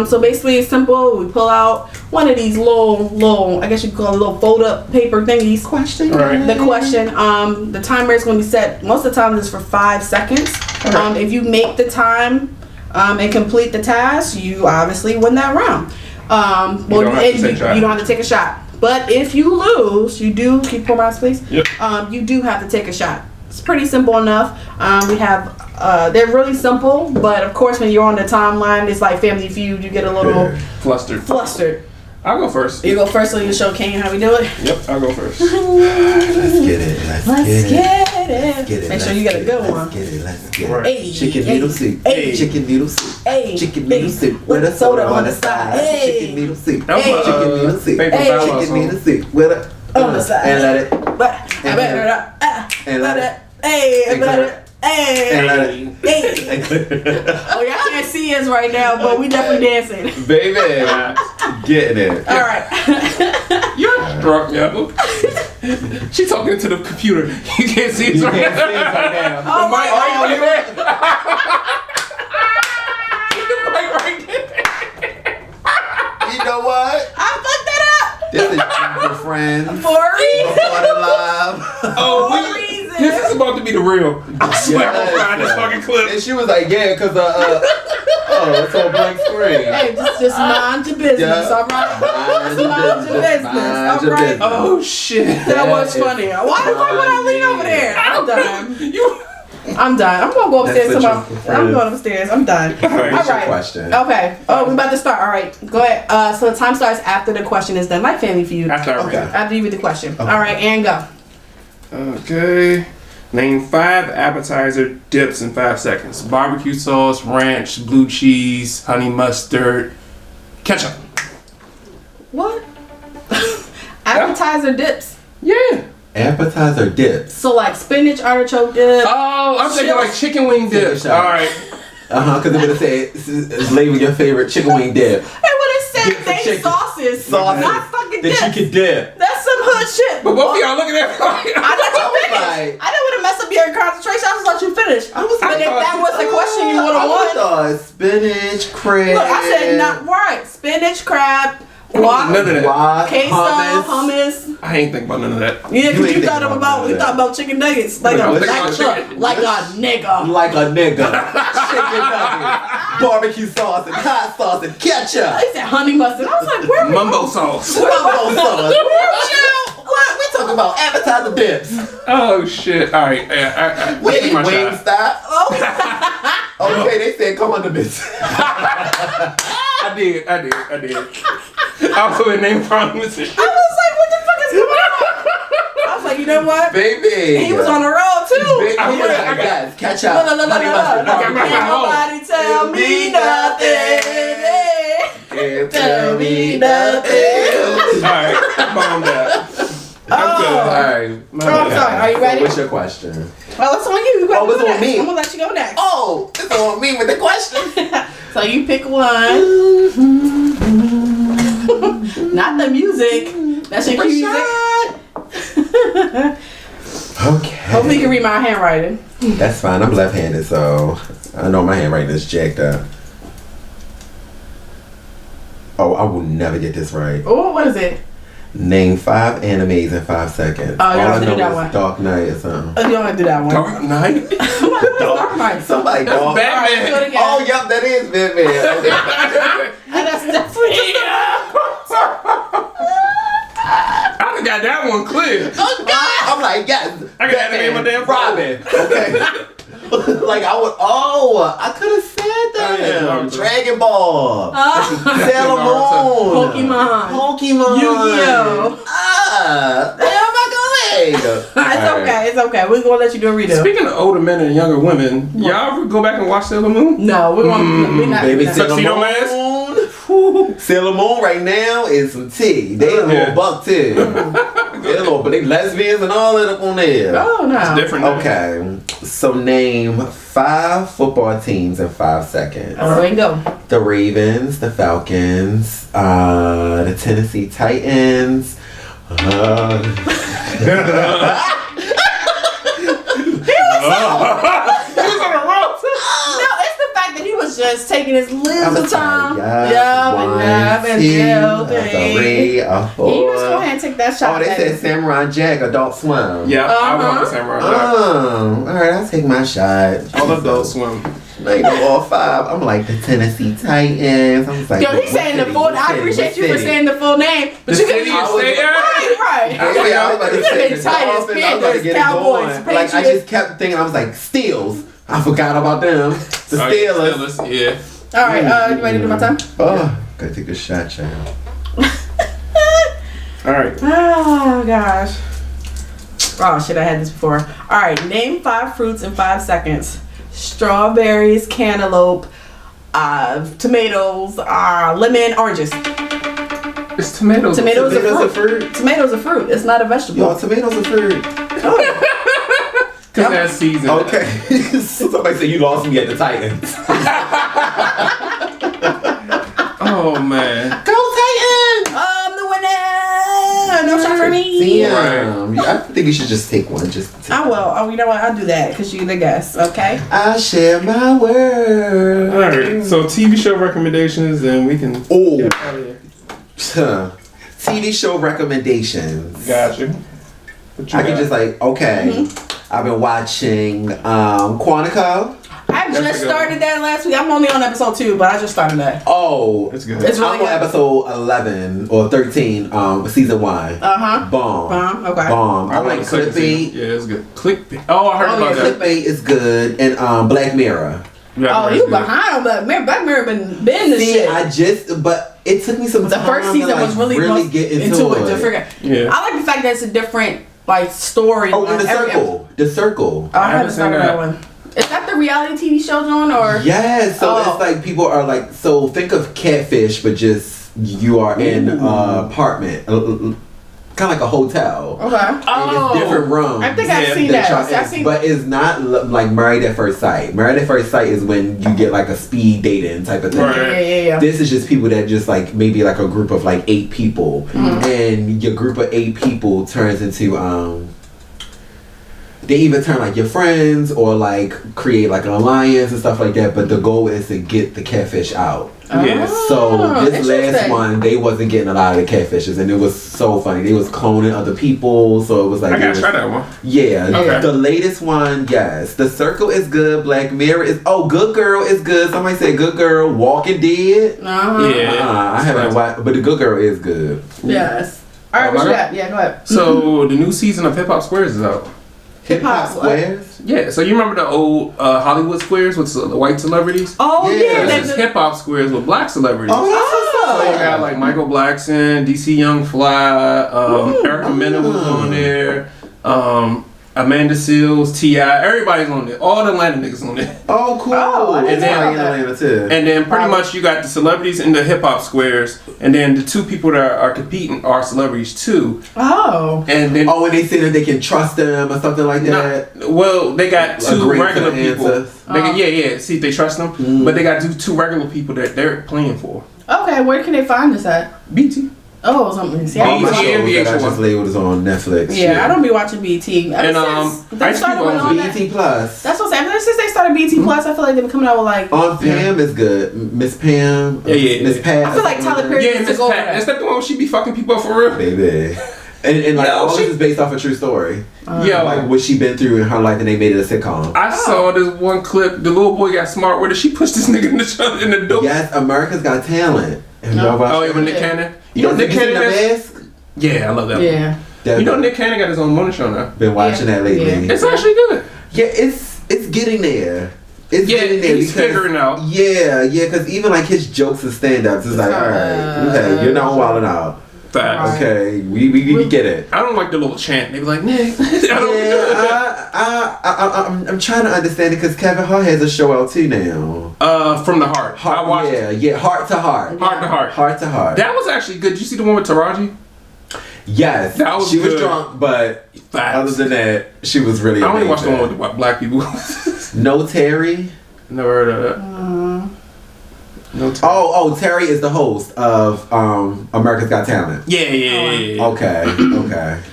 So basically, it's simple. We pull out one of these little, I guess you could call it little fold-up paper thingies. Question. Right. The question. The timer is going to be set. Most of the time, it's for 5 seconds. Right. If you make the time and complete the task, you obviously win that round. You don't have to take a shot. But if you lose, can you pour my ice, please? Yep. You do have to take a shot. It's pretty simple enough. We have, they're really simple, but of course when you're on the timeline, it's like Family Feud, you get a little flustered. I'll go first. You go first so you can show Kane how we do it? Yep, I'll go first. Let's get it. Let's get it. Make sure you get a good one. Let's get it. Right. Hey, Chicken noodle soup. Hey. Chicken noodle soup. Hey. Chicken noodle soup with a soda on the side. Chicken noodle soup. That was Chicken noodle soup. Chicken noodle soup with a on the side. and let it. And let it. Hey, and let it. And let it. Hey. Oh, y'all can't see us right now, but we definitely dancing. Baby, getting it. All right. You're drunk, yeah. She talking to the computer. You can't see us right now. Oh my God. You know what? I fucked that up. This is for friends. For a reason. This is about to be the real. I swear I'm gonna find this fucking clip. And she was like, yeah, because it's on blank screen. Hey, just mind your business, all right? Just mind your business, all right? Oh shit. That was funny. Why the fuck would I lean over there? I'm done. I'm done. I'm gonna go upstairs tomorrow. I'm going upstairs. I'm done. All right. Question. Okay. Oh, we're about to start. All right. Go ahead. So the time starts after the question is done. Like Family Feud. After you read the question. Okay. All right, and go. Okay. Name 5 appetizer dips in 5 seconds. Barbecue sauce, ranch, blue cheese, honey mustard, ketchup. What? Appetizer dips. Yeah. Appetizer dips. So like spinach artichoke dip. Oh, I'm thinking like chicken wing dips. All right. Because it would have said, label your favorite chicken wing dip. It would have said they sauces. Not fucking dips. That you could dip. That's some hood shit. But both of y'all looking at me like, I let you finish. I didn't want to mess up your concentration. I just let you finish. But if that was the question, you would have won. I thought spinach, crab. Look, I said not right. Spinach, crab, guac, none of that. queso, hummus. I ain't think about none of that. Yeah, because you thought about chicken nuggets. Like a nigga. Chicken nuggets. Barbecue sauce and hot sauce and ketchup. They said honey mustard. I was like, where we Mumbo sauce. Mumbo sauce. What? We talking about appetizer dips. Oh shit. Alright. Wing stop. Okay, they said come on the bitch. I did. Also in name promises. I was like, what the fuck is going on? I was like, you know what? Baby. He was on the road too. I got ketchup. Honey mustard. Can't nobody tell me nothing. Can't tell me nothing. Alright, bombed out. I'm good. All right. I'm sorry. Are you ready? So what's your question? Well, it's on you. Oh, it's on me. I'm gonna let you go next. Oh, it's on me with the question. So you pick one. Not the music. That's your cue music. Okay. Hopefully you can read my handwriting. That's fine. I'm left-handed, so I know my handwriting is jacked up. Oh, I will never get this right. Oh, what is it? Name 5 animes in 5 seconds. Oh, you All have I to know do that is one. Dark Knight or something. Oh, you don't want to do that one. Dark Knight? Dark Knight. Somebody dog. Batman. Do it again. Oh, yep, that is Batman. That's definitely just I done got that one clear. Oh, God. I'm like, yes. I got that in my damn Robin. Okay. Like I would. Oh, I could have said that. Oh, yeah. Dragon Ball. Sailor Moon. Pokemon. Yu-Gi-Oh. Where am I going? It's okay. We're gonna let you do a redo. Speaking of older men and younger women, y'all ever go back and watch Sailor Moon? No, we're gonna. We're not. Baby not. Sailor Tuxedo Moon. Sailor Moon right now is some tea. They a little buck too. But they lesbians and all that up on there. Oh no. It's different. Okay, so name 5 football teams in 5 seconds. Oh, there you go. The Ravens, the Falcons, the Tennessee Titans. No, it's the fact that he was just taking his little time. Yeah, and three, a He four. was go ahead and take that shot. Oh, they said Samurai Jack, Adult Swim. Yeah, I want the Samurai Jack. Oh, all right, I'll take my shot. All Adult Swim. Like all 5. I'm like the Tennessee Titans. I'm like, Yo, he's saying the full. I appreciate you for saying the full name, but you city can and state area? right. I was about to You say been the Titans, Dolphins. I was about to Panthers, get it Cowboys, going. Like I Patriots. just kept thinking. I was like Steelers. I forgot about them. The Steelers. Yeah. All right, you ready to do my time? Oh, gotta take a shot, child. All right. Oh gosh. Oh shit, I had this before. All right, name 5 fruits in 5 seconds. Strawberries, cantaloupe, tomatoes, lemon, oranges. It's tomatoes. Tomatoes Tomatoes are are fruit. fruit. Tomatoes are fruit. It's not a vegetable. Yo, tomatoes are fruit. Because that's season. Okay. Somebody said you lost me at the Titans. Oh, man. Go Titans! I'm the winner. No shot for me. Damn. I think you should just take one. I will. Oh, you know what? I'll do that because you're the guest. Okay. I share my word. All right. So TV show recommendations, and we can Oh. get out of here. TV show recommendations. Gotcha. I can just like, okay, I've been watching Quantico. I just started that last week. I'm only on episode 2, but I just started that. Oh, It's good. It's really I'm on good. episode 11 or 13, season 1. Uh-huh. Bomb. Okay. Bomb. I like the second Clickbait. season. Yeah, it's good. Clickbait. Oh, I heard about that. Clickbait is good. And Black Mirror. Yeah, Oh, it's you good. behind on Black Mirror. Black Mirror been this See, shit. but it took me some The time first season to, like, was really get into it. To figure. Yeah. I like the fact that it's a different like story. Oh, and The Circle. Oh, I haven't seen started that that. one. Is that the reality TV show, John? Or Yes, so Oh. it's like people are like, so think of Catfish, but just you are in an apartment, kind of like a hotel. okay. And it's different rooms. I think I've seen that that. y'all- I've seen. But it's not like Married at First Sight. Married at First Sight is when you get like a speed dating type of thing. Right. Yeah. This is just people that just like maybe like a group of like 8 people, and your group of 8 people turns into they either turn like your friends or like create like an alliance and stuff like that. But the goal is to get the catfish out. Yeah. So this last interesting. one, they wasn't getting a lot of the catfishes, and it was so funny. They was cloning other people, so it was like I it gotta was- try that one. Yeah, Okay. the latest one, yes. The Circle is good. Black Mirror is Good Girl is good. Somebody said Good Girl. Walking Dead. Yeah. I haven't watched, but the Good Girl is good. Yes. All right, what you got? Yeah, go ahead. So the new season of Hip Hop Squares is out. Hip Hop Squares. Yeah. So you remember the old Hollywood Squares with the white celebrities? Oh Yeah. yeah, This is Hip Hop Squares with black celebrities. Oh, that's So you what's got up. like Michael Blackson, DC Young Fly, Erica Mena was on there. Amanda Seals, T.I., everybody's on it. All the Atlanta niggas on it. Oh, cool. And then, Atlanta too. And then pretty much you got the celebrities in the hip hop squares, and then the two people that are competing are celebrities too. Oh. And then when they say that they can trust them or something like that. Well, they got two regular people. See if they trust them, but they got two regular people that they're playing for. Okay, where can they find this at? BT. Oh, something. See, all my shows that I just labeled is on Netflix. Yeah, I don't be watching BT. And they started on BT Plus. That's what I'm saying. Ever since they started BT Plus, I feel like they've been coming out with like. On Pam is good. Miss Pam. Miss Pat. I feel like Tyler Perry. Yeah, Miss Pat. Is that the one where she be fucking people up for real? Baby. And like all this is based off a true story. Like what she been through in her life, and they made it a sitcom. I saw this one clip. The little boy got smart with it. She pushed this nigga in the door. Yes, America's Got Talent. With Nick Cannon. You know Nick Cannon is? Yeah, I love that one. Yeah. You know Nick Cannon got his own morning show now. Been watching that lately. Yeah. It's actually good. Yeah, it's getting there. It's getting there. He's figuring out. Yeah, because even like his jokes and stand-ups, it's like, alright, okay, you're not wilding out. Facts. Okay, we get it. I don't like the little chant. They be like, Nick. I'm trying to understand it because Kevin Hart has a show out too now. From the Heart. I watched it. Heart to Heart. Heart to Heart. That was actually good. Did you see the one with Taraji? Yes, that was she good. was drunk, but Facts. Other than that, she was really. I only watched the one with the black people. No Terry. Never heard of that. No Terry. Terry is the host of America's Got Talent. Yeah. Okay.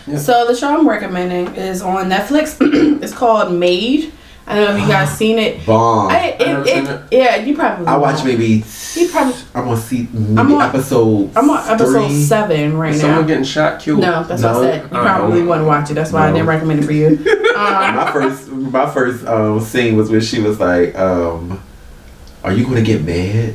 Yeah. So the show I'm recommending is on Netflix. It's called Made. I don't know if you guys seen it. Bomb. Yeah, you probably. I watched maybe. I'm on episode. I'm on episode 7 right now. Someone getting shot, killed. No, that's what I said. You probably wouldn't watch it. That's why I didn't recommend it for you. My first scene was when she was like, "Are you going to get mad?"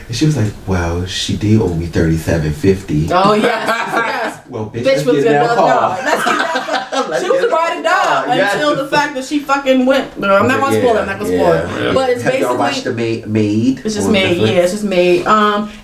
And she was like, "Well, she did owe me $37.50." Oh yes. Well, bitch was gonna die. She was about to die until the fact that she fucking went. No, I'm not gonna spoil it. But it's basically. Y'all watched the Maid? It's just Made. Yeah, it's just Made.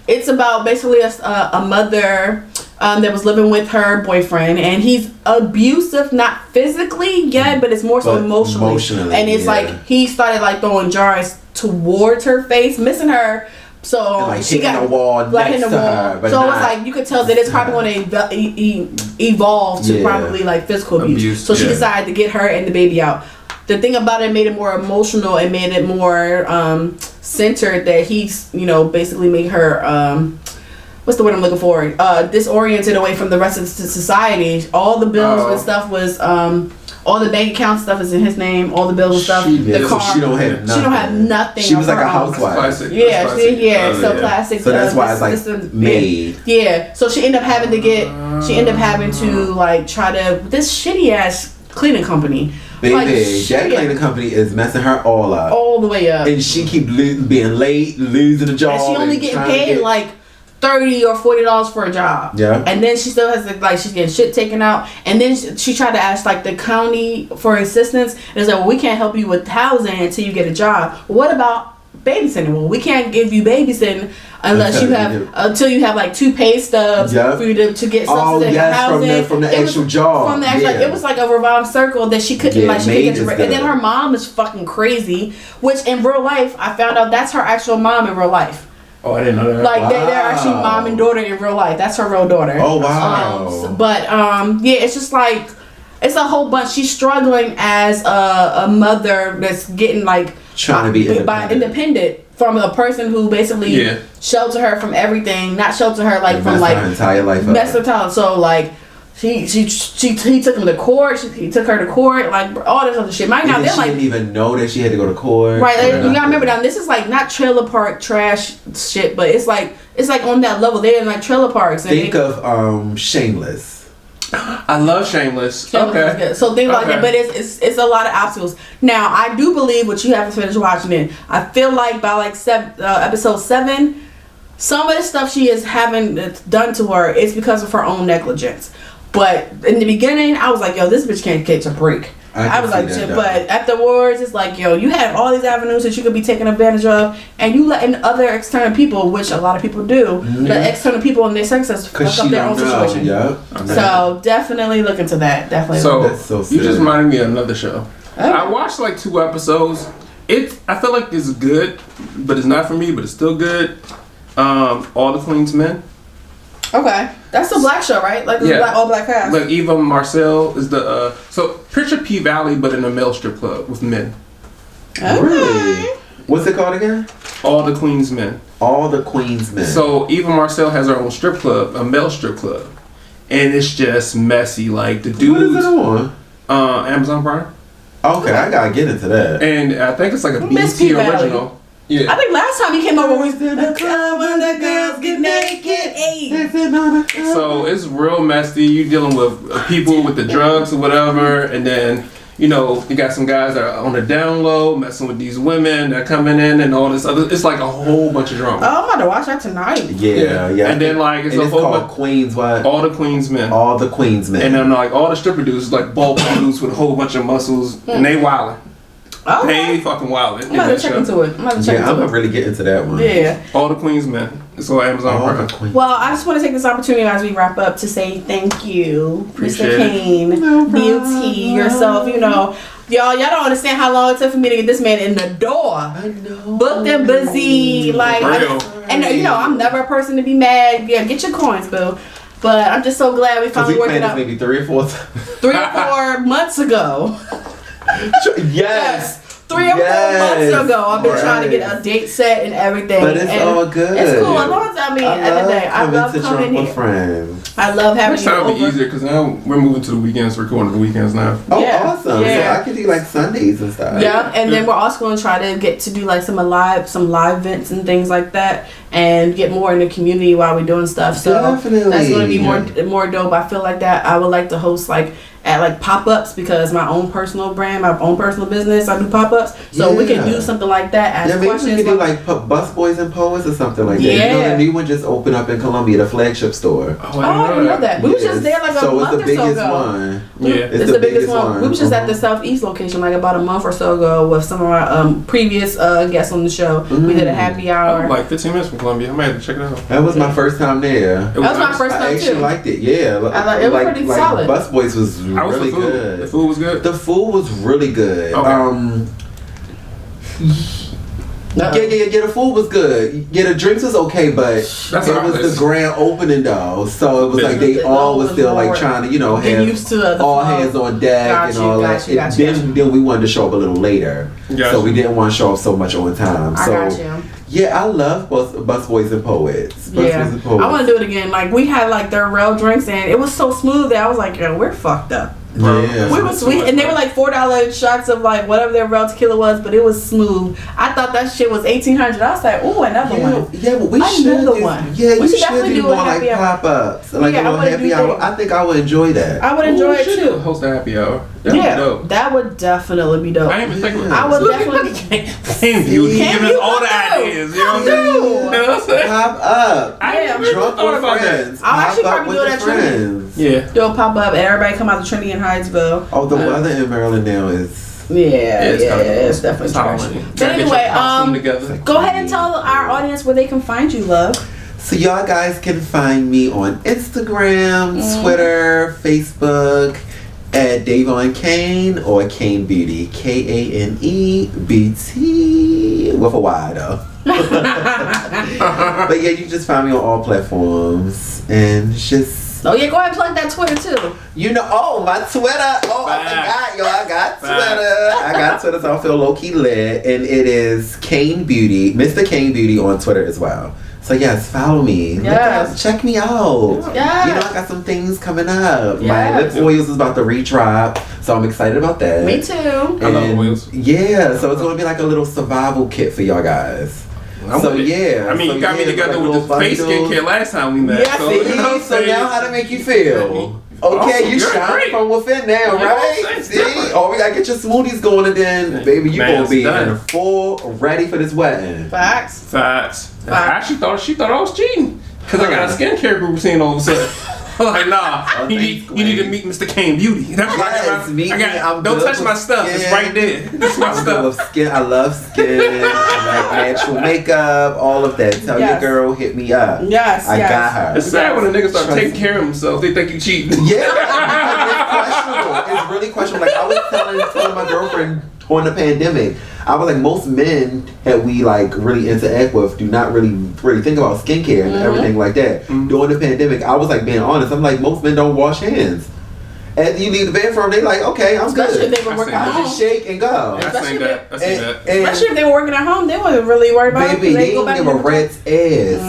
It's about basically a mother that was living with her boyfriend, and he's abusive, not physically yet, but it's more so emotionally. And it's like he started like throwing jars towards her face, missing her. So like she got a wall next to her, but so it's like you could tell that it's probably going to evolve to probably like physical abuse. So she decided to get her and the baby out. The thing about it made it more emotional and made it more centered that he's basically made her what's the word I'm looking for, disoriented away from the rest of the society. All the bills and stuff was all the bank account stuff is in his name. All the bills and stuff. The car. So she don't have nothing. She don't have nothing. She was like a housewife. Classic. So classic. So that's why it's like Made. Yeah. So she ended up having to like try to this shitty ass cleaning company. Baby, that cleaning company is messing her all up. All the way up. And she keep being late, losing a job. And she only getting paid like $30 or $40 for a job. Yeah. And then she still has to, like, she's getting shit taken out. And then she tried to ask like the county for assistance. And it's like, well, we can't help you with housing until you get a job. Well, what about babysitting? Well, we can't give you babysitting unless until you have like 2 pay stubs for you to get subsidized housing. From the actual job. From the actual, it was like a revolving circle that she couldn't and then her mom is fucking crazy, which in real life I found out that's her actual mom in real life. Oh, I didn't know that. Like they're actually mom and daughter in real life. That's her real daughter. Oh wow. It's just like it's a whole bunch. She's struggling as a mother that's getting like trying to be independent from a person who basically shelter her from everything, not shelter her like from like her entire life. Mess her talent. So like he took him to court. He took her to court, like all this other shit. She didn't even know that she had to go to court. Right, you gotta remember now. This is like not trailer park trash shit, but it's like on that level. They're in like trailer parks. Think of Shameless. I love Shameless. Okay. So think like that, but it's a lot of obstacles. Now I do believe what you have to finish watching it. I feel like by like episode 7, some of the stuff she is having done to her is because of her own negligence. But in the beginning, I was like, yo, this bitch can't catch a break. I was like, shit. But afterwards, it's like, yo, you have all these avenues that you could be taking advantage of, and you letting other external people, which a lot of people do, let external people in their success fuck up their own situation. So definitely look into that. Definitely. So you just reminded me of another show. Okay. I watched like 2 episodes. I feel like it's good, but it's not for me. But it's still good. All the Queen's Men. Okay, that's the black show, right? Like all black cast. Like Eva Marcel is the so picture P Valley, but in a male strip club with men. Okay. Really? What's it called again? All the Queen's Men. All the Queen's Men. So Eva Marcel has her own strip club, a male strip club, and it's just messy. Like the dudes. What is it on? Amazon Prime. Okay, I gotta get into that. And I think it's like a BT original. Yeah. I think last time he came over, we did the club when the girls get naked. So it's real messy. You dealing with people with the drugs or whatever, and then you got some guys that are on the down low messing with these women that are coming in and all this other. It's like a whole bunch of drama. Oh, I'm about to watch that tonight. Yeah. And then like it's whole called Queens what? All the Queen's Men. All the Queen's Men. And then like all the stripper dudes like bulk dudes with a whole bunch of muscles, and they wildin'. Okay. They fucking wild. I'm about to check into it. I'm gonna really get into that one. Yeah. All the Queen's Men. It's on Amazon Prime. Well, I just want to take this opportunity as we wrap up to say thank you, Mr. Kane, Beauty, yourself. Y'all don't understand how long it took for me to get this man in the door. I know. Booked and busy, I'm never a person to be mad. Yeah, get your coins, boo. But I'm just so glad we finally worked it out. Maybe 3 or 4 times. 3 or 4 months ago. Yes. 3 or 4 months ago, I've been trying to get a date set and everything. But it's all good. It's cool. As long as I love coming here. Friends. I love having you over. It's be easier because now we're moving to the weekends, recording the weekends now. Oh, awesome! Yeah. So I can do like Sundays and stuff. Yeah, and then we're also going to try to get to do like some live events and things like that, and get more in the community while we're doing stuff. So definitely. That's going to be more dope. I feel like that. I would like to host like at like pop-ups because my own personal brand, my own personal business, I do pop-ups. So we can do something like that. Ask questions. Maybe we can do like Bus Boys and Poets or something like that. Yeah. The new one just opened up in Columbia, the flagship store. Oh, I didn't know that. We was just there like a month or so ago. One. Yeah, it's the biggest one. We was just at the Southeast location like about a month or so ago with some of our previous guests on the show. We did a happy hour. Like 15 minutes from Columbia. I might have to check it out. That was my first time there. That was my first time too. I actually liked it. Yeah, it was pretty solid. Bus Boys was really good. The food was good? The food was really good. Okay. Yeah, the food was good. Yeah, the drinks was okay, but it was the grand opening though. So it was like they all was still like trying to, have used to all hands on deck and all that. Then we wanted to show up a little later. So we didn't want to show up so much on time. Yeah, I love Bus Boys and Poets. I want to do it again. Like we had like their real drinks and it was so smooth that I was like, yo, we're fucked up. Yeah. We were sweet, and they were like $4 shots of like whatever their real tequila was, but it was smooth. I thought that shit was $1,800. I was like, ooh, another one. Yeah, but we should do one. Yeah, we should definitely do more like pop-ups, like a little happy hour. I think I would enjoy that. I would enjoy it too. Host a happy hour. That would definitely be dope. I didn't even think of that. I would definitely. Kane.beauty giving us all the ideas. You know what I'm saying? Pop up. I never thought about that. I'll actually probably do it at Trinity. Yeah. Do a pop up and everybody come out to Trinity in Hydesville. Oh, the weather in Maryland now is. It's definitely trash. But anyway, go ahead and tell our audience where they can find you, love. So y'all guys can find me on Instagram, Twitter, Facebook at Davon Kane or kane.beauty, KANEBT with a Y though. But yeah, you just find me on all platforms and just. Oh yeah, go ahead and plug that Twitter too. My Twitter. Oh, I forgot, yo. I got Twitter. So I feel low key lit, and it is Kane.beauty, Mr. Kane.beauty on Twitter as well. So yes, follow me. Yes. Check me out. Yes. I got some things coming up. Yes. My lip oils is about to re-drop, so I'm excited about that. Me too. And I love oils. Yeah, so it's gonna be like a little survival kit for y'all guys. You got me together with the face skincare last time we met. Yeah, so now how to make you feel? Okay, you shine from within now, right? See? We gotta get your smoothies going and then, baby, you gonna be in full ready for this wedding. Facts. I actually thought she thought I was cheating. Because I got a skincare group routine all of a sudden. Like, nah, you need to meet Mr. Kane.beauty. That's don't touch my stuff. Skin. It's right there. It's my stuff. I love skin. I like natural makeup. All of that. Tell your girl, hit me up. Yes, I got her. It's sad when a nigga start taking care of himself. They think you cheating. Yeah, it's questionable. It's really questionable. Like I was telling my girlfriend during the pandemic, I was like, most men that we like really interact with do not really think about skincare and everything like that. During the pandemic, I was like being honest. I'm like, most men don't wash hands. After you leave the bathroom, they like, okay, I'm good. Especially if they were working at home. Just shake and go. Especially if they were working at home, they wasn't really worried about it. Baby, they didn't give a rat's ass.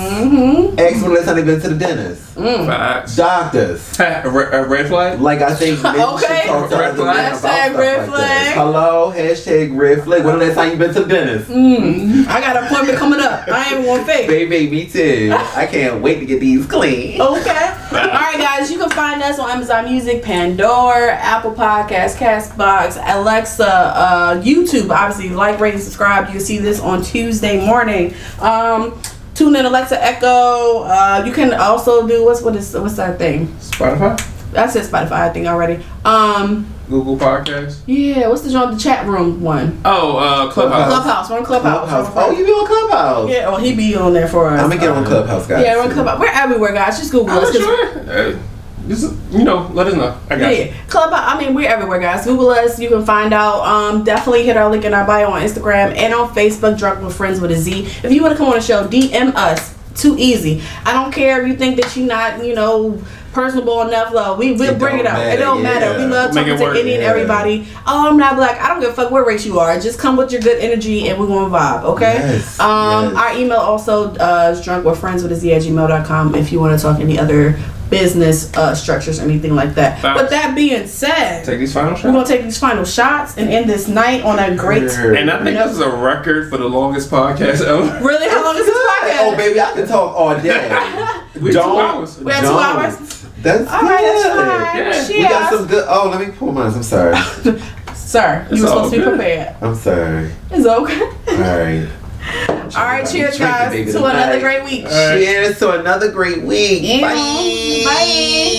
Ask when last time they been to the dentist. Facts. Doctors. A red flag? Like I think men should talk to other men about stuff red like flag. this. Hello, hashtag red flag. When the last time you been to the dentist? I got an appointment coming up. I ain't one fake. Baby, me too. I can't wait to get these clean. Okay. Alright guys, you can find us on Amazon Music, Pandora, Apple Podcasts, Castbox, Alexa, YouTube. Obviously, like, rate, and subscribe. You can see this on Tuesday morning. Tune in, Alexa, Echo. You can also do what's that thing? Spotify. I said Spotify, I think already. Google Podcast. Yeah, what's the chat room one? Oh, Clubhouse. We're on Clubhouse. Oh, you be on Clubhouse? Yeah, well, he be on there for us. I'm gonna get on Clubhouse, guys. Yeah, we're on Clubhouse. We're everywhere, guys. Just Google us. Sure. Just, let us know. I got you. Clubhouse. I mean, we're everywhere, guys. Google us. You can find out. Definitely hit our link in our bio on Instagram and on Facebook. Drunk with Friends with a Z. If you want to come on the show, DM us. Too easy. I don't care if you think that you're not, personable enough. Love. We'll bring it up. It don't matter. We love talking to any and everybody. Oh, I'm not black. I don't give a fuck what race you are. Just come with your good energy and we're gonna vibe. Okay. Yes. Our email also is drunkwithfriendswithaz@gmail.com if you want to talk any other business structures or anything like that. But that being said, take these final shots. We're gonna take these final shots and end this night on a great. And I think this is a record for the longest podcast ever. Really? How long is this podcast? Oh, baby, I can talk all day. We 2 hours. We have 2 hours. That's all right. That's fine. We got some good. Oh, let me pull mine. I'm sorry. Sir, you were supposed to be prepared. I'm sorry. It's okay. All right, cheers, guys, to another great week. Cheers to another great week. Bye. Bye.